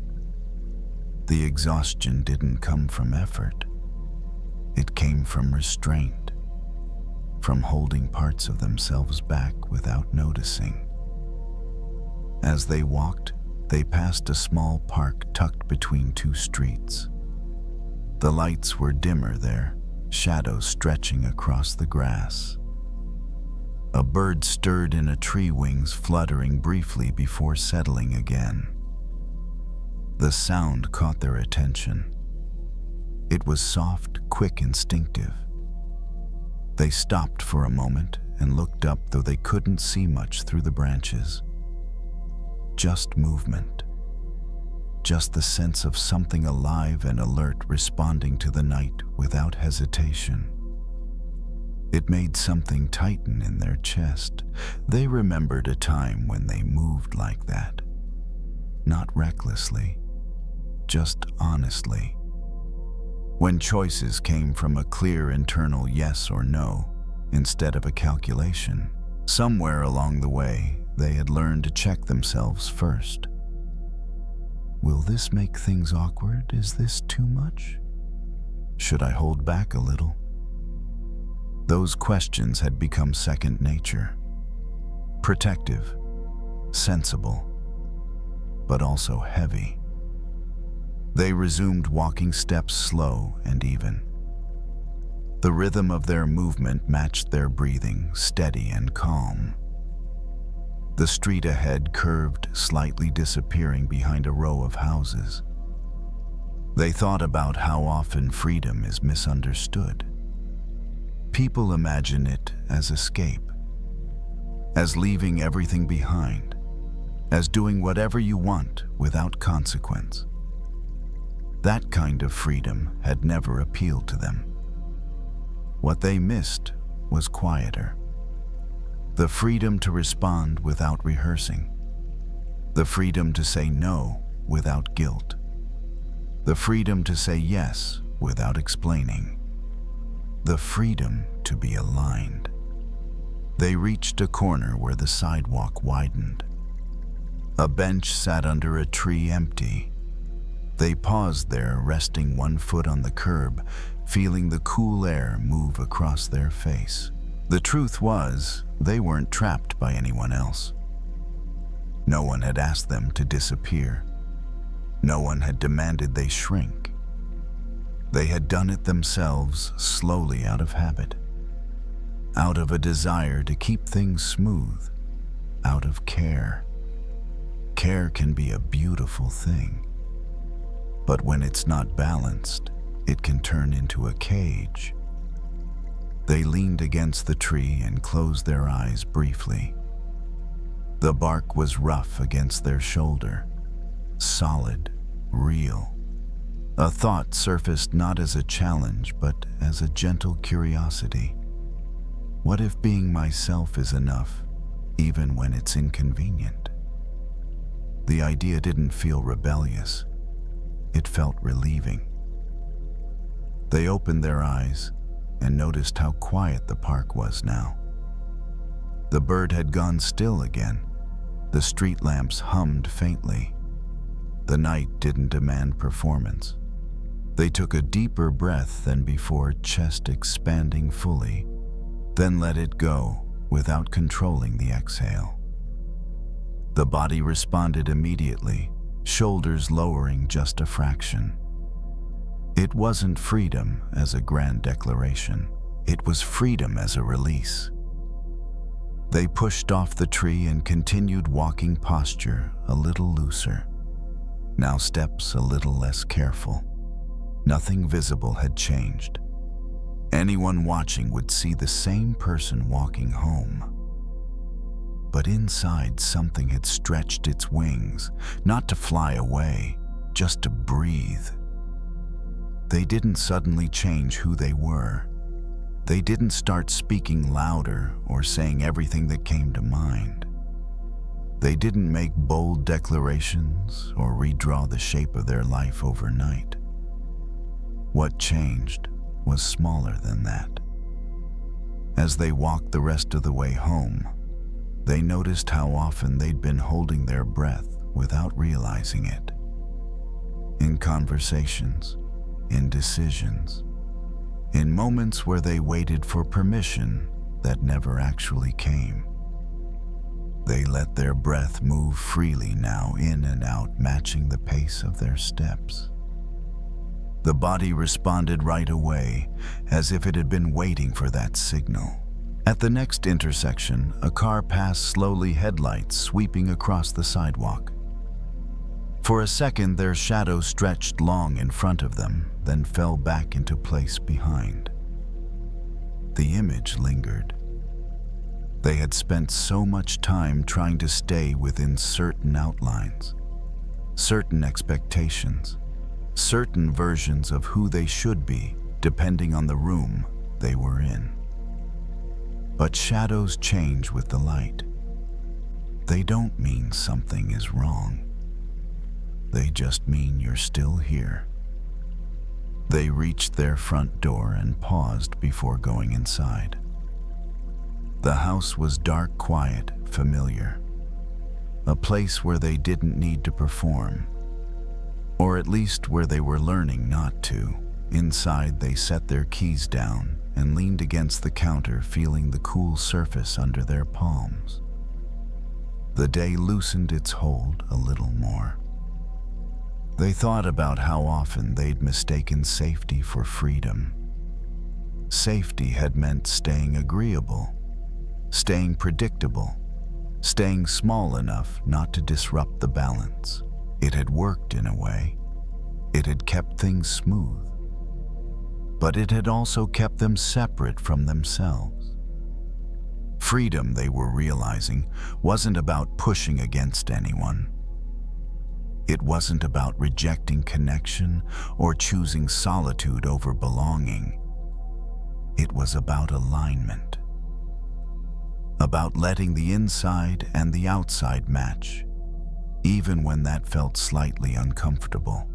The exhaustion didn't come from effort. It came from restraint, from holding parts of themselves back without noticing. As they walked, they passed a small park tucked between two streets. The lights were dimmer there, shadows stretching across the grass. A bird stirred in a tree, wings fluttering briefly before settling again. The sound caught their attention. It was soft, quick, instinctive. They stopped for a moment and looked up, though they couldn't see much through the branches. Just movement. Just the sense of something alive and alert responding to the night without hesitation. It made something tighten in their chest. They remembered a time when they moved like that. Not recklessly, just honestly. When choices came from a clear internal yes or no instead of a calculation. Somewhere along the way, they had learned to check themselves first. Will this make things awkward? Is this too much? Should I hold back a little? Those questions had become second nature. Protective, sensible, but also heavy. They resumed walking, steps slow and even. The rhythm of their movement matched their breathing, steady and calm. The street ahead curved, slightly disappearing behind a row of houses. They thought about how often freedom is misunderstood. People imagine it as escape, as leaving everything behind, as doing whatever you want without consequence. That kind of freedom had never appealed to them. What they missed was quieter. The freedom to respond without rehearsing. The freedom to say no without guilt. The freedom to say yes without explaining. The freedom to be aligned. They reached a corner where the sidewalk widened. A bench sat under a tree, empty. They paused there, resting one foot on the curb, feeling the cool air move across their face. The truth was, they weren't trapped by anyone else. No one had asked them to disappear. No one had demanded they shrink. They had done it themselves, slowly, out of habit. Out of a desire to keep things smooth. Out of care. Care can be a beautiful thing. But when it's not balanced, it can turn into a cage. They leaned against the tree and closed their eyes briefly. The bark was rough against their shoulder, solid, real. A thought surfaced not as a challenge, but as a gentle curiosity. What if being myself is enough, even when it's inconvenient? The idea didn't feel rebellious. It felt relieving. They opened their eyes and noticed how quiet the park was now. The bird had gone still again. The street lamps hummed faintly. The night didn't demand performance. They took a deeper breath than before, chest expanding fully, then let it go without controlling the exhale. The body responded immediately, shoulders lowering just a fraction. It wasn't freedom as a grand declaration. It was freedom as a release. They pushed off the tree and continued walking, posture a little looser. Now steps a little less careful. Nothing visible had changed. Anyone watching would see the same person walking home. But inside, something had stretched its wings, not to fly away, just to breathe. They didn't suddenly change who they were. They didn't start speaking louder or saying everything that came to mind. They didn't make bold declarations or redraw the shape of their life overnight. What changed was smaller than that. As they walked the rest of the way home, they noticed how often they'd been holding their breath without realizing it. In conversations, in decisions, in moments where they waited for permission that never actually came. They let their breath move freely now, in and out, matching the pace of their steps. The body responded right away, as if it had been waiting for that signal. At the next intersection, a car passed slowly, headlights sweeping across the sidewalk. For a second, their shadow stretched long in front of them, then fell back into place behind. The image lingered. They had spent so much time trying to stay within certain outlines, certain expectations, certain versions of who they should be, depending on the room they were in. But shadows change with the light. They don't mean something is wrong. They just mean you're still here. They reached their front door and paused before going inside. The house was dark, quiet, familiar. A place where they didn't need to perform, or at least where they were learning not to. Inside, they set their keys down and leaned against the counter, feeling the cool surface under their palms. The day loosened its hold a little more. They thought about how often they'd mistaken safety for freedom. Safety had meant staying agreeable, staying predictable, staying small enough not to disrupt the balance. It had worked in a way. It had kept things smooth. But it had also kept them separate from themselves. Freedom, they were realizing, wasn't about pushing against anyone. It wasn't about rejecting connection or choosing solitude over belonging. It was about alignment. About letting the inside and the outside match, even when that felt slightly uncomfortable.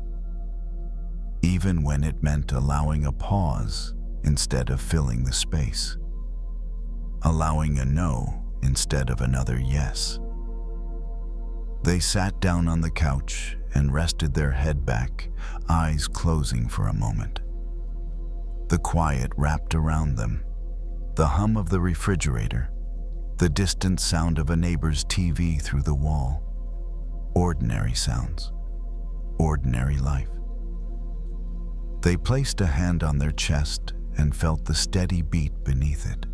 Even when it meant allowing a pause instead of filling the space. Allowing a no instead of another yes. They sat down on the couch and rested their head back, eyes closing for a moment. The quiet wrapped around them, the hum of the refrigerator, the distant sound of a neighbor's TV through the wall. Ordinary sounds, ordinary life. They placed a hand on their chest and felt the steady beat beneath it.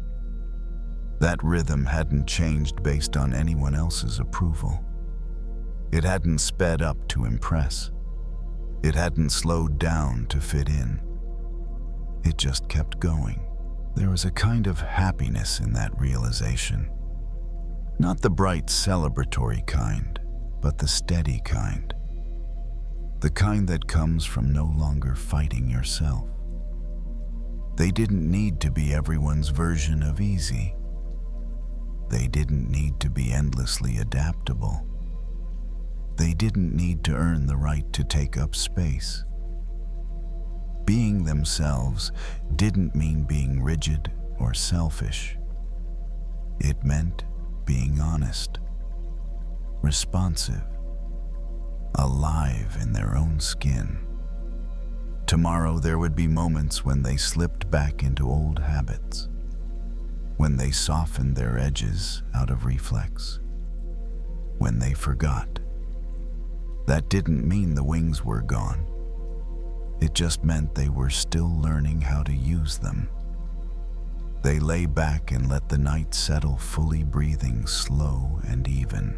That rhythm hadn't changed based on anyone else's approval. It hadn't sped up to impress. It hadn't slowed down to fit in. It just kept going. There was a kind of happiness in that realization. Not the bright celebratory kind, but the steady kind. The kind that comes from no longer fighting yourself. They didn't need to be everyone's version of easy. They didn't need to be endlessly adaptable. They didn't need to earn the right to take up space. Being themselves didn't mean being rigid or selfish. It meant being honest, responsive, alive in their own skin. Tomorrow there would be moments when they slipped back into old habits, when they softened their edges out of reflex, when they forgot. That didn't mean the wings were gone. It just meant they were still learning how to use them. They lay back and let the night settle, fully breathing slow and even.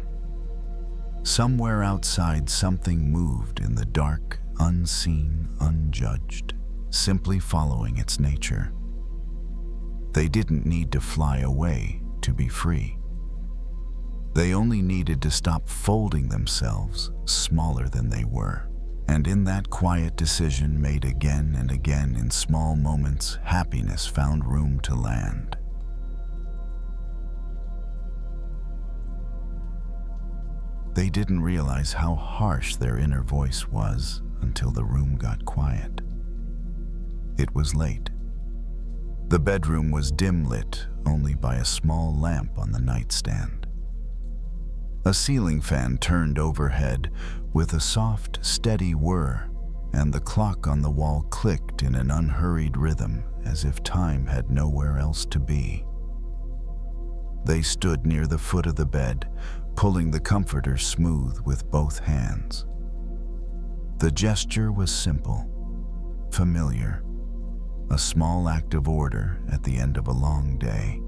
Somewhere outside, something moved in the dark, unseen, unjudged, simply following its nature. They didn't need to fly away to be free. They only needed to stop folding themselves smaller than they were. And in that quiet decision made again and again in small moments, happiness found room to land. They didn't realize how harsh their inner voice was until the room got quiet. It was late. The bedroom was dim lit only by a small lamp on the nightstand. A ceiling fan turned overhead with a soft, steady whir, and the clock on the wall clicked in an unhurried rhythm as if time had nowhere else to be. They stood near the foot of the bed, pulling the comforter smooth with both hands. The gesture was simple, familiar, a small act of order at the end of a long day.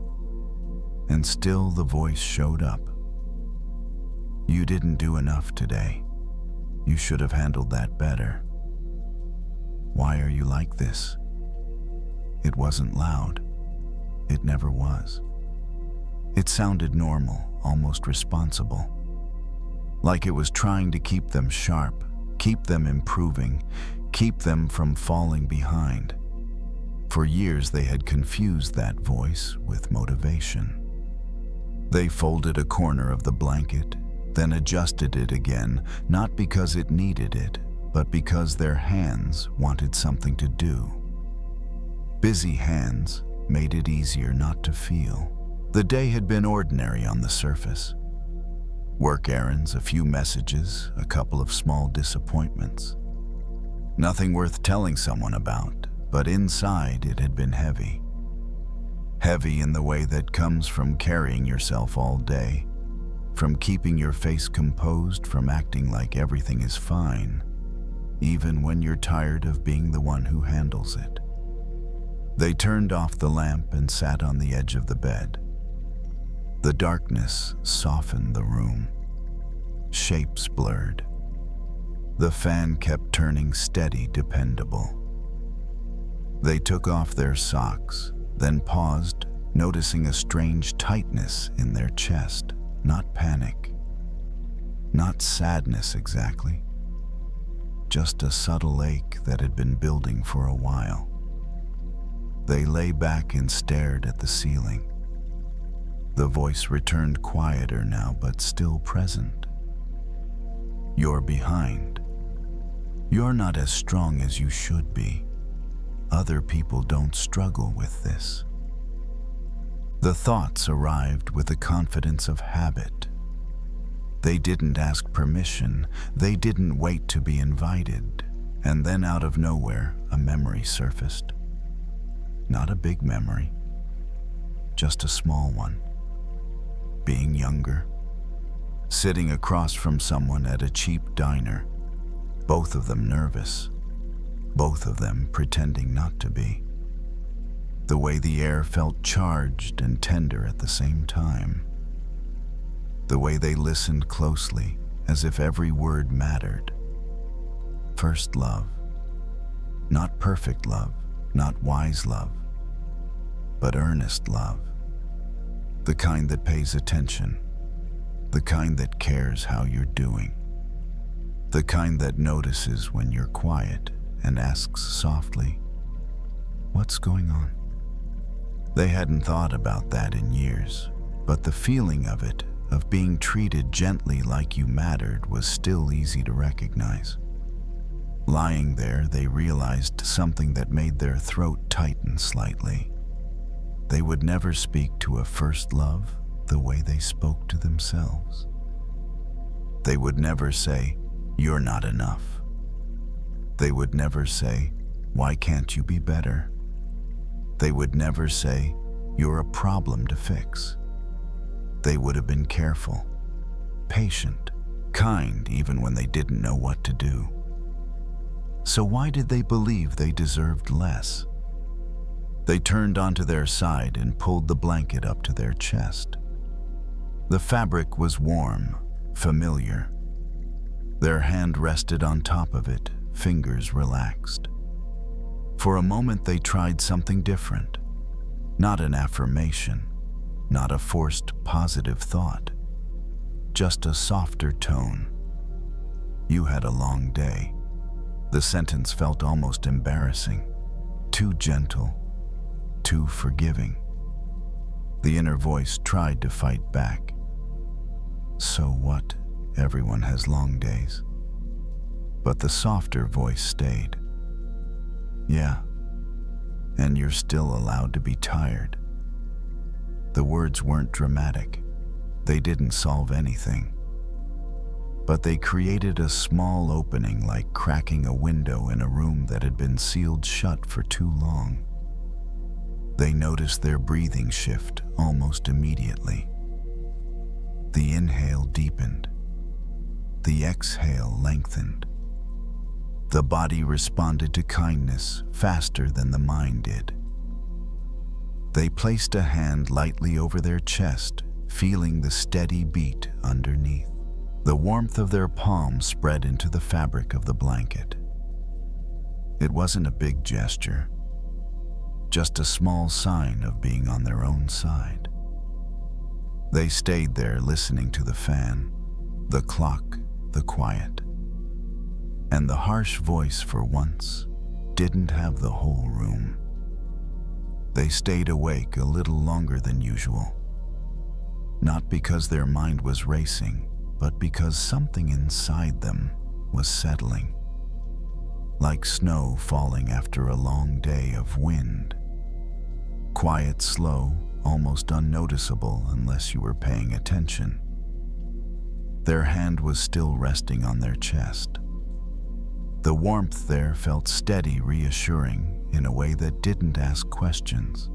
and still the voice showed up. You didn't do enough today. You should have handled that better. Why are you like this? It wasn't loud. It never was. It sounded normal, almost responsible. Like it was trying to keep them sharp, keep them improving, keep them from falling behind. For years they had confused that voice with motivation. They folded a corner of the blanket, then adjusted it again, not because it needed it, but because their hands wanted something to do. Busy hands made it easier not to feel. The day had been ordinary on the surface. Work errands, a few messages, a couple of small disappointments. Nothing worth telling someone about, but inside it had been heavy. Heavy in the way that comes from carrying yourself all day, from keeping your face composed, from acting like everything is fine, even when you're tired of being the one who handles it. They turned off the lamp and sat on the edge of the bed. The darkness softened the room. Shapes blurred. The fan kept turning steady, dependable. They took off their socks, then paused, noticing a strange tightness in their chest. Not panic, not sadness exactly, just a subtle ache that had been building for a while. They lay back and stared at the ceiling. The voice returned quieter now, but still present. You're behind. You're not as strong as you should be. Other people don't struggle with this. The thoughts arrived with the confidence of habit. They didn't ask permission, they didn't wait to be invited, and then out of nowhere, a memory surfaced. Not a big memory, just a small one. Being younger, sitting across from someone at a cheap diner, both of them nervous, both of them pretending not to be. The way the air felt charged and tender at the same time. The way they listened closely, as if every word mattered. First love. Not perfect love, not wise love, but earnest love. The kind that pays attention. The kind that cares how you're doing. The kind that notices when you're quiet and asks softly, "What's going on?" They hadn't thought about that in years, but the feeling of it, of being treated gently like you mattered, was still easy to recognize. Lying there, they realized something that made their throat tighten slightly. They would never speak to a first love the way they spoke to themselves. They would never say, "You're not enough." They would never say, "Why can't you be better?" They would never say, "You're a problem to fix." They would have been careful, patient, kind even when they didn't know what to do. So why did they believe they deserved less? They turned onto their side and pulled the blanket up to their chest. The fabric was warm, familiar. Their hand rested on top of it, fingers relaxed. For a moment they tried something different. Not an affirmation, not a forced positive thought, just a softer tone. "You had a long day." The sentence felt almost embarrassing, too gentle, too forgiving. The inner voice tried to fight back. "So what? Everyone has long days." But the softer voice stayed. "Yeah, and you're still allowed to be tired." The words weren't dramatic. They didn't solve anything. But they created a small opening, like cracking a window in a room that had been sealed shut for too long. They noticed their breathing shift almost immediately. The inhale deepened. The exhale lengthened. The body responded to kindness faster than the mind did. They placed a hand lightly over their chest, feeling the steady beat underneath. The warmth of their palm spread into the fabric of the blanket. It wasn't a big gesture, just a small sign of being on their own side. They stayed there listening to the fan, the clock, the quiet. And the harsh voice for once didn't have the whole room. They stayed awake a little longer than usual, not because their mind was racing, but because something inside them was settling, like snow falling after a long day of wind. Quiet, slow, almost unnoticeable unless you were paying attention. Their hand was still resting on their chest. The warmth there felt steady, reassuring in a way that didn't ask questions.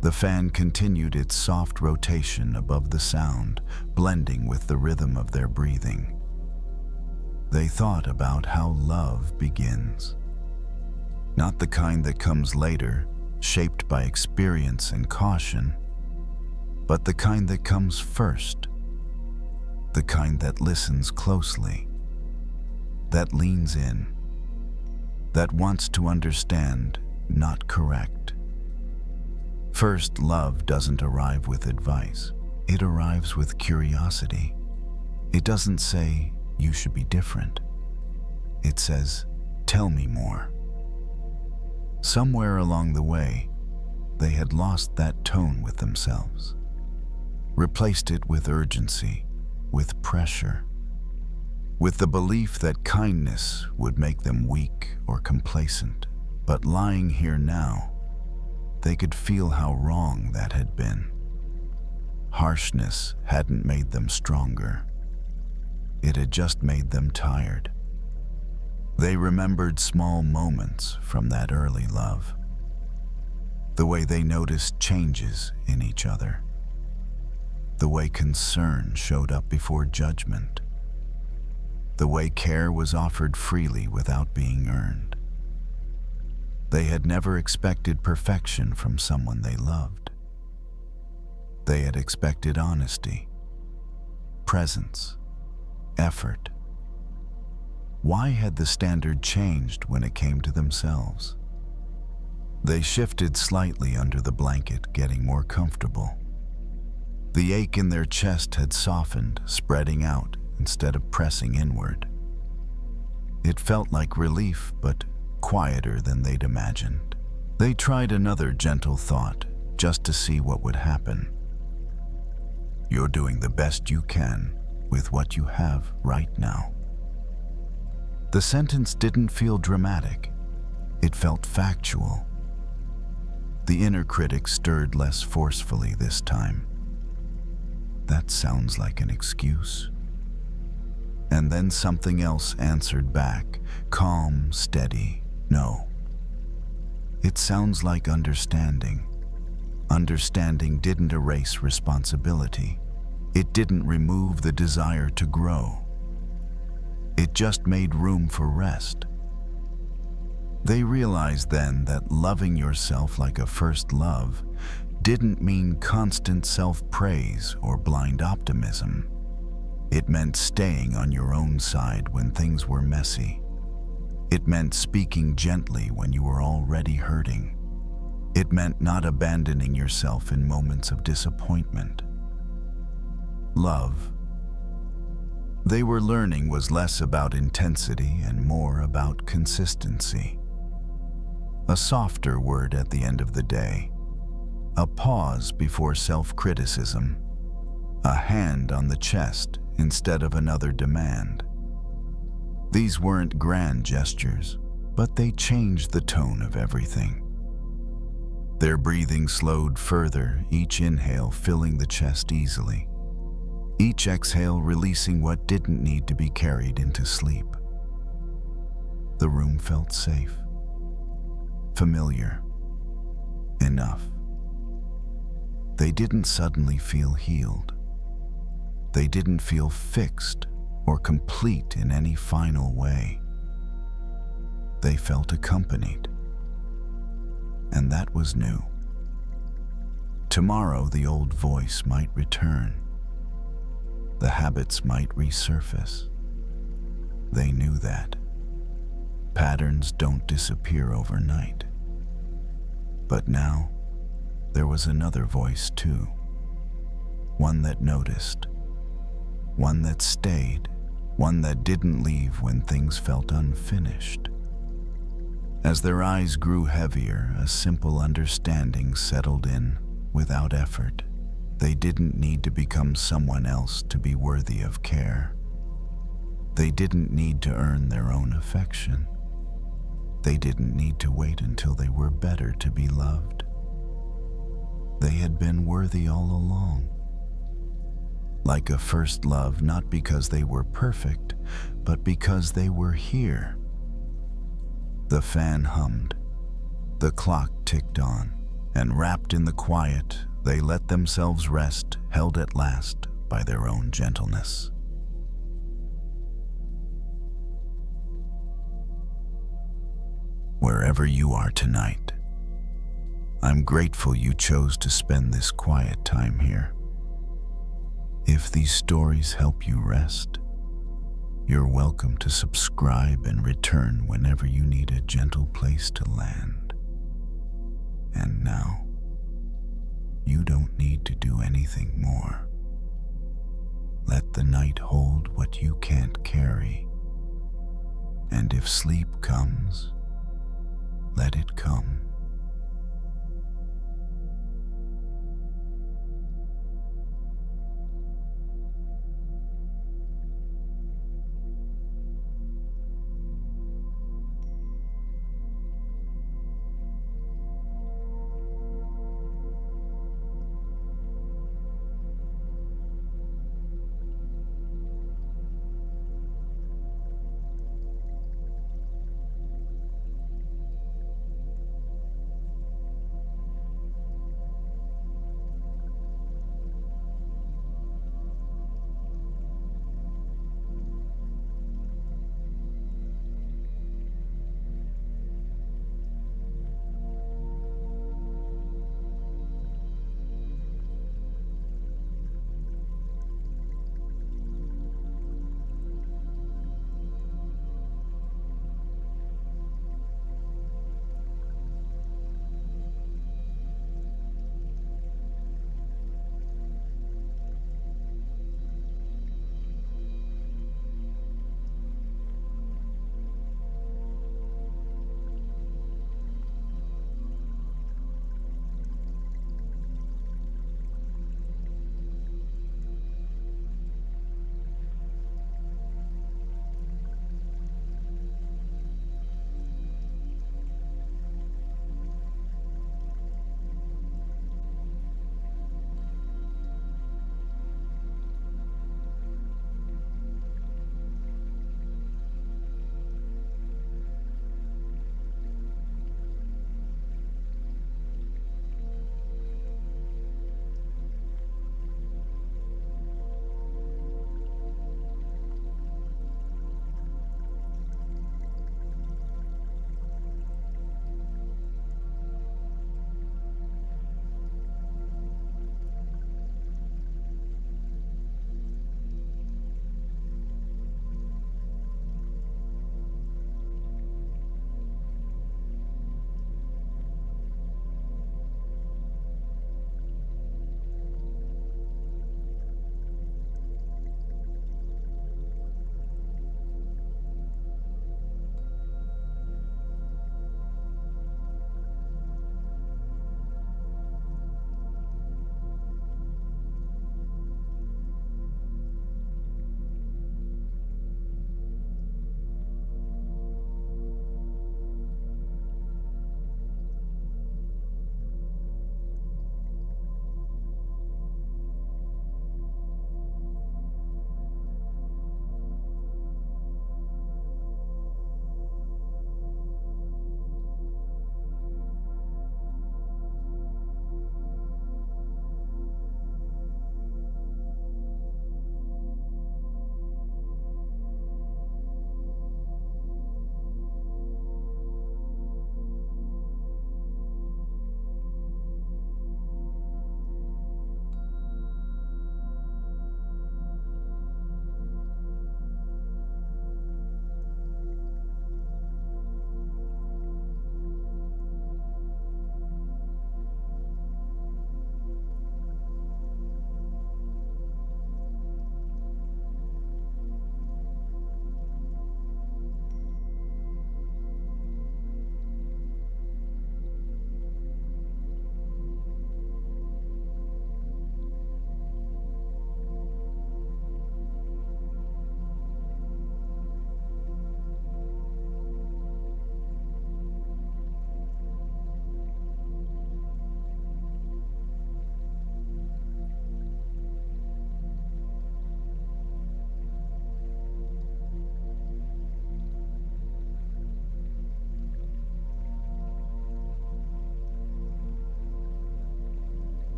The fan continued its soft rotation above the sound, blending with the rhythm of their breathing. They thought about how love begins. Not the kind that comes later, shaped by experience and caution, but the kind that comes first. The kind that listens closely, that leans in, that wants to understand, not correct. First love doesn't arrive with advice. It arrives with curiosity. It doesn't say, you should be different. It says, tell me more. Somewhere along the way, they had lost that tone with themselves, replaced it with urgency, with pressure, with the belief that kindness would make them weak or complacent. But lying here now, they could feel how wrong that had been. Harshness hadn't made them stronger. It had just made them tired. They remembered small moments from that early love. The way they noticed changes in each other. The way concern showed up before judgment. The way care was offered freely without being earned. They had never expected perfection from someone they loved. They had expected honesty, presence, effort. Why had the standard changed when it came to themselves? They shifted slightly under the blanket, getting more comfortable. The ache in their chest had softened, spreading out instead of pressing inward. It felt like relief, but quieter than they'd imagined. They tried another gentle thought, just to see what would happen. You're doing the best you can with what you have right now. The sentence didn't feel dramatic. It felt factual. The inner critic stirred less forcefully this time. That sounds like an excuse. And then something else answered back, calm, steady. No. It sounds like understanding. Understanding didn't erase responsibility. It didn't remove the desire to grow. It just made room for rest. They realized then that loving yourself like a first love didn't mean constant self-praise or blind optimism. It meant staying on your own side when things were messy. It meant speaking gently when you were already hurting. It meant not abandoning yourself in moments of disappointment. Love, they were learning, was less about intensity and more about consistency. A softer word at the end of the day. A pause before self-criticism. A hand on the chest instead of another demand. These weren't grand gestures, but they changed the tone of everything. Their breathing slowed further, each inhale filling the chest easily. Each exhale releasing what didn't need to be carried into sleep. The room felt safe, familiar, enough. They didn't suddenly feel healed. They didn't feel fixed or complete in any final way. They felt accompanied, and that was new. tomorrow the old voice might return. The habits might resurface. They knew that. Patterns don't disappear overnight. But now, there was another voice too. One that noticed. One that stayed. One that didn't leave when things felt unfinished. As their eyes grew heavier, a simple understanding settled in without effort. They didn't need to become someone else to be worthy of care. They didn't need to earn their own affection. They didn't need to wait until they were better to be loved. They had been worthy all along. Like a first love, not because they were perfect, but because they were here. The fan hummed, the clock ticked on, and wrapped in the quiet, they let themselves rest, held at last by their own gentleness. Wherever you are tonight, I'm grateful you chose to spend this quiet time here. If these stories help you rest, you're welcome to subscribe and return whenever you need a gentle place to land. And now, you don't need to do anything more. Let the night hold what you can't carry. And if sleep comes, let it come.